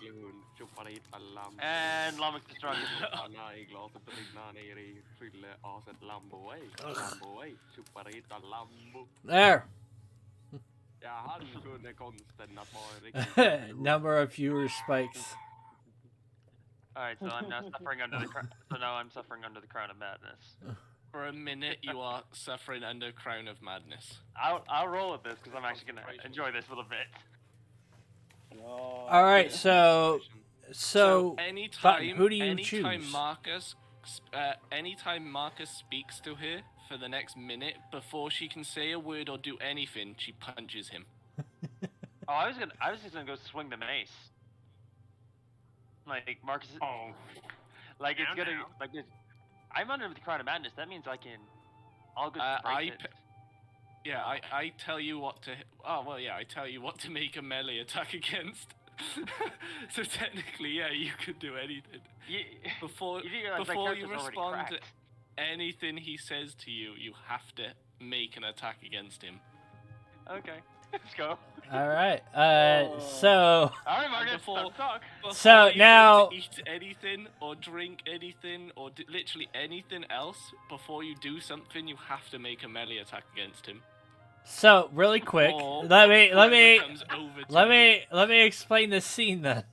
i mun. Tjoppar hit Lambo. And Lamech the strongest. Panna i glaset brinna ner i fylleaset Lambo ej. Lambo ej. Tjoppar hit Lambo. There. Ja, han kunde konsten att vara en riktig... Number of fewer spikes. Alright, so I'm now suffering under the crown of madness. For a minute, you are suffering under Crown of Madness. I'll roll with this because I'm actually gonna enjoy this a little bit. No. All right, so anytime, who do you anytime choose? Anytime Marcus speaks to her for the next minute, before she can say a word or do anything, she punches him. Oh, I was just gonna go swing the mace. Like Marcus. Oh. Like it's Now, gonna now. like this. I'm under the crown of madness. That means I can. I'll go I tell you what to. Oh well, yeah, I tell you what to make a melee attack against. So technically, yeah, you could do anything. Before you respond to anything he says to you, you have to make an attack against him. Okay. Let's go. All right. So All right, Marcus. Before- Talk. So you go now- to eat anything or drink anything or literally anything else, before you do something, you have to make a melee attack against him. So really quick, Or let me whoever comes over to you. let me explain the scene then.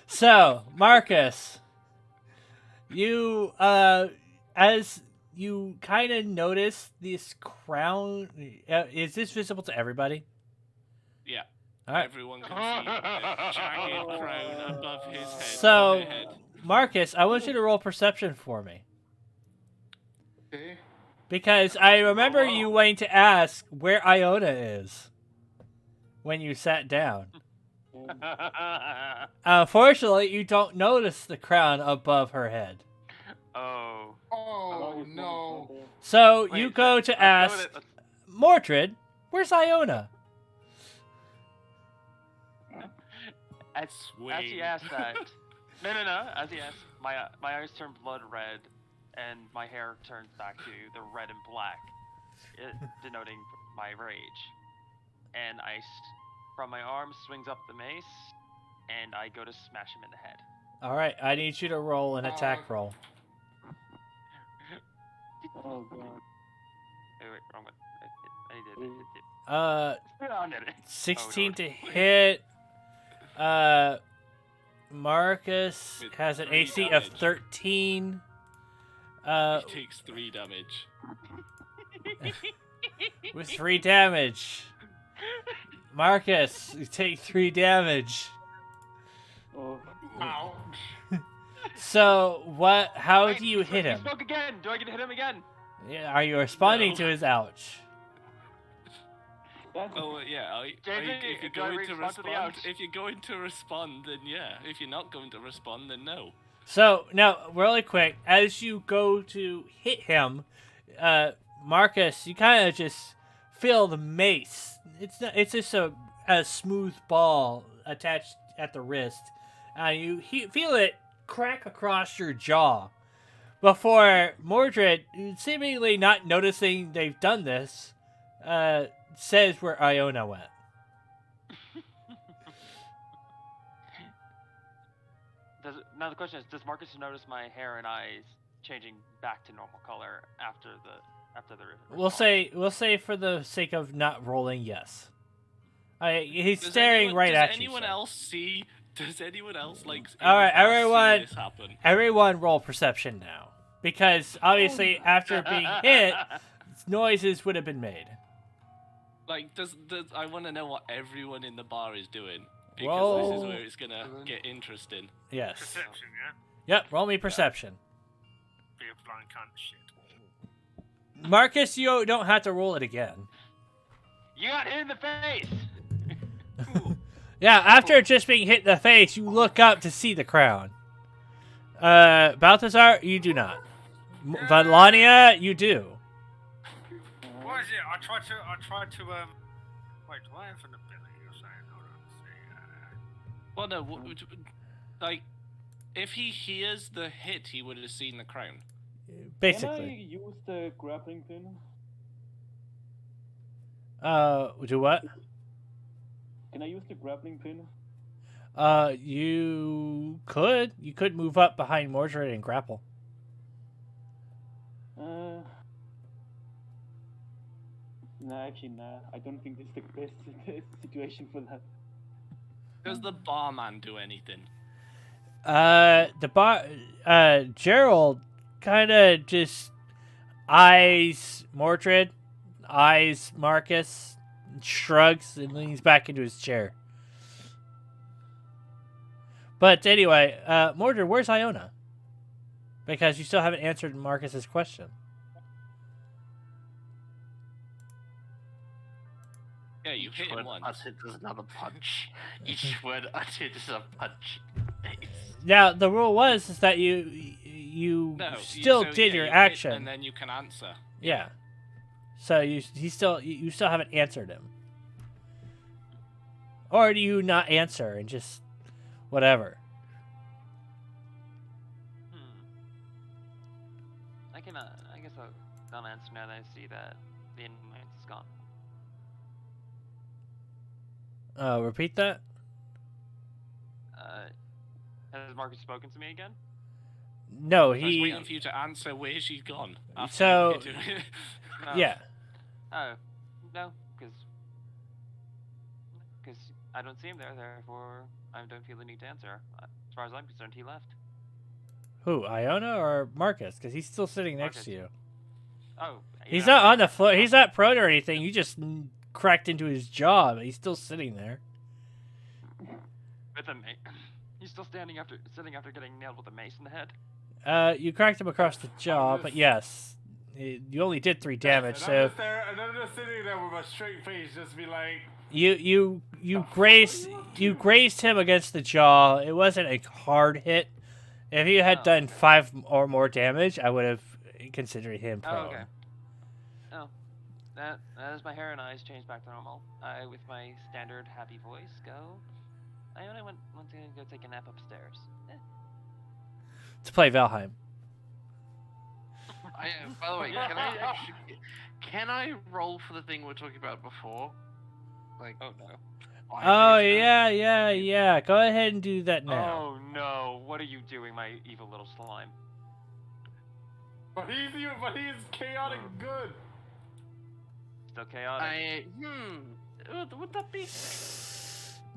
So Marcus, you as you kind of notice this crown. Is this visible to everybody? Yeah. All right. Everyone can see a jagged crown above his head. So, her head. Marcus, I want you to roll perception for me. Okay. Because I remember you wanting to ask where Iona is when you sat down. Unfortunately, you don't notice the crown above her head. Oh. Oh no. So you Wait, go let's to go ask with it. Mordred, where's Iona? As he Swing. asked that, no. As he asked, my eyes turn blood red, and my hair turns back to the red and black, denoting my rage. And from my arm swings up the mace, and I go to smash him in the head. All right, I need you to roll an attack roll. Oh god. Wait, wrong one. I did it. Uh, I did it. 16 Oh, to no. hit. Marcus With has an 3 AC of damage. 13. He takes 3 damage. With 3 damage. Marcus, you take 3 damage. Oh. Ouch. So, how Wait, do you hit He him? spoke again. Do I get to hit him again? Yeah, are you responding No. to his ouch? That's Oh yeah. Jamie, If you're do I going to respond to the respond, ouch? if you're going to respond, then yeah. If you're not going to respond, then no. So, now, really quick, as you go to hit him, Marcus, you kind of just feel the mace. It's just a smooth ball attached at the wrist. You feel it crack across your jaw. Before Mordred, seemingly not noticing they've done this, says where Iona went. Now the question is, does Marcus notice my hair and eyes changing back to normal color after the We'll say for the sake of not rolling, yes. He's Does staring anyone, right does at you. anyone so. else see? Does anyone else like? in All right, the bar see everyone. this happen? Everyone roll perception now. Because obviously after being hit, noises would have been made. Like, does I want to know what everyone in the bar is doing, because Roll. this is where it's gonna get interesting. Yes. Perception, yeah? Yep, roll me perception. Be a blind cunt shit. Marcus, you don't have to roll it again. You got hit in the face. Yeah, after just being hit in the face, you look up to see the crown. Balthazar, you do not. Valania, you do. What is it? I tried to wait, do I have an ability or something? Hold on, Well, no, like, if he hears the hit, he would have seen the crown. Can I Basically. use the grappling pin? Do what? Can I use the grappling pin? You could. You could move up behind Mordred and grapple. Nah, actually, nah. I don't think this is the best situation for that. Does the barman do anything? Gerald kind of just eyes Mordred, eyes Marcus, shrugs, and leans back into his chair. But anyway, Mordred, where's Iona? Because you still haven't answered Marcus's question. Yeah, you hit him once. Uttered is another punch. Each word uttered is a punch. Now the rule was is that you No, still so, did yeah, your you action. hit and then you can answer. Yeah. So you still haven't answered him. Or do you not answer and just whatever? I guess I'll answer now that I see that the invite is gone. Repeat that. Has Marcus spoken to me again? No, I was he. waiting for you to answer where she's gone. after So- you hit her. No. Yeah. Oh, no, because I don't see him there. Therefore, I don't feel the need to answer. As far as I'm concerned, he left. Who, Iona or Marcus? Because he's still sitting next Marcus. to you. Oh, He's yeah. not on the floor. He's not prone or anything. You just cracked into his jaw, but he's still sitting there. With a mace. He's still sitting after getting nailed with a mace in the head. You cracked him across the jaw, but yes, you only did 3 damage. And So I'm just there, and I'm just sitting there with a straight face, just be like, you grazed him against the jaw. It wasn't a hard hit. If you had done 5 or more damage, I would have considered him prone. Oh, okay. Oh, that as my hair and eyes change back to normal, I, with my standard happy voice, go. I only want to go take a nap upstairs. To play Valheim. By the way, can I roll for the thing we were talking about before? Like, oh no. Oh yeah. Go ahead and do that now. Oh no! What are you doing, my evil little slime? but he's chaotic good. Still chaotic. Would that be?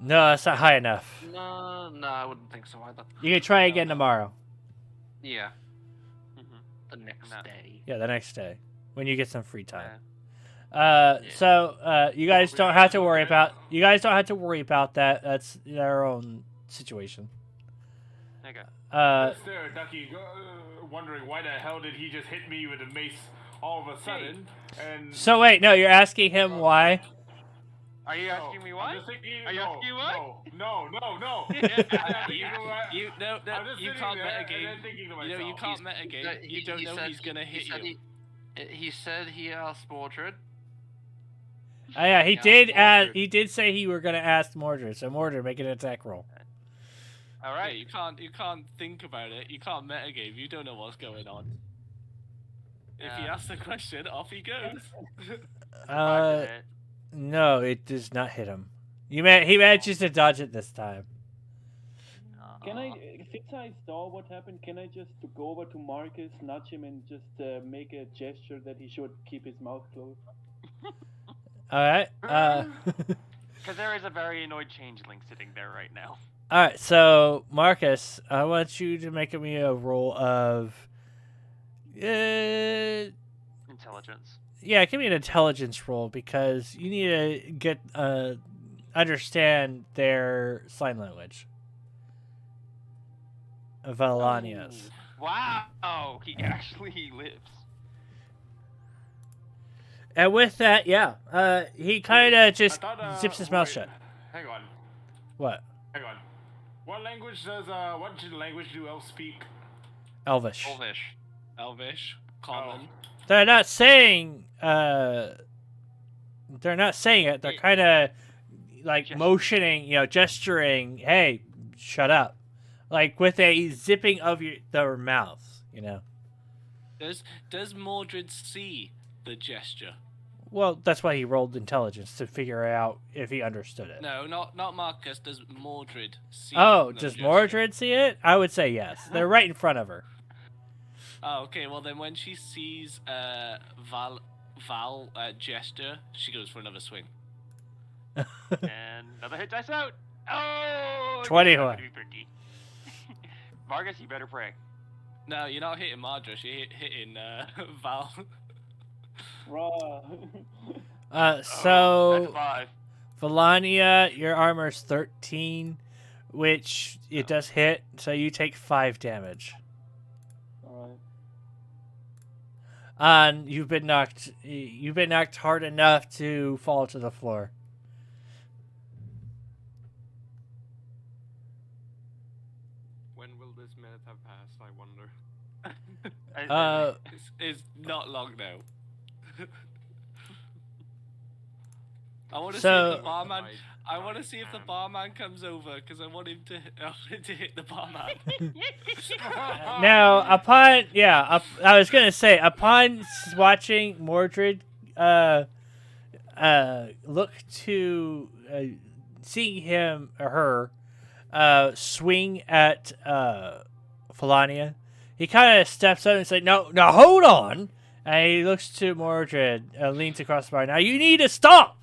No, that's not high enough. No, I wouldn't think so either. You can try again tomorrow. Yeah. Mm-hmm. The next day. Yeah, the next day when you get some free time. Yeah. So you guys don't have to worry about. You guys don't have to worry about that. That's their own situation. Okay. Just there, Ducky, wondering why the hell did he just hit me with a mace all of a sudden? And So wait, no, you're asking him why? Are you asking me why? I'm just thinking, Are you asking me why? No. You can't metagame. You can't metagame. You don't know he's gonna hit you. He said he asked Mordred. Oh yeah, he Yeah, did. Mordred. He did say he were gonna ask Mordred. So Mordred, make an attack roll. All right. Yeah, you can't think about it. You can't metagame. You don't know what's going on. If he asks the question, off he goes. No, it does not hit him. He manages to dodge it this time. Can I, since I saw what happened, can I just go over to Marcus, nudge him, and just make a gesture that he should keep his mouth closed? All right. Because there is a very annoyed changeling sitting there right now. All right. So Marcus, I want you to make me a roll of. Intelligence. Yeah, give me an intelligence roll because you need to get understand their sign language. Valania's. Wow, he actually lives. And with that, yeah, he kind of just zips his mouth shut. Hang on. What? Hang on. What language do elves speak? Elvish. Elvish. Common. They're not saying. They're not saying it. They're kind of like motioning, gesturing. Hey, shut up. Like with a zipping of their mouth, Does Mordred see the gesture? Well, that's why he rolled intelligence to figure out if he understood it. No, not Marcus. Does Mordred see? Oh, the does gesture? Mordred see it? I would say yes. They're right in front of her. Oh, okay. Well, then when she sees Val gesture, she goes for another swing. And another hit dice out. Oh! 21. Marcus, you better pray. No, you're not hitting Mardress. You're hitting Val. So That's 5. Valania, your armor's 13, which it does hit, so you take 5 damage. Alright. And you've been knocked hard enough to fall to the floor. When will this minute have passed, I wonder? It's not long now. I want to So- see if the barman. I want to see if the barman comes over because I want him to hit the barman. Now, upon I was gonna say upon watching Mordred look to see him or her swing at Felania, he kind of steps up and says, "No, hold on." And he looks to Mordred, leans across the bar. "Now you need to stop.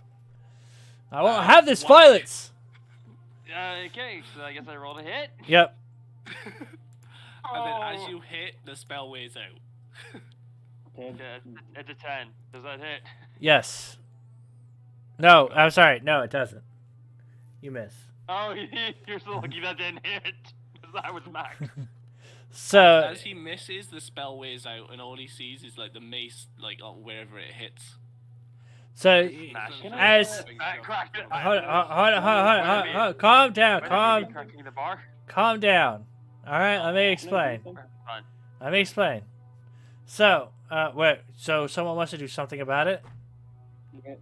I won't have this violence." Okay, so I guess I rolled a hit. Yep. And then as you hit, the spell wears out. Yeah, it's a 10. Does that hit? Yes. No, I'm sorry. No, it doesn't. You miss. Oh, you're so lucky that didn't hit. Because that was max. So As he misses, the spell wears out, and all he sees is like the mace, like wherever it hits. So Smash it. as Crack it. hold on, calm down, Cracking the bar. calm down. All right, let me explain. Fine. Let me explain. So, wait. So someone wants to do something about it?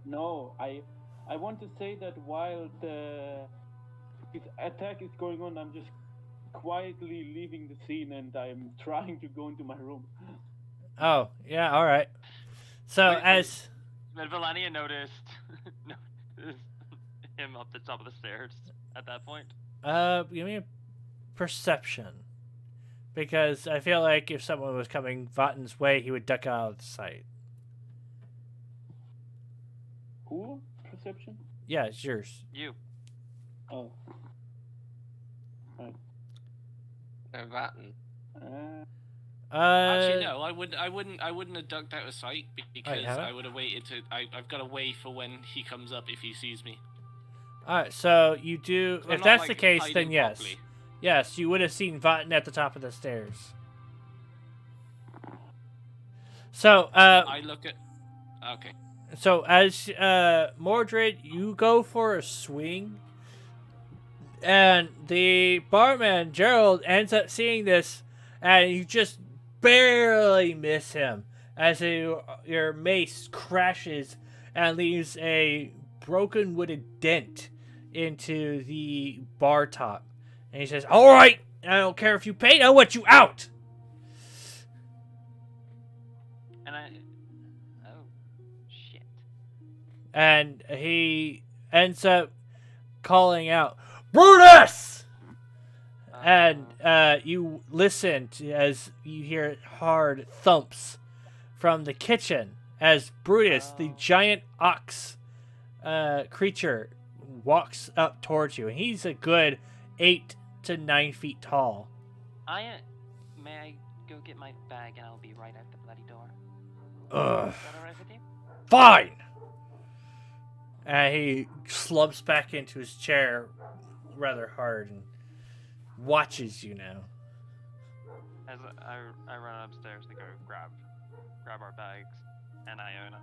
No, I want to say that while this attack is going on, I'm just quietly leaving the scene and I'm trying to go into my room. Oh, yeah. All right. So Wait, as Then Valania noticed him up the top of the stairs at that point. give me a perception, because I feel like if someone was coming Vatten's way, he would duck out of the sight. Who? Perception? Yeah, it's yours. You. Oh. Right. Vatten. Actually, no, I wouldn't have ducked out of sight because haven't? I would have waited to. I've got to wait for when he comes up if he sees me. All right. So you do. I'm If not, that's like, the case, then hiding yes. properly. Yes, you would have seen Vatten at the top of the stairs. So, I look at. Okay. So as Mordred, you go for a swing, and the barman Gerald ends up seeing this, and you just barely miss him as your mace crashes and leaves a broken wooden dent into the bar top. And he says, "All right, I don't care if you paid. I want you out." And oh, shit. And he ends up calling out, "Brutus!" And you listen as you hear hard thumps from the kitchen as Brutus, the giant ox creature, walks up towards you. And he's a good 8 to 9 feet tall. May I go get my bag and I'll be right at the bloody door? Ugh. Is that alright with you? Fine! And he slumps back into his chair rather hard and watches you now. As I run upstairs to go grab our bags and Iona.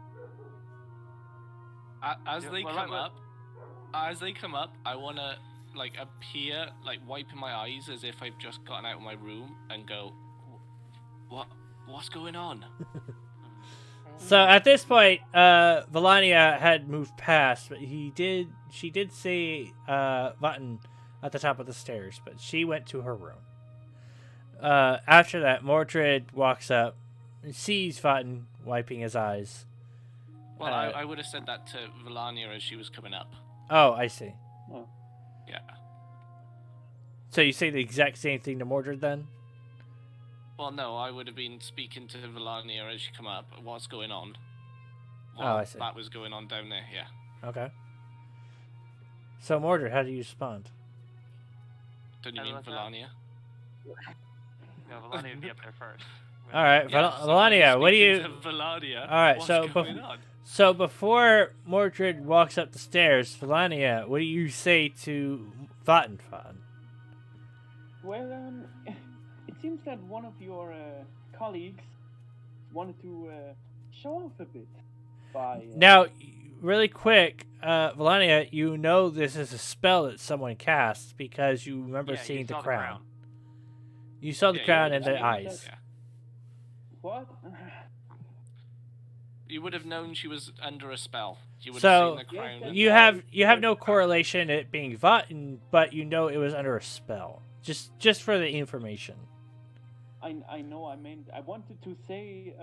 As Yeah, they well, come like- up, I wanna like appear like wiping my eyes as if I've just gotten out of my room and go, what's going on? So at this point, Valania had moved past, but she did see Vatten at the top of the stairs, but she went to her room. After that, Mordred walks up and sees Vatten wiping his eyes. Well, I would have said that to Valania as she was coming up. Oh, I see. Oh. Yeah. So you say the exact same thing to Mordred then? Well, no, I would have been speaking to Valania as she come up. What's going on? Oh, I see. That was going on down there, yeah. Okay. So Mordred, how do you respond? Don't you I mean love that. Valania? Yeah, Valania would be up there first. All right, Yeah, so Valania, I'm what do you? speaking to Valania. All right, What's so going on? So before Mordred walks up the stairs, Valania, what do you say to Vatten? Well, it seems that one of your colleagues wanted to show off a bit by... Now, really quick, Valania, you know this is a spell that someone casts because you remember Yeah, you seeing the saw the crown. crown. You saw the Yeah, crown you and would the have eyes. seen that. What? You would have known she was under a spell. You would So, have seen the crown. Yes, You have no correlation it being Vatten, but you know it was under a spell. Just for the information. I know, I meant, I wanted to say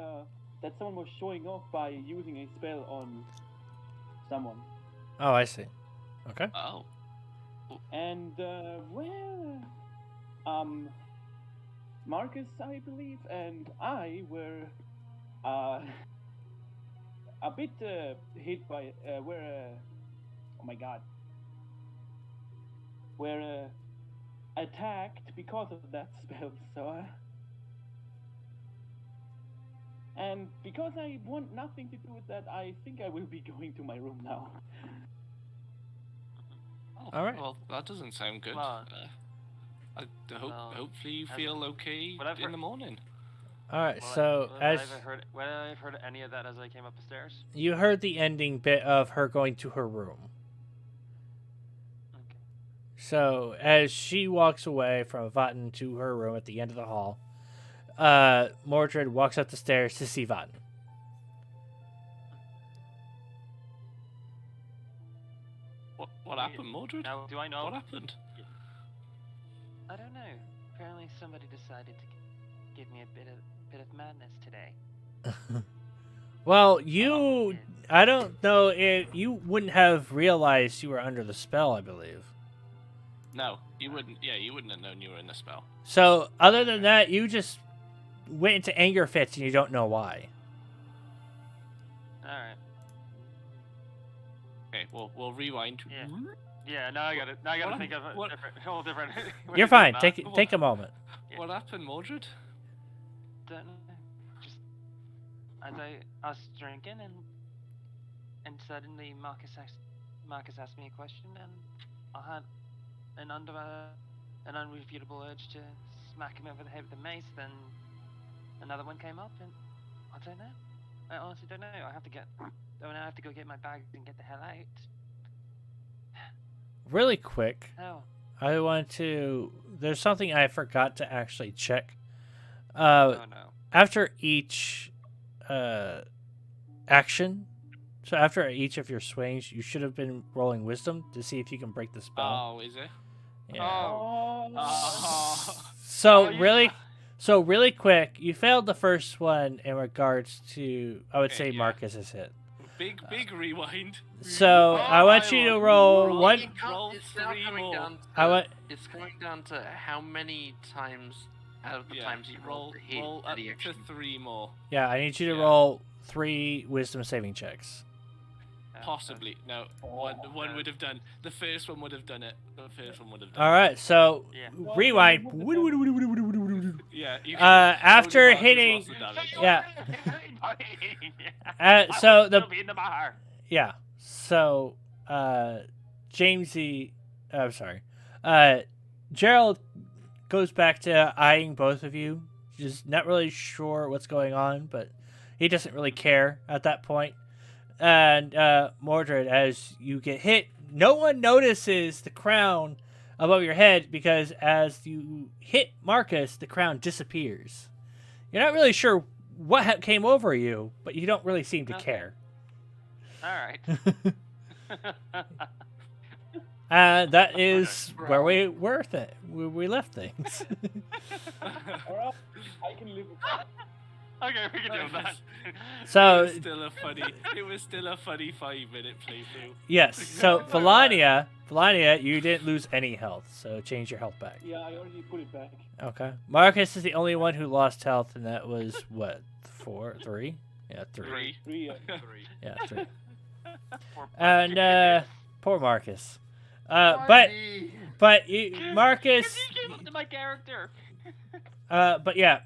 that someone was showing off by using a spell on someone. Oh, I see. Okay. Oh. And Marcus, I believe, and I were a bit hit by oh my god, were attacked because of that spell. So and because I want nothing to do with that, I think I will be going to my room now. Oh, All right. Well, that doesn't sound good. Well, Hopefully you as- feel okay what I've in heard- the morning. All right. Well, So as would I have heard any of that as I came up the stairs? you heard the ending bit of her going to her room. Okay. So as she walks away from Vatten to her room at the end of the hall, Mordred walks up the stairs to see Vatten. What happened, Mordred? Now, do I know? What happened? I don't know. Apparently, somebody decided to give me a bit of madness today. Well, I don't know if you wouldn't have realized you were under the spell, I believe. No, you wouldn't. Yeah, you wouldn't have known you were in a spell. So other than that, you just went into anger fits and you don't know why. All right. Okay, we'll rewind. Yeah. Yeah. Now I gotta think of a what- whole different. way You're to do fine. that. Take a moment. What happened, Mordred? Don't know. Just as I was drinking and suddenly Marcus asked me a question and I had an unrefutable urge to smack him over the head with a mace. Then another one came up and I don't know. I honestly don't know. I have to go get my bags and get the hell out. Really quick, Oh. I want to. There's something I forgot to actually check. Oh no. After each action, so after each of your swings, you should have been rolling wisdom to see if you can break the spell. Oh, is it? Yeah. Oh. So Oh, you- really quick, you failed the first one in regards to, I would Okay, say yeah. Marcus's hit. Big rewind. So I want you to roll Roll one. it. Roll It's now three coming more. down to, I want. it's coming down to how many times out of the Yeah, times you roll the hit roll that up he to actually 3 more. Yeah, I need you to Yeah. roll 3 wisdom saving checks. Possibly. No, one would have done. The first one would have done it. The first one would have done All right, so Yeah. rewind. it. Yeah. You After only Marcus hitting, lost the damage. yeah. So the Still be in the bar. yeah. So Jamesy, I'm sorry. Gerald goes back to eyeing both of you, just not really sure what's going on, but he doesn't really care at that point. And Mordred, as you get hit, no one notices the crown above your head because as you hit Marcus, the crown disappears. You're not really sure what came over you, but you don't really seem to Okay. care. All right. And that is where we left things. Alright, I can live with that. Okay, we can do that. So it was still a funny 5-minute playthrough. yes, so Felania, you didn't lose any health, so change your health back. Yeah, I already put it back. Okay. Marcus is the only one who lost health, and that was what, 3? Yeah, 3. 3. Yeah, 3. Poor And poor Marcus. But Marcus. He came up to my character. But yeah,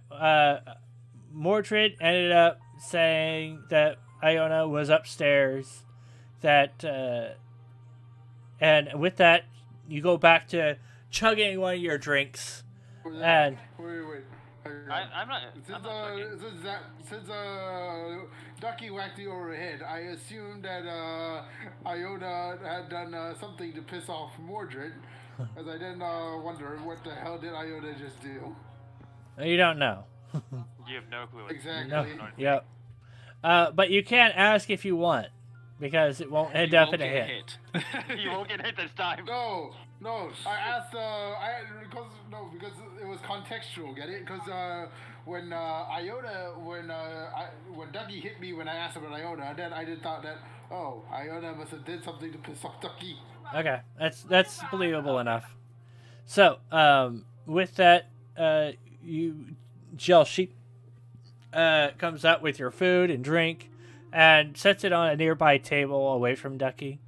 Mordred ended up saying that Iona was upstairs. That and with that, you go back to chugging one of your drinks, and Wait. I'm not. I'm not Since Ducky whacked you over the head, I assumed that Iona had done something to piss off Mordred, as I then wonder what the hell did Iona just do? you don't know. You have no clue. Exactly. No. Yep. But you can ask if you want, because it won't end up in a hit. You won't get hit this time. No. I asked. Because it was contextual. Get it? Because when Ducky hit me when I asked about Iona, then I did thought that Iona must have did something to piss off Ducky. Okay, that's believable enough. So, with that, Gel Sheep comes out with your food and drink, and sets it on a nearby table away from Ducky,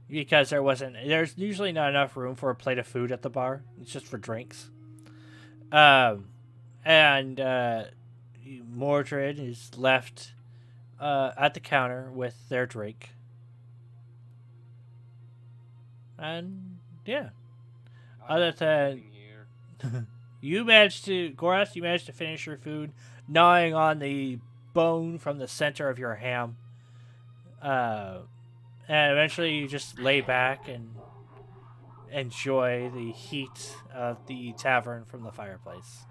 because there's usually not enough room for a plate of food at the bar. It's just for drinks. And Mordred is left at the counter with their drink. And yeah, other than you managed to finish your food, gnawing on the bone from the center of your ham. And eventually you just lay back and enjoy the heat of the tavern from the fireplace.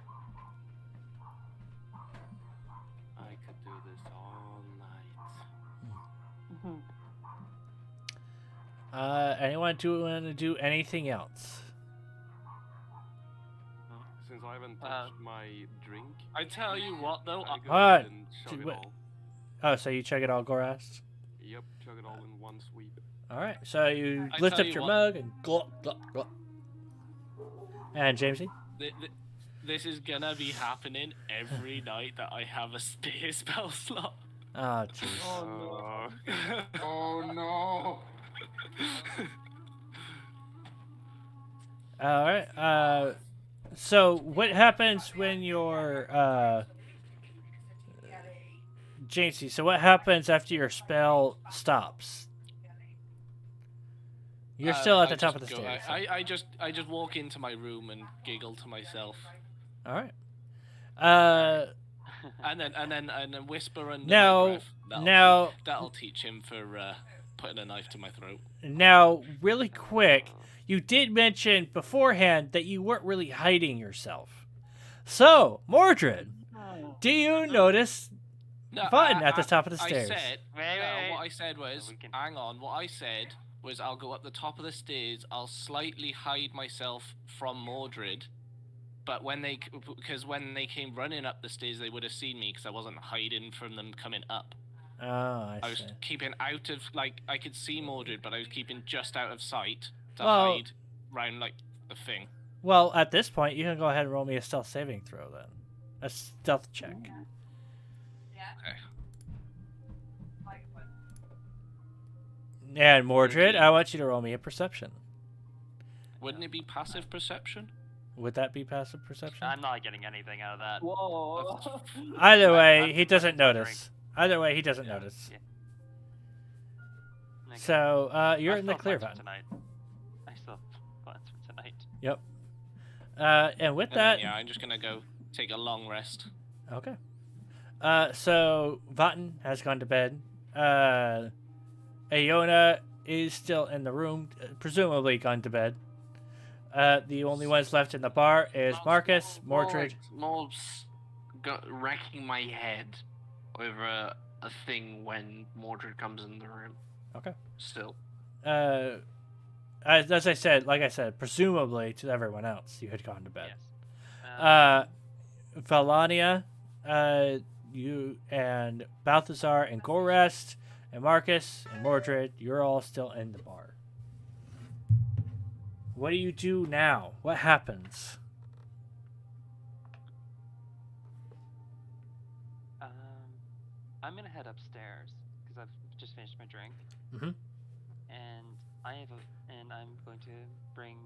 I could do this all night. Anyone want to do anything else? Since I haven't touched my drink, I tell you what, though. I go Hold ahead on. and chug it all. Oh, so you chug it all, Gorast? Yep, chug it all in one sweep. All right. So you I lift tell up you your what. mug and glop, glop, glop. And Jamesy? This is gonna be happening every night that I have a spear spell slot. Oh, jeez. Oh no. Oh no. All right. So what happens when you're Jamesy? So what happens after your spell stops? You're still at the top of the stairs. I just walk into my room and giggle to myself. All right. And then whisper under Now- my breath. That'll teach him for putting a knife to my throat. Now, really quick, you did mention beforehand that you weren't really hiding yourself. So, Mordred, do you notice Vaughn at the top of the stairs? I said, Wait. what I said was, hang on, what I said was I'll go up the top of the stairs, I'll slightly hide myself from Mordred, but when they came running up the stairs, they would have seen me because I wasn't hiding from them coming up. Oh, I I was see. keeping out of, I could see Mordred, but I was keeping just out of sight to Well- hide round, the thing. Well, at this point, you can go ahead and roll me a stealth saving throw then. A stealth check. Okay. And Mordred, I want you to roll me a perception. Wouldn't it be passive perception? Would that be passive perception? I'm not getting anything out of that. Whoa. Either way, I'm he doesn't wondering. notice. Either way, he doesn't notice. Yeah. Okay. So, you're I in the still have clear, plans Vaughn. for tonight. I still have plans for tonight. Yep. And with And that, then, yeah, I'm just gonna go take a long rest. okay. So Vatten has gone to bed. Aona is still in the room, presumably gone to bed. The only ones left in the bar is Marcus, Mordred. More wrecking my head over a thing when Mordred comes in the room. Okay. Still. As I said, presumably to everyone else, you had gone to bed. Yes. Valania, you and Balthazar and Gorest and Marcus and Mordred, you're all still in the bar. What do you do now? What happens? I'm gonna head upstairs because I've just finished my drink. Mhm. And I'm going to bring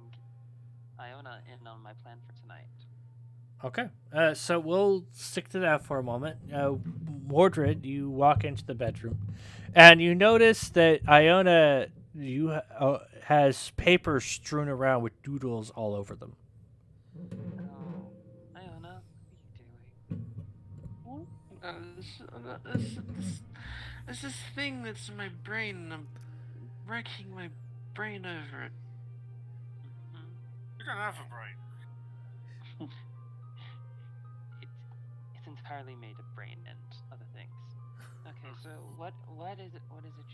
Iona in on my plan for tonight. Okay. So we'll stick to that for a moment. Mordred, you walk into the bedroom, and you notice that Iona has paper strewn around with doodles all over them. Oh, Iona, what are you doing? There's this thing that's in my brain, and I'm wrecking my brain over it. You don't have a brain. It's entirely made of brain and other things. Okay, so what is it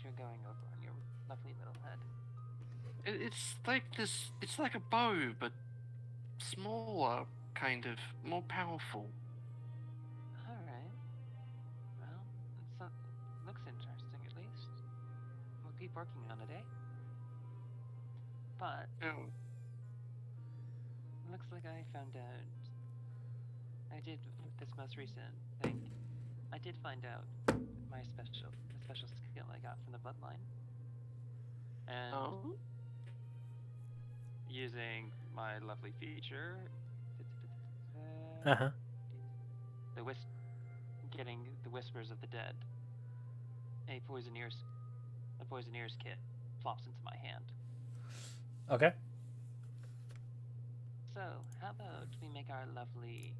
you're going over on your lovely little head? It's like this. It's like a bow, but smaller, kind of more powerful. All right. Well, looks interesting at least. We'll keep working on it, eh? But Oh. looks like I found out. I did with this most recent thing. I did find out my special skill I got from the bloodline, and Oh. using my lovely feature, Uh-huh. the getting the whispers of the dead. A poisoneer's kit plops into my hand. Okay. So, how about we make our lovely,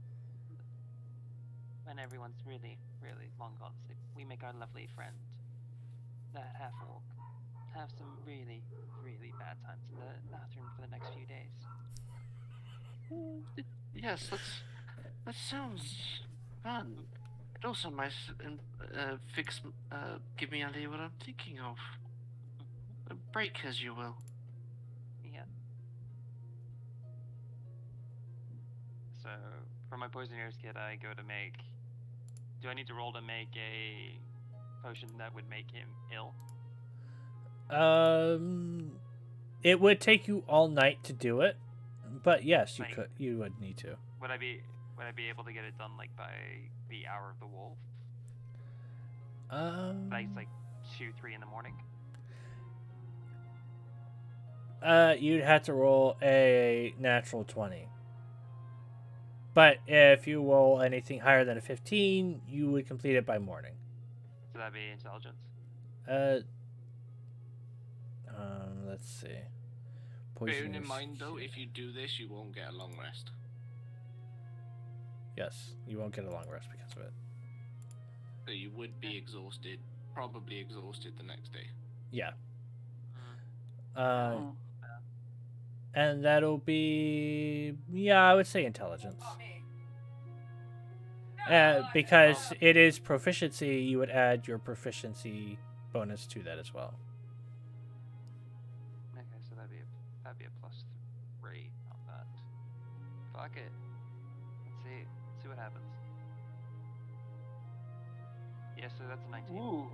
when everyone's really, really long gone to sleep, we make our lovely friend, that half-orc, have some really, really bad times in the bathroom for the next few days. Yes, that sounds fun. It also might give me an idea what I'm thinking of. A break, as you will. Yeah. So, for my poisoneer's kit, I go to make. Do I need to roll to make a potion that would make him ill? It would take you all night to do it, but yes, you Like- could. You would need to. Would I be able to get it done like by the hour of the wolf? By like 2-3 in the morning. You'd have to roll a natural 20. But if you roll anything higher than a 15, you would complete it by morning. So that'd be intelligence. Let's see. Bearing in Poisonous mind, though, shit. if you do this, you won't get a long rest. Yes, you won't get a long rest because of it. So you would be exhausted, probably exhausted the next day. Yeah. Oh. And that'll be, yeah, I would say intelligence. Because it is proficiency, you would add your proficiency bonus to that as well. Okay, so that'd be a +3 on that. Fuck it. Let's see what happens. Yeah, so that's a 19. Ooh.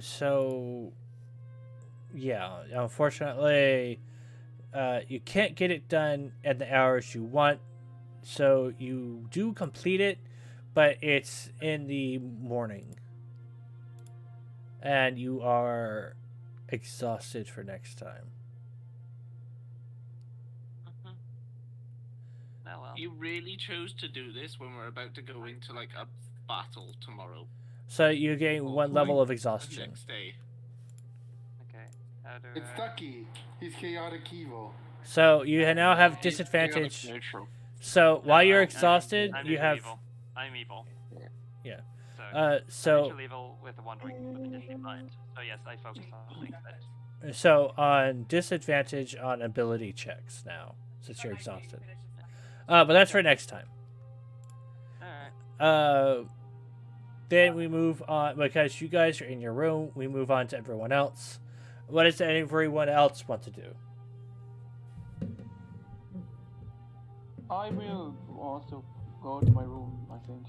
So, yeah, unfortunately, you can't get it done at the hours you want. So you do complete it, but it's in the morning. And you are exhausted for next time. Oh well. You really chose to do this when we're about to go into like a battle tomorrow. So you gain one level of exhaustion. Next day. Okay. How do It's Ducky. He's chaotic evil. So you now have He's disadvantage. neutral. So while you're I'm- exhausted, I'm you neutral have evil. I'm evil. Yeah. So. uh I'm so neutral evil with a wandering with a distant mind. So yes, I focus on things that. so on disadvantage on ability checks now since you're exhausted. But that's for next time. Alright. Then we move on because you guys are in your room. We move on to everyone else. What does everyone else want to do? I will also go to my room, I think.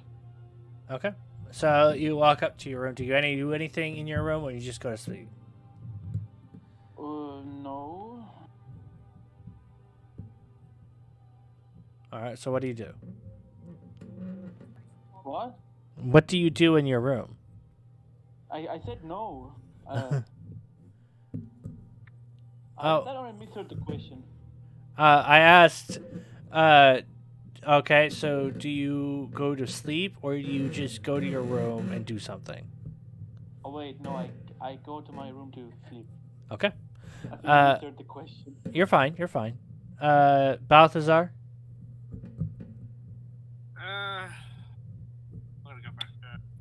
Okay. So you walk up to your room. Do you do anything in your room, or you just go to sleep? No. All right. So what do you do? What? What do you do in your room? I said no. Oh. That I misheard the question. I asked. Okay. So do you go to sleep, or do you just go to your room and do something? Oh wait, no, I go to my room to sleep. Okay. I think I misheard the question. You're fine. You're fine. Balthazar. I'm gonna go back.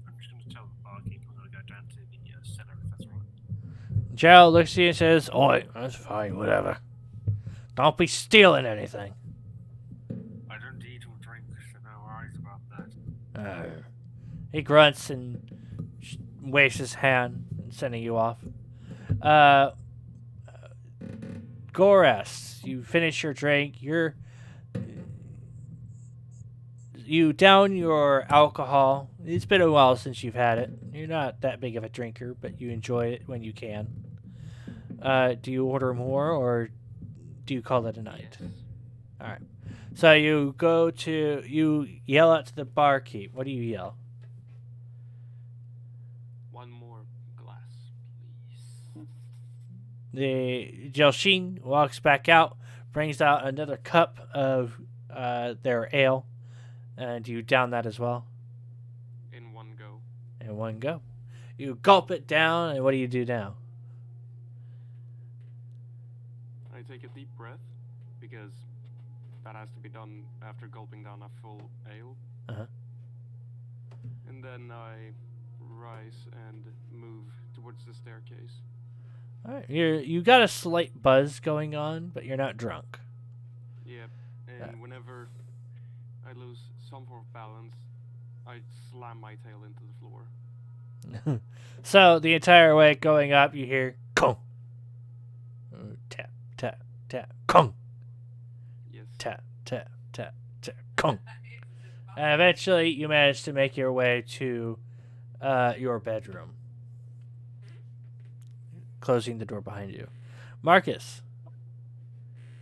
I'm just gonna tell the barkeep I'm gonna go down to the cellar if that's alright. Gerald looks at you and says, "Oi, that's fine. Whatever. Don't be stealing anything." I don't eat or drink, so no worries about that. He grunts and waves his hand, sending you off. Goras, you finish your drink. You're you down your alcohol. It's been a while since you've had it. You're not that big of a drinker, but you enjoy it when you can. Do you order more, or do you call it a night? Yes. All right. So you yell out to the barkeep. What do you yell? One more glass, please. The Jelshin walks back out, brings out another cup of their ale, and you down that as well. In one go. In one go. You gulp it down, and what do you do now? I take a deep breath because that has to be done after gulping down a full ale. Uh-huh. And then I rise and move towards the staircase. All right. You got a slight buzz going on, but you're not drunk. Yep. And whenever I lose some form of balance, I slam my tail into the floor. So the entire way going up, you hear kong, tap tap tap kong, Yes. tap tap tap tap kong, and eventually you manage to make your way to your bedroom, closing the door behind you. Marcus,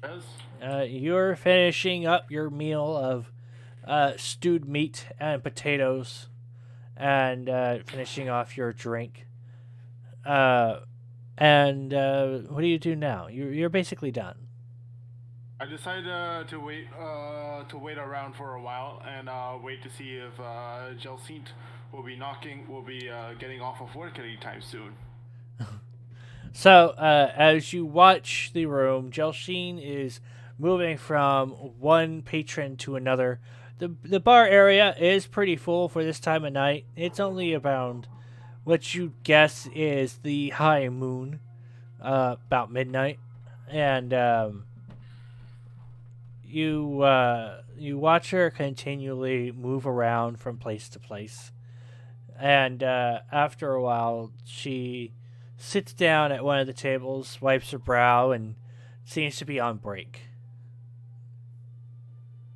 Yes. you're finishing up your meal of stewed meat and potatoes, and finishing off your drink. And what do you do now? You're basically done. I decided to wait around for a while and wait to see if Jelsint will be getting off of work anytime soon. So as you watch the room, Jelshin is moving from one patron to another. The bar area is pretty full for this time of night. It's only around what you guess is the high moon, about midnight, and you watch her continually move around from place to place, and after a while she sits down at one of the tables, wipes her brow, and seems to be on break.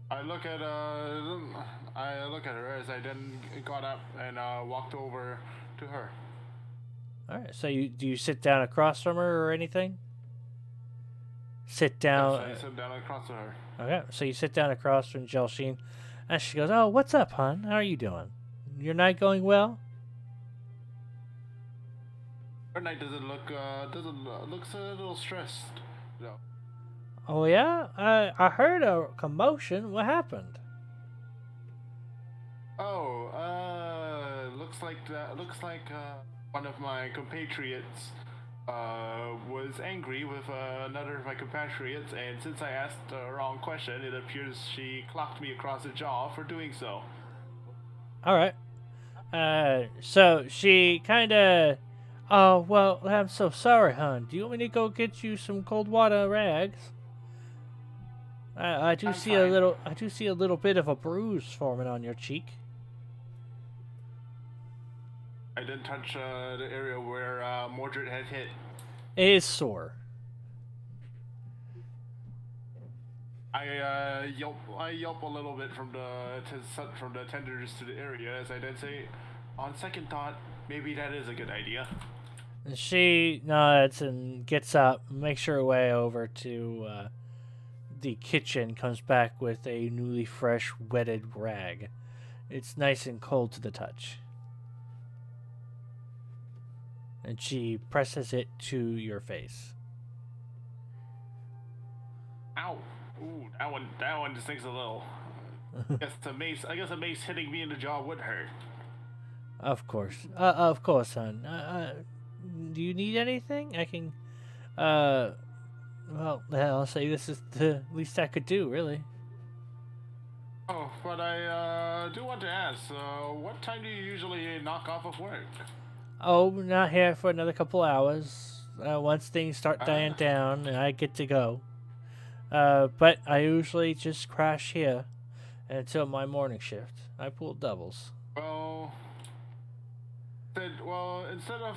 I look at her as I then got up and walked over to her. All right. So do you sit down across from her or anything? Sit down. Yes, I sit down across to her. Okay. So you sit down across from Jelshin, and she goes, "Oh, what's up, hon? How are you doing? Your night going well?" Her night looks a little stressed. No. Oh yeah. I heard a commotion. What happened? Oh, looks like one of my compatriots was angry with another of my compatriots, and since I asked the wrong question, it appears she clocked me across the jaw for doing so. All right. So she kind of. Oh well, I'm so sorry, hon. Do you want me to go get you some cold water rags? I do see fine. I do see a little bit of a bruise forming on your cheek. I didn't touch the area where Mordred had hit. It is sore. I yelp a little bit from the tenders to the area as I then say, on second thought, maybe that is a good idea. And she nods and gets up, makes her way over to the kitchen, comes back with a newly fresh wetted rag. It's nice and cold to the touch. And she presses it to your face. Ow! Ooh, that one just stings a little. I guess a mace hitting me in the jaw would hurt. Of course, hon. Do you need anything? I can. Well, I'll say this is the least I could do, really. Oh, but I do want to ask, what time do you usually knock off of work? Oh, we're not here for another couple hours. Once things start dying down, I get to go. But I usually just crash here until my morning shift. I pull doubles. Well, instead of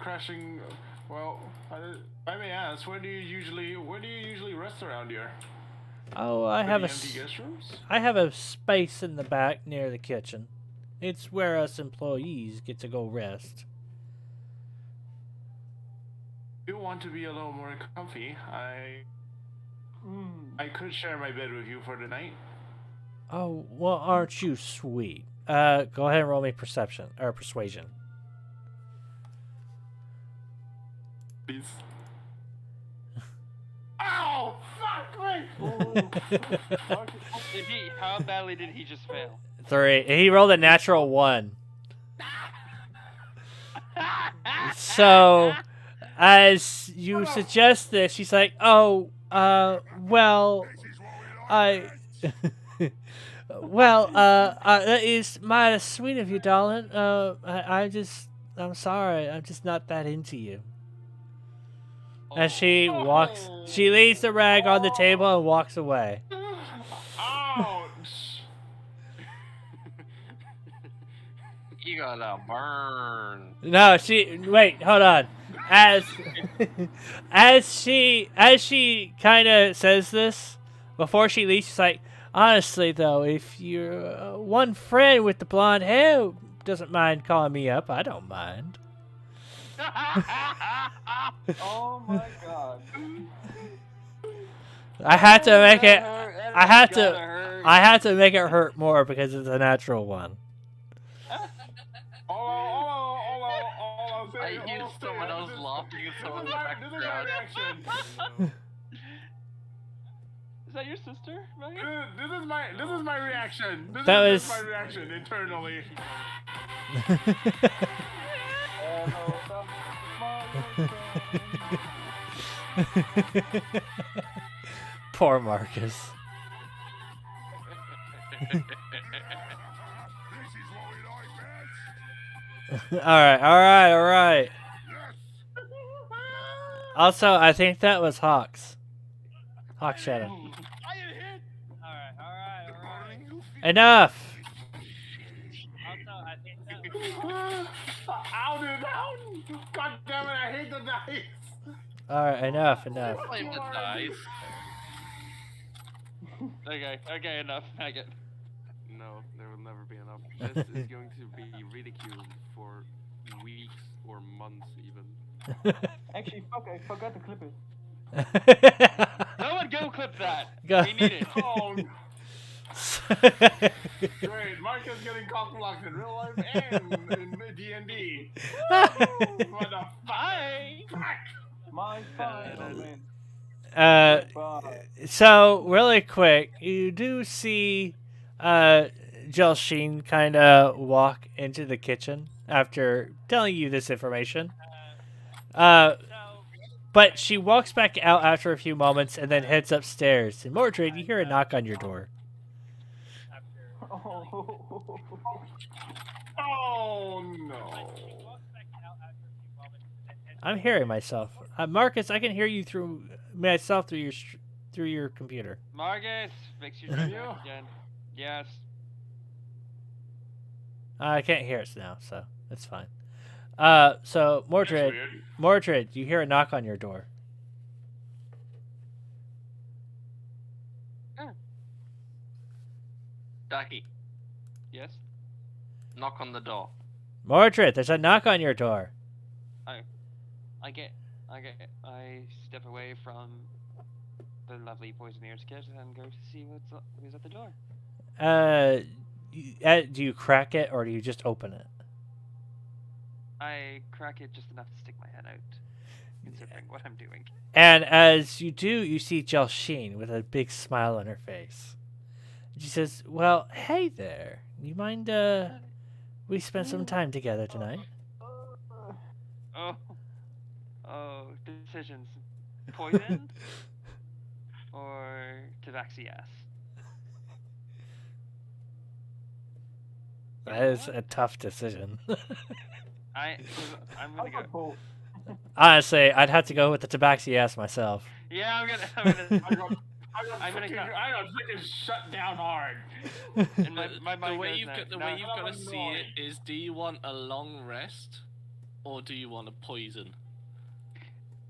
crashing, well, I may ask, where do you usually rest around here? Oh, I have Empty guest rooms? I have a space in the back near the kitchen. It's where us employees get to go rest. If you want to be a little more comfy, I could share my bed with you for the night. Oh, well, aren't you sweet? Go ahead and roll me perception or persuasion. Please. Ow! Fuck me! How badly did he just fail? 3. He rolled a natural 1. So, as you suggest this, she's like, "Oh, well, I." Well, that is mighty sweet of you, darling. I'm sorry. I'm just not that into you. As she walks, she lays the rag on the table and walks away. Ouch! You gotta burn. No, wait, hold on. As she kind of says this, before she leaves, she's like, honestly, though, if your one friend with the blonde hair doesn't mind calling me up, I don't mind. Oh my god. I had to make it. I had to make it hurt more because it's a natural one. I hear someone else laughing in someone's background. Is that your sister, Megan? This is my reaction. This is my reaction internally. Poor Marcus. All right. Also, I think that was Hawks. Hawk Shadow. Alright. Enough! Also, I think that was Ow, dude, ow! God damn it, I hate the dice! Alright, enough. Blame the dice. Okay, enough. Megan. No, there will never be enough. This is going to be ridiculed for weeks or months even. Actually, fuck, I forgot to clip it. Someone go clip that. Go. We need it. Oh, great, Marcus getting cock-blocked in real life and in D&D. What the fuck? My fine, man. So, really quick, you do see Jelsheen kind of walk into the kitchen after telling you this information. But she walks back out after a few moments and then heads upstairs. And Mordred, you hear a knock on your door. Oh no. I'm hearing myself. Marcus, I can hear you through myself through your computer. Marcus, fix your drink again. Yes. I can't hear it now, so that's fine. So Mordred, you hear a knock on your door. Ducky, Yes. knock on the door. Mordred, there's a knock on your door. I step away from the lovely Poisoneer's kit and go to see who's at the door. Do you crack it or do you just open it? I crack it just enough to stick my head out, considering what I'm doing. And as you do, you see Jelsheen with a big smile on her face. She says, "Well, hey there. You mind we spend some time together tonight?" Oh, decisions. Poison or Tabaxias? That is a tough decision. I'm gonna go. Honestly, I'd have to go with the Tabaxi myself. Yeah, I'm gonna I got freaking shut down hard. And my The way you've goes got to see it is: do you want a long rest, or do you want a poison?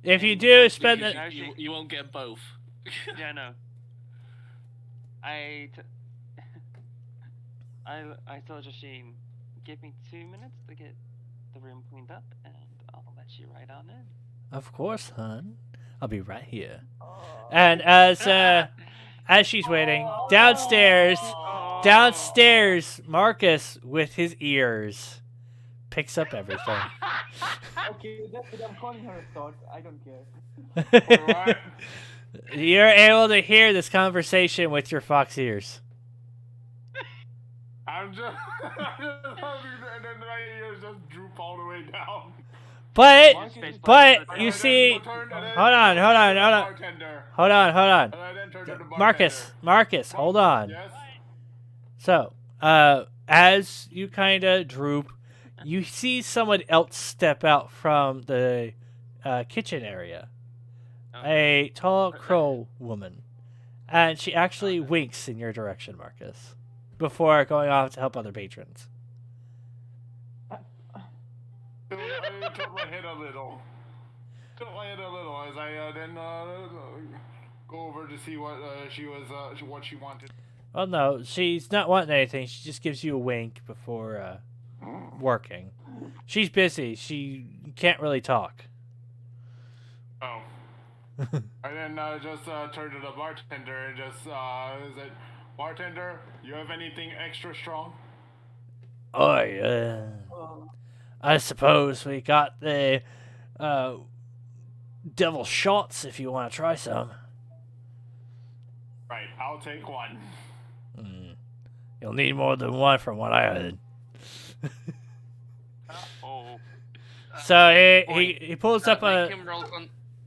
If you do spend Because you won't get both. Yeah, no. I told Jasheen, give me 2 minutes to get the room cleaned up, and I'll let you right on in. Of course, hon. I'll be right here. And as she's waiting, downstairs, Marcus with his ears picks up everything. Okay, that's it. I'm calling her a thought. I don't care. Alright. You're able to hear this conversation with your fox ears. I'm just and then my ears just droop all the way down. But Marcus, you see, hold on. Marcus, hold on. Yes. So, as you kind of droop, you see someone else step out from the kitchen area. A tall crow woman. And she actually winks in your direction, Marcus, before going off to help other patrons. I tilt my head a little. As I then go over to see what what she wanted. Well, no, she's not wanting anything. She just gives you a wink before working. She's busy. She can't really talk. Oh. I then just turn to the bartender and just said, "Bartender, you have anything extra strong?" Oh, I suppose we got the devil shots if you want to try some. Right, I'll take one. You'll need more than one from what I heard. So he pulls up a...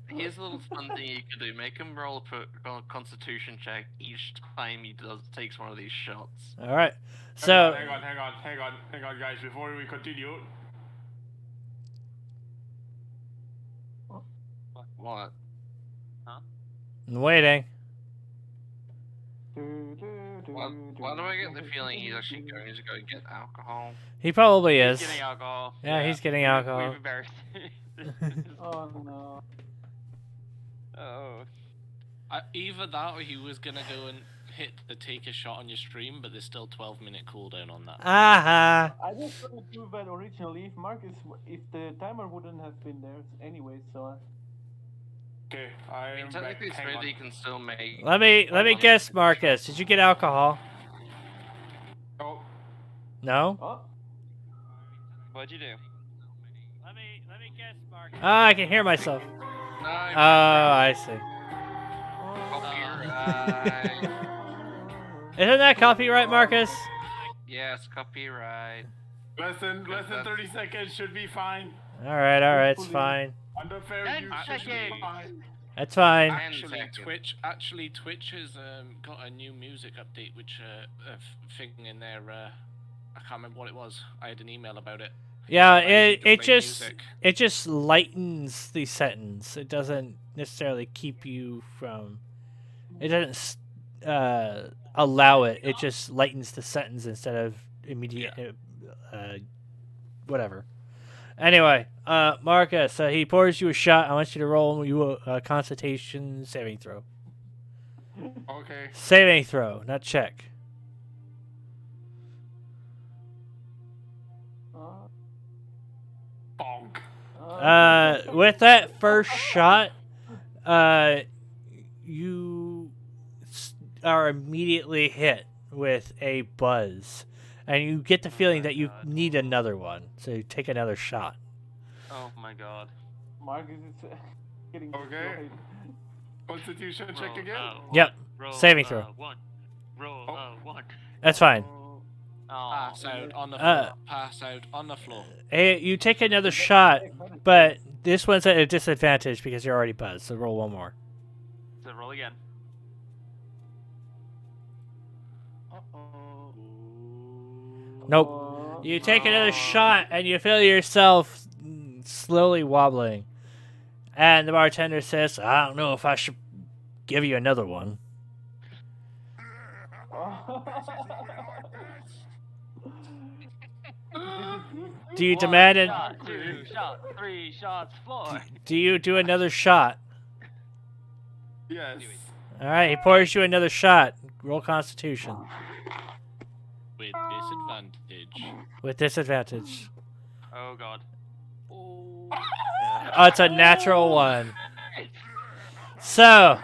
Here's a little fun thing you could do. Make him roll a constitution check each time he takes one of these shots. Alright, so... Hang on, guys, before we continue. What? Huh? I'm waiting. Why do I get the feeling he's actually going to go get alcohol? He probably is. He's getting alcohol. Yeah, he's getting alcohol. We've embarrassed. Oh no. Oh. Either that or he was gonna go and hit the take a shot on your stream, but there's still 12-minute cooldown on that. Aha! I was gonna do that originally if the timer wouldn't have been there anyway, so. Okay, I mean, technically, Smoothie can still make. Let me guess, Marcus. Did you get alcohol? Oh. No? Oh. What'd you do? Let me guess, Marcus. Ah, I can hear myself. No, I see. Copyright. Isn't that copyright, Marcus? Yes, copyright. Less than 30 seconds should be fine. Alright, it's fine. Under fair use should be fine. That's fine. Actually, Twitch has got a new music update, which thing in there. I can't remember what it was. I had an email about it. Yeah, it just lightens the sentence. It doesn't necessarily keep you from. It doesn't allow it. It just lightens the sentence instead of immediate. Whatever. Anyway, Marcus, he pours you a shot. I want you to roll a Constitution saving throw. Okay. Saving throw, not check. Bonk. With that first shot, you are immediately hit with a buzz. And you get the feeling that you need another one, so you take another shot. Oh my god. Marcus is getting okay. Constitution check again? Yep. Roll, saving throw. One. Roll, one. That's fine. Pass out on the floor. Pass out on the floor. Hey, you take another shot, but this one's at a disadvantage because you're already buzzed, so roll one more. So roll again. Nope. You take another shot and you feel yourself slowly wobbling. And the bartender says, I don't know if I should give you another one. Do you demand it? Shot, 2 shots, 3 shots, 4. Do you do another shot? Yes. Alright, he pours you another shot. roll Constitution With disadvantage. with disadvantage. Oh god. Oh. Oh, it's a natural 1. So,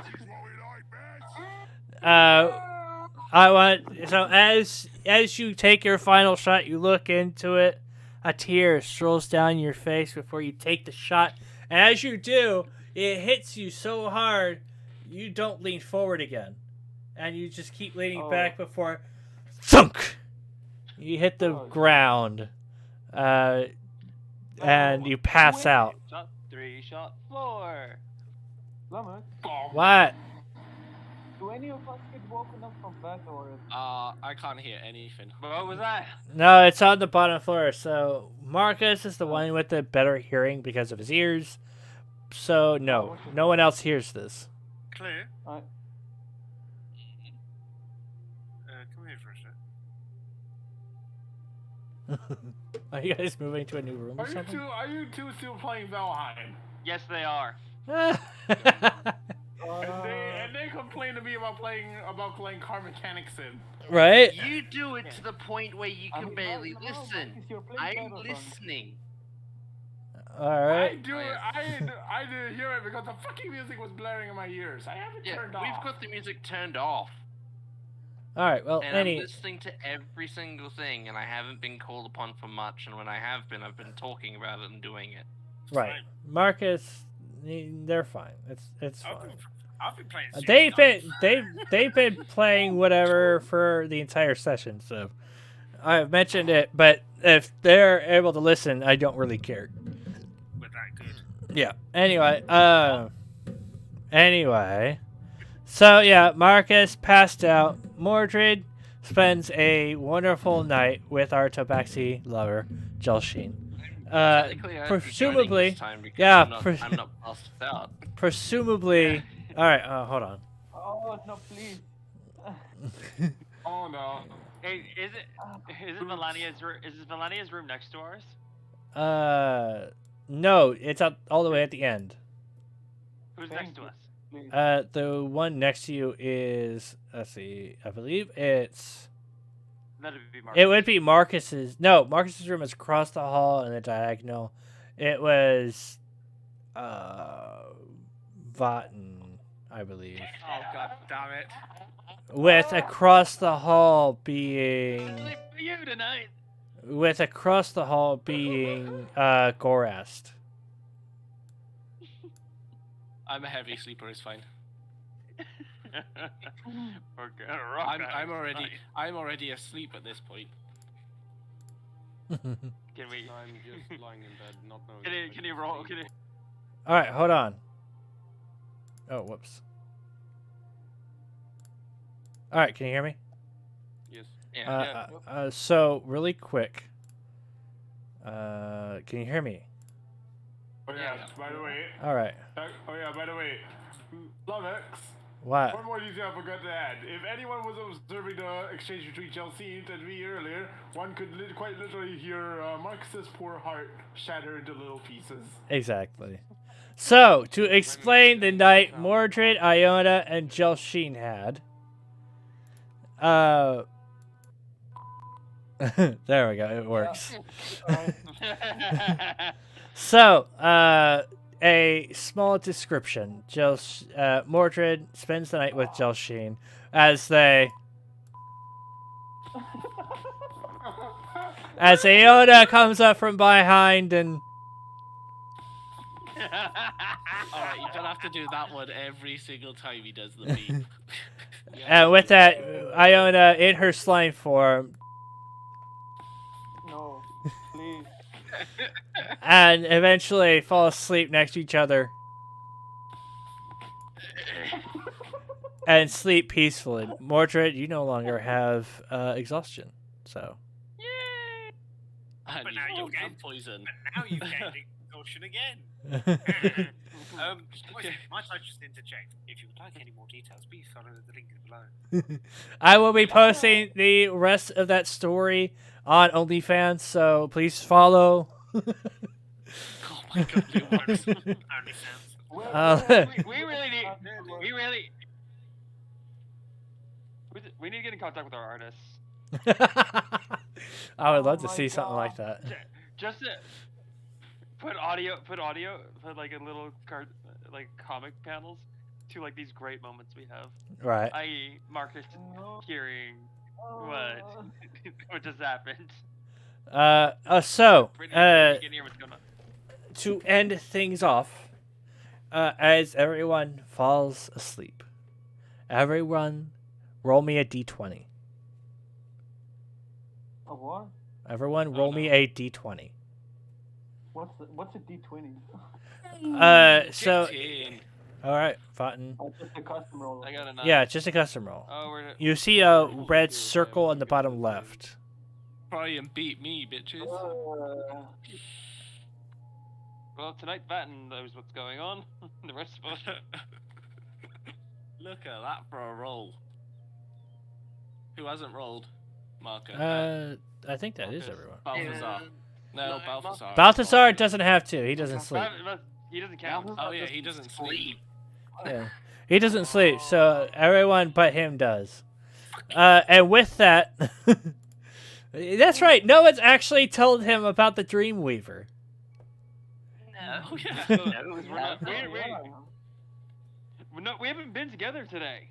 as you take your final shot, you look into it. A tear strolls down your face before you take the shot, and as you do, it hits you so hard you don't lean forward again, and you just keep leaning back before thunk. You hit the ground, and you pass out. Shot 3, shot 4. Lemon, What? do any of us get woken up from that, or? I can't hear anything. What was that? No, it's on the bottom floor. So Marcus is the one with the better hearing because of his ears. So no one else hears this. Clear. Alright. Come here for a sec. Are you guys moving to a new room or something? Are you two still playing Valheim? Yes, they are. And they complain to me about playing car mechanics sim. Right? You do it to the point where you can barely listen. I'm listening. Alright. I do hear it because the fucking music was blaring in my ears. I have it turned off. We've got the music turned off. Alright, well, And I'm listening to every single thing, and I haven't been called upon for much, and when I have been, I've been talking about it and doing it. Right. Marcus, they're fine. It's fine. I've been playing. They've been playing whatever for the entire session, so I've mentioned it, but if they're able to listen, I don't really care. We're that good. Yeah. Anyway. So yeah, Marcus passed out. Mordred spends a wonderful night with our tabaxi lover, Jelsheen. Presumably, yeah. I'm not passed out. Presumably, all right. Hold on. Oh no, please. Oh no. Hey, is it Melania's room? Is it Melania's room next to ours? No, it's all the way at the end. Who's next to us? The one next to you is, let's see, I believe it's. That'd be Marcus. It would be Marcus's. No, Marcus's room is across the hall in the diagonal. It was, Votten, I believe. Oh god damn it! With across the hall being. For you tonight. With across the hall being Gorast. I'm a heavy sleeper. It's fine. We're gonna rock I'm already asleep at this point. Can we? I'm just lying in bed, not knowing. Can you roll? Can you? All right, hold on. Oh, whoops. All right, can you hear me? Yes. Yeah. So really quick. Can you hear me? Oh yeah. By the way. All right. By the way, Lovix. What? One more detail I forgot to add. If anyone was observing the exchange between Chelsea and me earlier, one could quite literally hear Marcus's poor heart shatter into little pieces. Exactly. So, to explain the night Mordred, Iona, and Jelsheen had. There we go. It works. So, a small description. Mordred spends the night with Jelsheen as Iona comes up from behind and. Alright, you don't have to do that one every single time he does the beep. And with that, Iona in her slime form. No, please. And eventually fall asleep next to each other. And sleep peacefully. Mordred, you no longer have exhaustion. So. Yay! And But now you got get poison. Now you gained exhaustion again. Might I just interject? If you would like any more details, please follow the link below. I will be posting the rest of that story on OnlyFans, so please follow. Oh my god, it works. We really need. We really. We need to get in contact with our artists. I would love to my see something like that. Just to put like a little like comic panels to like these great moments we have. Right. I.e., Marcus hearing what just happened. So, Brittany, you can hear what's going on. to end things off, as everyone falls asleep, everyone roll me a d20. A what? Everyone roll me a d20. What's a D20? So, 15. all right, Fountain. Oh, just a custom roll. I got a 9. Yeah, it's just a custom roll. Oh, You see a red circle on the bottom left. Try and beat me, bitches. Well, tonight Batten knows what's going on. The rest of us. Look at that for a roll. Who hasn't rolled? Marco. I think that is everyone. Balthazar. No, Balthazar. Balthazar doesn't have to. He doesn't sleep. He doesn't count. Oh yeah, he doesn't sleep. Yeah. He doesn't sleep, so everyone but him does. And with that, that's right. No one's actually told him about the Dreamweaver. No, yeah. We haven't been together today.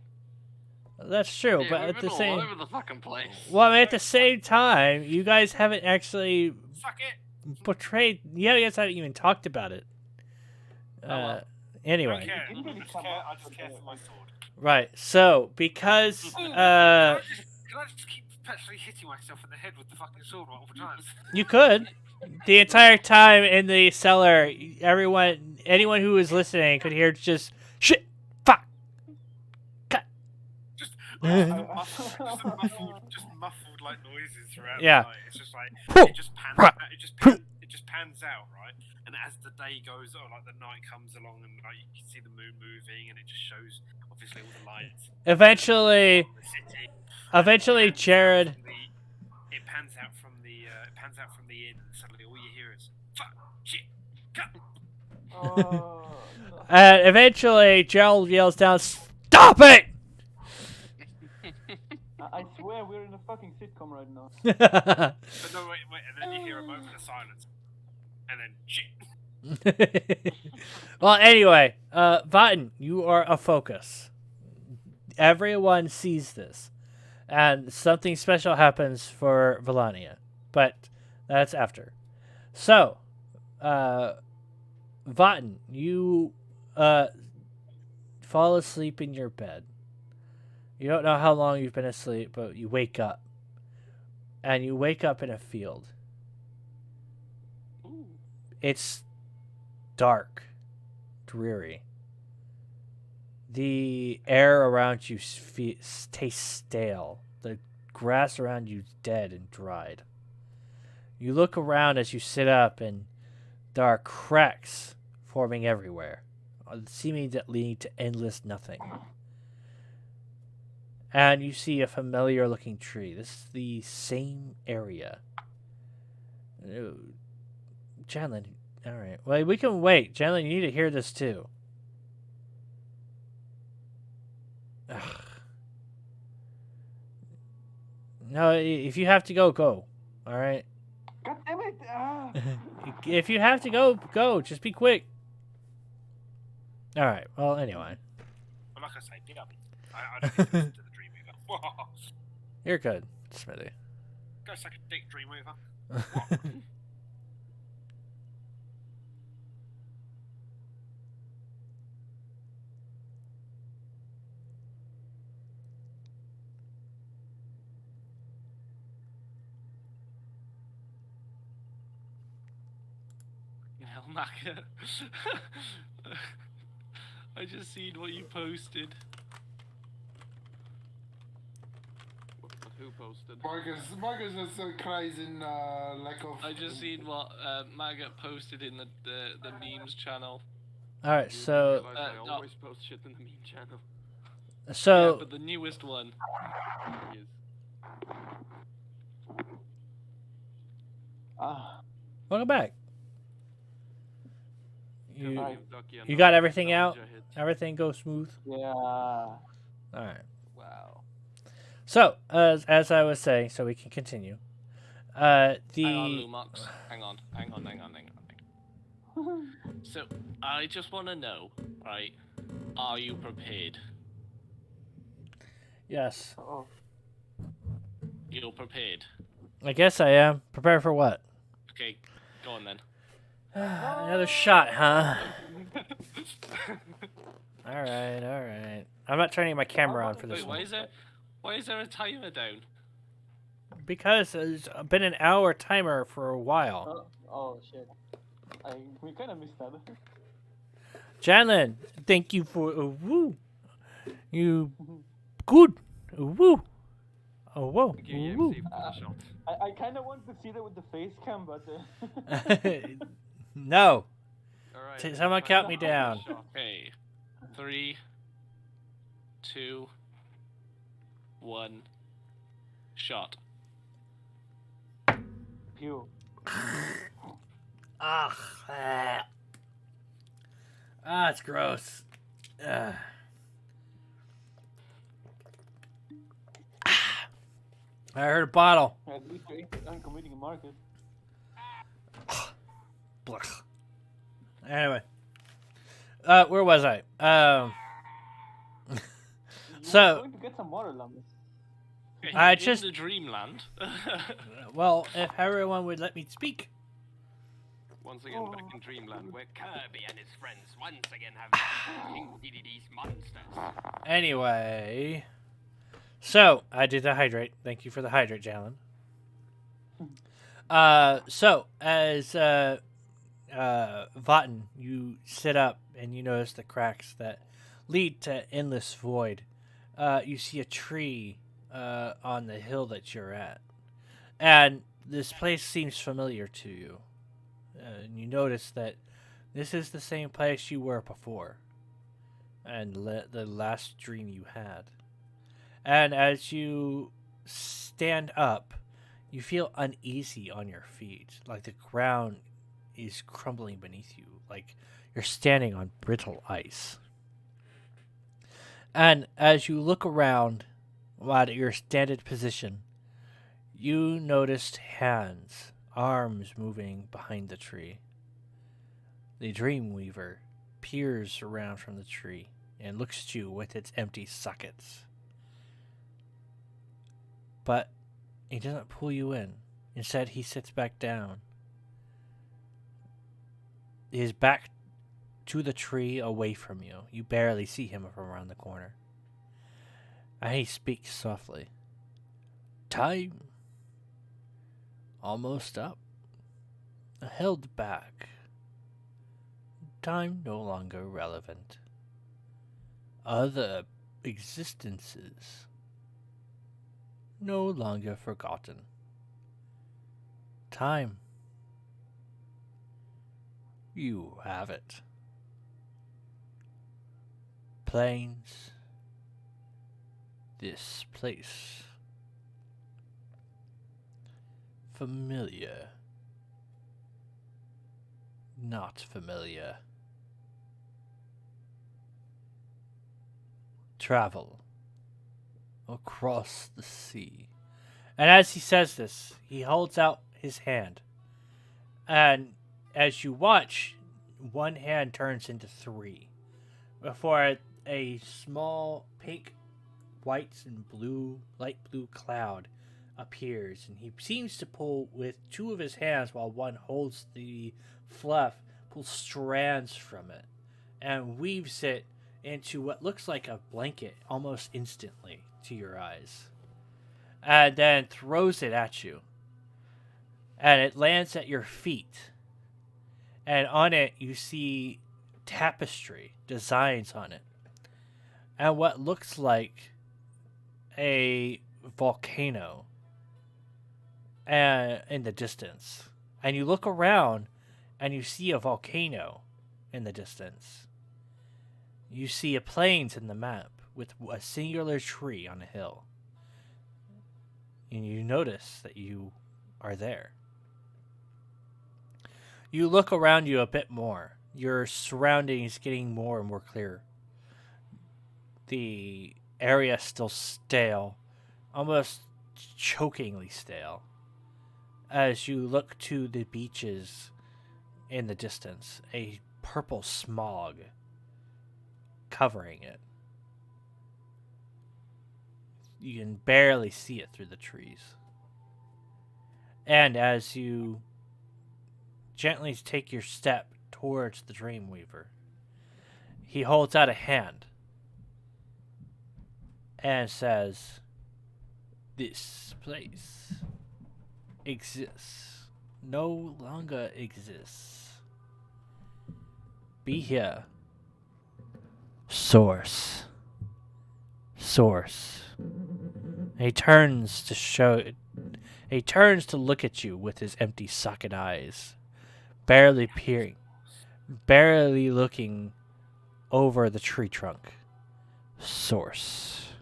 That's true, Yeah, but we've at been the all same, over the fucking place. well, I mean, at the same time, you guys haven't actually Fuck it. portrayed. Yeah, you guys haven't even talked about it. I Anyway, don't care. I just care for my sword. right. So because Can I just keep perpetually hitting myself in the head with the fucking sword multiple times? you could. The entire time in the cellar, anyone who was listening could hear just shit, fuck, cut. Just muffled like noises throughout Yeah. the night. It's just like it just pans out, right? And as the day goes on, like the night comes along, and like you can see the moon moving, and it just shows obviously all the lights. Eventually, The city. Jared. It pans out from the inn, and suddenly all you hear is fuck, shit, cut. Eventually, Gerald yells down, "Stop it!" I swear we're in a fucking sitcom right now. But no, wait, and then you hear a moment of silence, and then shit. Well, anyway, Vatten, you are a focus. Everyone sees this, and something special happens for Valania, but that's after. So, Vatten, you fall asleep in your bed. You don't know how long you've been asleep, but you wake up. And you wake up in a field. It's dark, dreary. The air around you tastes stale. The grass around you is dead and dried. You look around as you sit up, and there are cracks forming everywhere, seeming to lead to endless nothing. And you see a familiar-looking tree. This is the same area. Janlin, all right. Well, we can wait. Janlin, you need to hear this too. Ugh. No, if you have to go, go. All right. God damn it! Ah. If you have to go, go. Just be quick. All right. Well, anyway. Well, like I say, I don't need to listen to the Dreamweaver. You're good, Smitty. Go suck a dick, Dreamweaver. Hell, Maka. I just seen what you posted. Who posted? Marcus is so crazy in lack of. I just seen what Maggot posted in the memes channel. All right. So. I no. always post shit in the meme channel. So. Yeah, but the newest one. Yes. Welcome back. Lucky You enough, got everything out? nostalgia hit. Everything goes smooth? Yeah. Alright. Wow. So, as I was saying, so we can continue. The Hang on, Lumox. Hang on. So, I just want to know, right? Are you prepared? Yes, Oh, You're prepared. I guess I am. Prepared for what? Okay, go on then. Another shot, huh? All right. I'm not turning my camera on for this Wait, one. why is there a timer down? Because it's been an hour timer for a while. oh shit. We kind of missed that. Janlin, thank you for woo. You good. Woo. Oh, whoa. Thank you, Woo. EMC, for the shot. I kind of want to see that with the face cam, but No. Alright. Someone count me down. Okay. 3, 2, 1. Shot. pew. It's gross. I heard a bottle. At least I'm committing a market. Blech. Anyway, where was I? So- We're going to get some water, Lummis. I In just- the dreamland. Well, if everyone would let me speak. Once again, back in Dreamland, where Kirby and his friends once again have defeated King Dedede's monsters. Anyway, so I did the hydrate. Thank you for the hydrate, Jalen. So as Votten, you sit up and you notice the cracks that lead to endless void. You see a tree on the hill that you're at, and this place seems familiar to you. And you notice that this is the same place you were before, and the last dream you had. And as you stand up, you feel uneasy on your feet, like the ground is crumbling beneath you, like you're standing on brittle ice. And as you look around while at your standing position, you noticed hands, arms moving behind the tree. The Dreamweaver peers around from the tree and looks at you with its empty sockets. But he doesn't pull you in. Instead, he sits back down. His back to the tree away from you. You barely see him from around the corner. And he speaks softly. Time. Almost up. Held back. Time no longer relevant. Other existences no longer forgotten. Time. You have it. Plains. This place. Familiar. Not familiar. Travel across the sea. And as he says this, he holds out his hand. And as you watch, one hand turns into three before a small pink, white, and blue, light blue cloud appears. And he seems to pull with two of his hands while one holds the fluff, pulls strands from it, and weaves it into what looks like a blanket almost instantly to your eyes. And then throws it at you. And it lands at your feet. And on it, you see tapestry, designs on it. And what looks like a volcano in the distance. And you look around, and you see a volcano in the distance. You see a plains in the map with a singular tree on a hill. And you notice that you are there. You look around you a bit more. Your surroundings getting more and more clear. The area is still stale, almost chokingly stale, as you look to the beaches in the distance, a purple smog covering it. You can barely see it through the trees. And as you gently take your step towards the Dreamweaver, he holds out a hand and says, "This place exists. No longer exists. Be here. Source. Source." He turns to look at you with his empty socket eyes, barely peering, barely looking over the tree trunk. Source.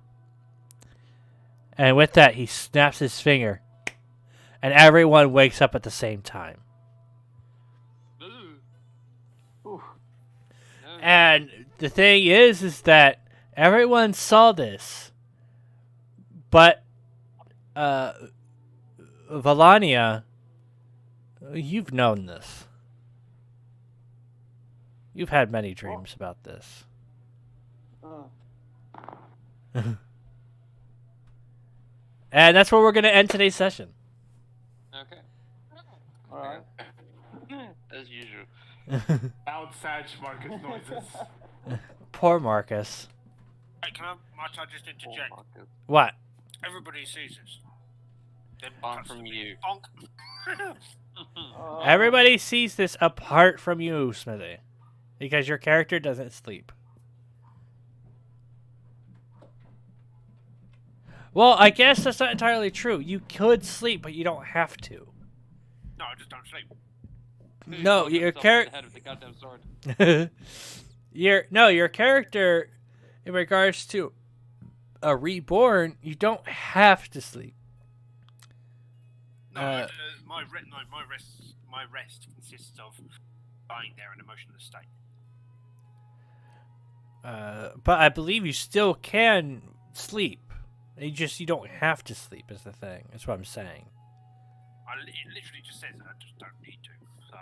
And with that, he snaps his finger, and everyone wakes up at the same time. And the thing is that everyone saw this, but Valania, you've known this. You've had many dreams about this. And that's where we're going to end today's session. Okay. Alright. As usual. Loud Sag Marcus noises. Poor Marcus. Hey, might I just interject? What? Everybody sees this. Then Apart from you. Bonk. Everybody sees this apart from you, Smithy. Because your character doesn't sleep. Well, I guess that's not entirely true. You could sleep, but you don't have to. No, I just don't sleep. No, your character. Head of the goddamn sword. your character, in regards to a reborn, you don't have to sleep. No, my rest consists of lying there in a motionless state. But I believe you still can sleep. You don't have to sleep is the thing. That's what I'm saying. It literally just says that I just don't need to. So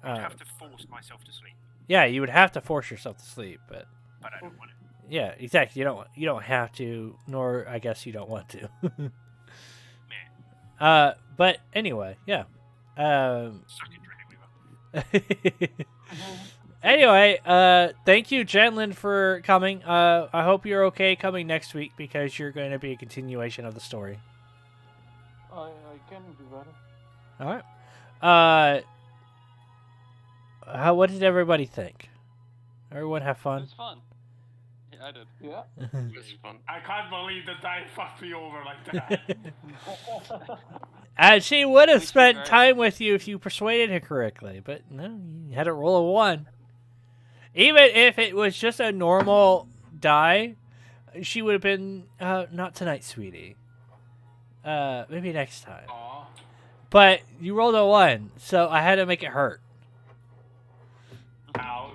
I'd have to force myself to sleep. Yeah, you would have to force yourself to sleep, but I don't want to. yeah, exactly. You don't have to, nor I guess you don't want to. But anyway, yeah. Suck it, Dreamweaver. Anyway, thank you, Jenlyn, for coming. I hope you're okay coming next week because you're going to be a continuation of the story. I can do better. All right. What did everybody think? Everyone have It fun? was fun. Yeah, I did. Yeah. It was fun. I can't believe that I fucked me over like that. And she would have Thank you spent very- time with you if you persuaded her correctly, but no, you had to roll a 1. Even if it was just a normal die, she would have been, not tonight, sweetie. Maybe next time. Aw. But you rolled a 1, so I had to make it hurt. Ouch.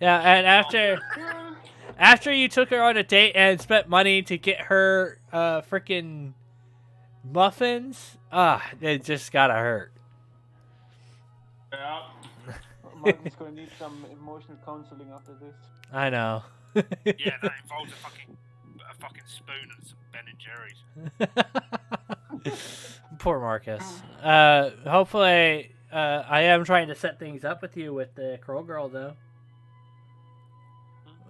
Yeah, and after you took her on a date and spent money to get her freaking muffins, it just gotta hurt. Yeah. Martin's gonna need some emotional counseling after this. I know. Yeah, that involves a fucking spoon and some Ben and Jerry's. Poor Marcus. Hopefully, I am trying to set things up with you with the Curl Girl, though.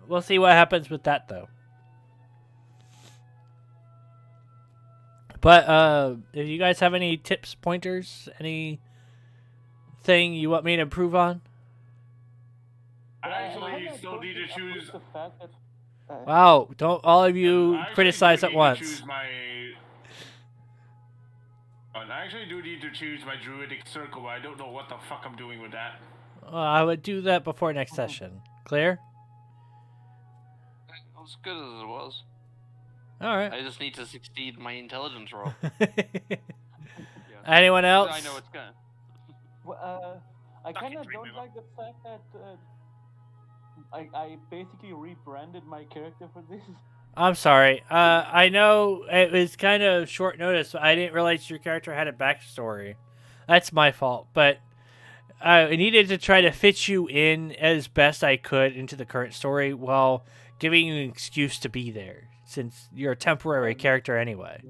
We'll see what happens with that, though. But if you guys have any tips, pointers, anything you want me to improve on? Actually, you still need to choose. The fact that, Wow, don't all of you I actually criticize do at need to once. choose I actually do need to choose my druidic circle, but I don't know what the fuck I'm doing with that. I would do that before next session. Clear? As good as it was. Alright. I just need to succeed my intelligence roll. Anyone else? I know it's gonna. well, I Duck it, kind of don't Dreamweaver. like the fact that I basically rebranded my character for this. I'm sorry. I know it was kind of short notice, but I didn't realize your character had a backstory. That's my fault, but I needed to try to fit you in as best I could into the current story while giving you an excuse to be there, since you're a temporary character anyway.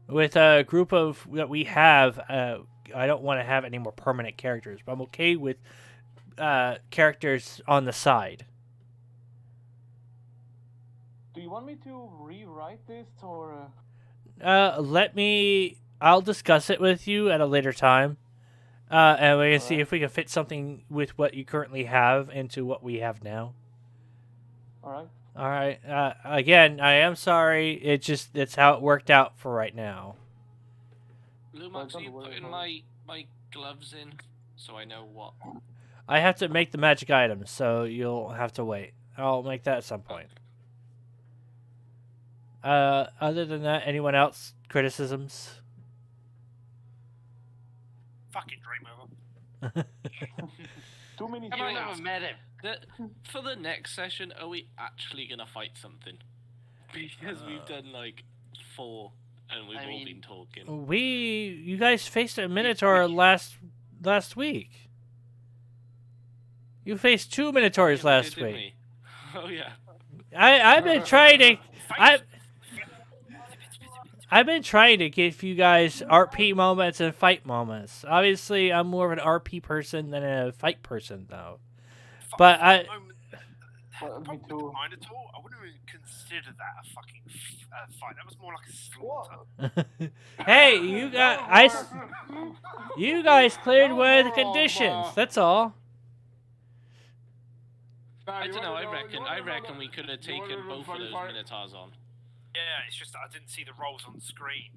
With a group of that we have, I don't want to have any more permanent characters, but I'm okay with characters on the side. Do you want me to rewrite this or? I'll discuss it with you at a later time. And we can see if we can fit something with what you currently have into what we have now. All right. Again, I am sorry. It's how it worked out for right now. Lumax, are you putting my gloves in so I know what? I have to make the magic items, so you'll have to wait. I'll make that at some point. Other than that, anyone else criticisms? Fucking Dreamweaver. Too many. I've things. never met him. For the next session, are we actually gonna fight something? Because we've done like 4, and we've all been talking. You guys faced a Minotaur last week. You faced 2 Minotaurs last Didn't week. we? Oh yeah. I've been trying to. I've been trying to give you guys RP moments and fight moments. Obviously, I'm more of an RP person than a fight person, though. But The problem with the Minotaur, I wouldn't even consider that a fucking fight. That was more like a slaughter. Hey, you guys cleared one of the conditions. That's all. I don't know. I reckon we could have taken both of those Minotaurs on. Yeah, it's just that I didn't see the rolls on the screen.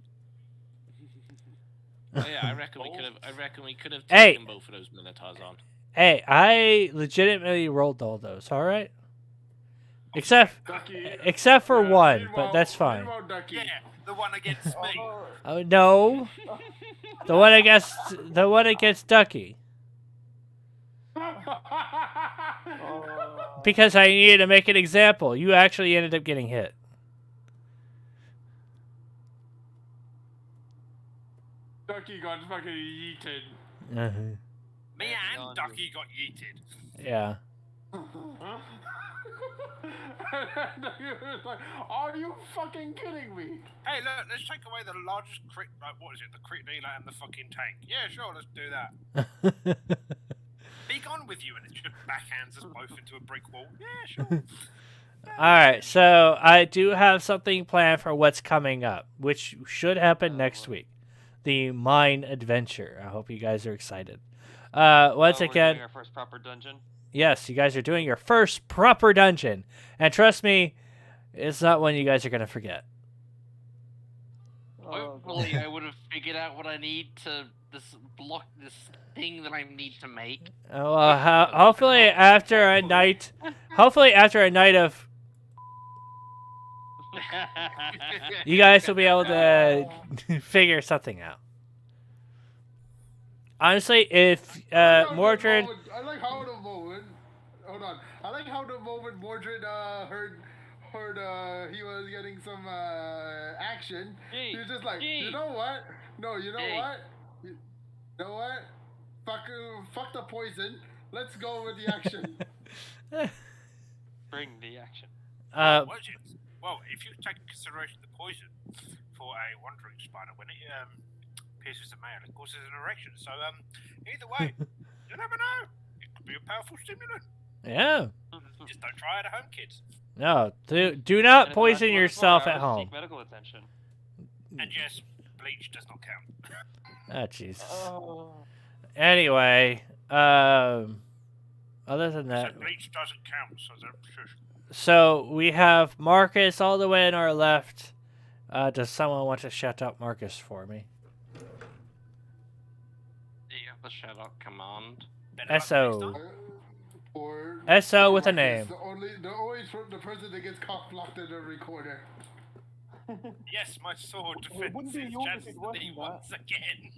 Oh yeah, I reckon we could have Hey. taken both of those Minotaurs on. Hey, I legitimately rolled all those. All right. Except for one, but that's fine. Yeah, the one against me. Oh no, the one against Ducky. Because I needed to make an example. You actually ended up getting hit. Ducky got fucking yeeted. Me and Ducky got yeeted. Yeah. Like, are you fucking kidding me? Hey, look, let's take away the largest crit. What is it? The crit dealer and the fucking tank. Yeah, sure, let's do that. Be gone with you, and it just backhands us both into a brick wall. Yeah, sure. Alright, so I do have something planned for what's coming up, which should happen next week. The Mine Adventure. I hope you guys are excited. Once we're again, doing our first proper dungeon. yes, you guys are doing your first proper dungeon. And trust me, it's not one you guys are going to forget. Hopefully, I would have figured out what I need to this thing that I need to make. Hopefully after a night of you guys will be able to figure something out. Honestly, if Mordred, I like how the moment. Hold on. I like how the moment Mordred heard he was getting some action. He was just like, you know what? No, you know what? You know what? Fuck the poison. Let's go with the action. Bring the action. Well, if you take into consideration the poison for a wandering spider, when it pierces the male, it causes an erection. So, either way, you never know. It could be a powerful stimulant. yeah. Just don't try it at home, kids. No, do not poison yourself at home. Seek medical attention. And yes, bleach does not count. Oh, Jesus. Anyway, other than that, So bleach doesn't count, so don't shush. so we have Marcus all the way on our left. Does someone want to shout out Marcus for me? Yeah, the shout out command. S-O. Or S-O with a name. The person that gets cock blocked in the recorder. Yes, my sword Well, it wouldn't be defenses you if it Chastity wasn't that. once again.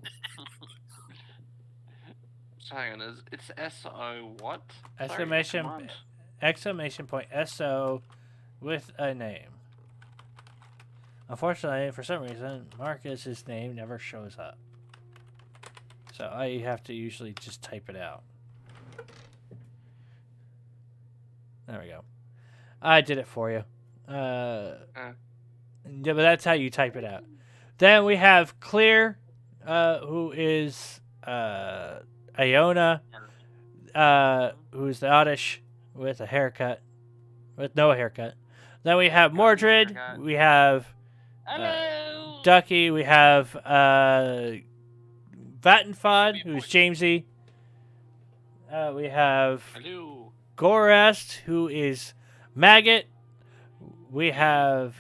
So hang on, it's S-O what? Sorry, Exclamation command. exclamation point S-O with a name. Unfortunately, for some reason, Marcus's name never shows up. So I have to usually just type it out. There we go. I did it for you. Yeah, but that's how you type it out. Then we have Clear, who is Iona, who's the Oddish with a haircut, with no haircut. Then we have Mordred. We have Ducky. We have Vattenfod, who's Jamesy. We have Gorest, who is Maggot. We have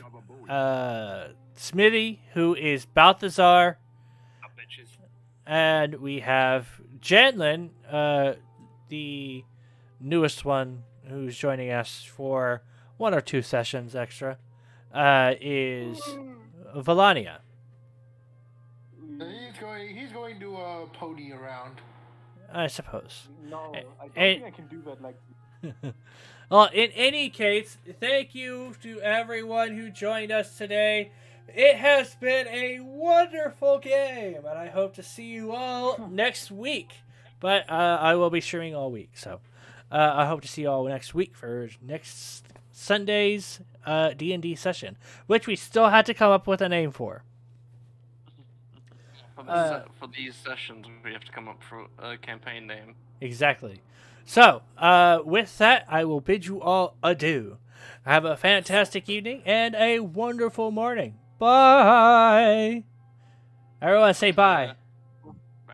Smithy, who is Balthazar. And we have Janlin, the newest one who's joining us for 1 or 2 sessions extra, is Valania. He's going to pony around. I suppose. No, I don't think I can do that like. Well, in any case, thank you to everyone who joined us today. It has been a wonderful game, and I hope to see you all next week. But I will be streaming all week, so I hope to see you all next week for next Sunday's D&D session, which we still had to come up with a name for. For these sessions, we have to come up with a campaign name. Exactly. So, with that, I will bid you all adieu. Have a fantastic evening and a wonderful morning. Bye! Everyone say bye.